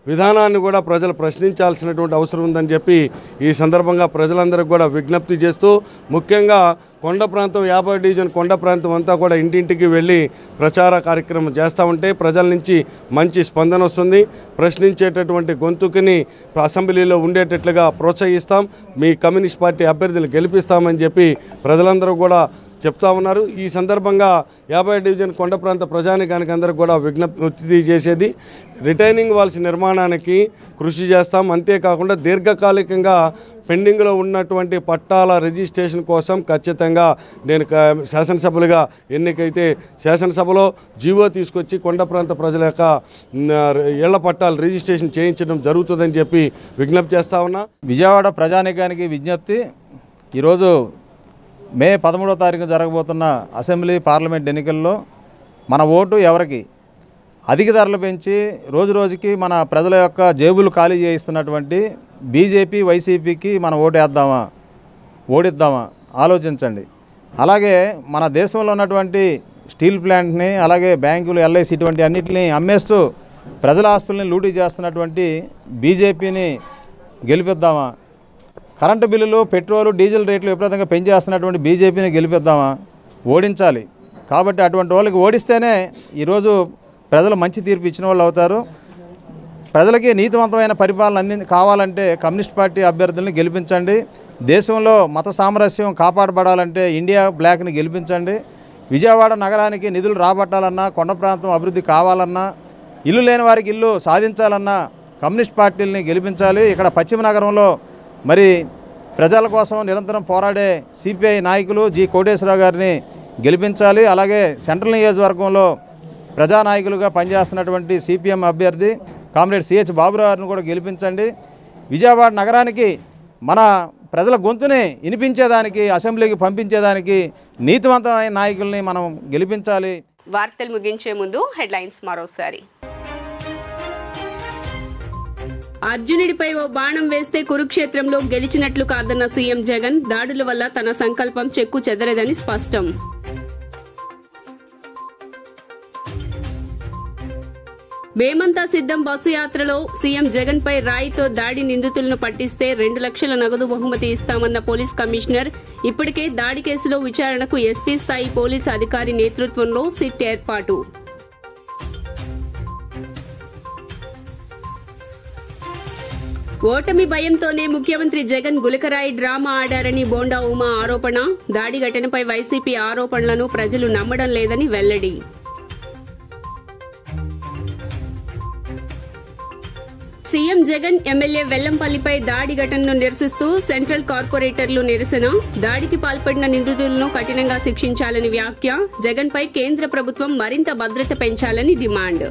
S8: విధానాన్ని కూడా ప్రజలు ప్రశ్నించాల్సినటువంటి అవసరం ఉందని చెప్పి ఈ సందర్భంగా ప్రజలందరికీ కూడా విజ్ఞప్తి చేస్తూ, ముఖ్యంగా కొండ ప్రాంతం 50వ డివిజన్ కొండ ప్రాంతం అంతా కూడా ఇంటింటికి వెళ్ళి ప్రచార కార్యక్రమం చేస్తూ ఉంటే ప్రజల నుంచి మంచి స్పందన వస్తుంది. ప్రశ్నించేటటువంటి గొంతుకుని అసెంబ్లీలో ఉండేటట్లుగా ప్రోత్సహిస్తాం, మీ కమ్యూనిస్ట్ పార్టీ అభ్యర్థులు గెలిపిస్తామని చెప్పి ప్రజలందరూ కూడా చెప్తా ఉన్నారు. ఈ సందర్భంగా 50వ డివిజన్ కొండ ప్రాంత ప్రజానీకానికి అందరికి కూడా విజ్ఞప్తి చేసేది, రిటైనింగ్ వాల్స్ నిర్మాణానికి కృషి చేస్తాం. అంతేకాకుండా దీర్ఘకాలికంగా పెండింగ్లో ఉన్నటువంటి పట్టాల రిజిస్ట్రేషన్ కోసం ఖచ్చితంగా నేను శాసనసభలుగా ఎన్నికైతే శాసనసభలో జీవో తీసుకొచ్చి కొండ ప్రాంత ప్రజల యొక్క ఇళ్ల పట్టాలు రిజిస్ట్రేషన్ చేయించడం జరుగుతుందని చెప్పి విజ్ఞప్తి చేస్తా ఉన్నా.
S15: విజయవాడ ప్రజానీకానికి విజ్ఞప్తి, ఈరోజు మే 13వ తారీఖున జరగబోతున్న అసెంబ్లీ పార్లమెంట్ ఎన్నికల్లో మన ఓటు ఎవరికి? అధిక ధరలు పెంచి రోజు రోజుకి మన ప్రజల యొక్క జేబులు ఖాళీ చేయిస్తున్నటువంటి బీజేపీ, వైసీపీకి మన ఓటు వేద్దామా, ఓడిద్దామా ఆలోచించండి. అలాగే మన దేశంలో ఉన్నటువంటి స్టీల్ ప్లాంట్ని, అలాగే బ్యాంకులు, ఎల్ఐసి ఇటువంటి అన్నింటినీ అమ్మేస్తూ ప్రజల ఆస్తుల్ని లూటీ చేస్తున్నటువంటి బీజేపీని గెలిపిద్దామా? కరెంటు బిల్లులు, పెట్రోలు, డీజిల్ రేట్లు విపరీతంగా పెంచేస్తున్నటువంటి బీజేపీని గెలిపిద్దామా? ఓడించాలి. కాబట్టి అటువంటి వాళ్ళకి ఓడిస్తేనే ఈరోజు ప్రజలు మంచి తీర్పు ఇచ్చిన వాళ్ళు అవుతారు. ప్రజలకి నీతివంతమైన పరిపాలన కావాలంటే కమ్యూనిస్ట్ పార్టీ అభ్యర్థుల్ని గెలిపించండి. దేశంలో మత సామరస్యం కాపాడబడాలంటే ఇండియా బ్లాక్ని గెలిపించండి. విజయవాడ నగరానికి నిధులు రాబట్టాలన్నా, కొండ ప్రాంతం అభివృద్ధి కావాలన్నా, ఇల్లు లేని వారికి ఇల్లు సాధించాలన్నా కమ్యూనిస్ట్ పార్టీలని గెలిపించాలి. ఇక్కడ పశ్చిమ నగరంలో మరి ప్రజల కోసం నిరంతరం పోరాడే సిపిఐ నాయకులు జి కోటేశ్వరరావు గారిని గెలిపించాలి. అలాగే సెంట్రల్ నియోజకవర్గంలో ప్రజానాయకులుగా పనిచేస్తున్నటువంటి సిపిఎం అభ్యర్థి కామ్రేడ్ సిహెచ్ బాబురావుని కూడా గెలిపించండి. విజయవాడ నగరానికి మన ప్రజల గొంతుని వినిపించేదానికి, అసెంబ్లీకి పంపించేదానికి నీతివంతమైన నాయకుల్ని మనం గెలిపించాలి.
S1: వార్తలు ముగించే ముందు హెడ్లైన్స్ మరోసారి. అర్జునుడిపై ఓ బాణం వేస్తే కురుక్షేత్రంలో గెలిచినట్లు కాదన్న సీఎం జగన్, దాడుల వల్ల తన సంకల్పం చెక్కు చెదరదని స్పష్టం. మేమంతా సిద్ధం బస్సు యాత్రలో సీఎం జగన్ పై రాయితో దాడి నిందితులను పట్టిస్తే 2 లక్షల నగదు బహుమతి ఇస్తామన్న పోలీస్ కమిషనర్. ఇప్పటికే దాడి కేసులో విచారణకు ఎస్పీ స్థాయి పోలీసు అధికారి నేతృత్వంలో సిట్ ఏర్పాటు. ఓటమి భయంతోనే ముఖ్యమంత్రి జగన్ గులకరాయి డ్రామా ఆడారని బోండా ఉమా ఆరోపణ. దాడి ఘటనపై వైసీపీ ఆరోపణలను ప్రజలు నమ్మడం లేదని వెల్లడి. సీఎం జగన్ ఎమ్మెల్యే వెల్లంపల్లిపై దాడి ఘటనను నిరసిస్తూ సెంట్రల్ కార్పొరేటర్లు నిరసన. దాడికి పాల్పడిన నిందితులను కఠినంగా శిక్షించాలని వ్యాఖ్య. జగన్పై కేంద్ర ప్రభుత్వం మరింత భద్రత పెంచాలని డిమాండ్.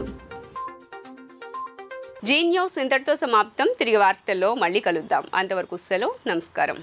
S1: జీ న్యూస్ ఇంతటితో సమాప్తం. తిరిగి వార్తల్లో మళ్ళీ కలుద్దాం. అంతవరకు సెలవు. నమస్కారం.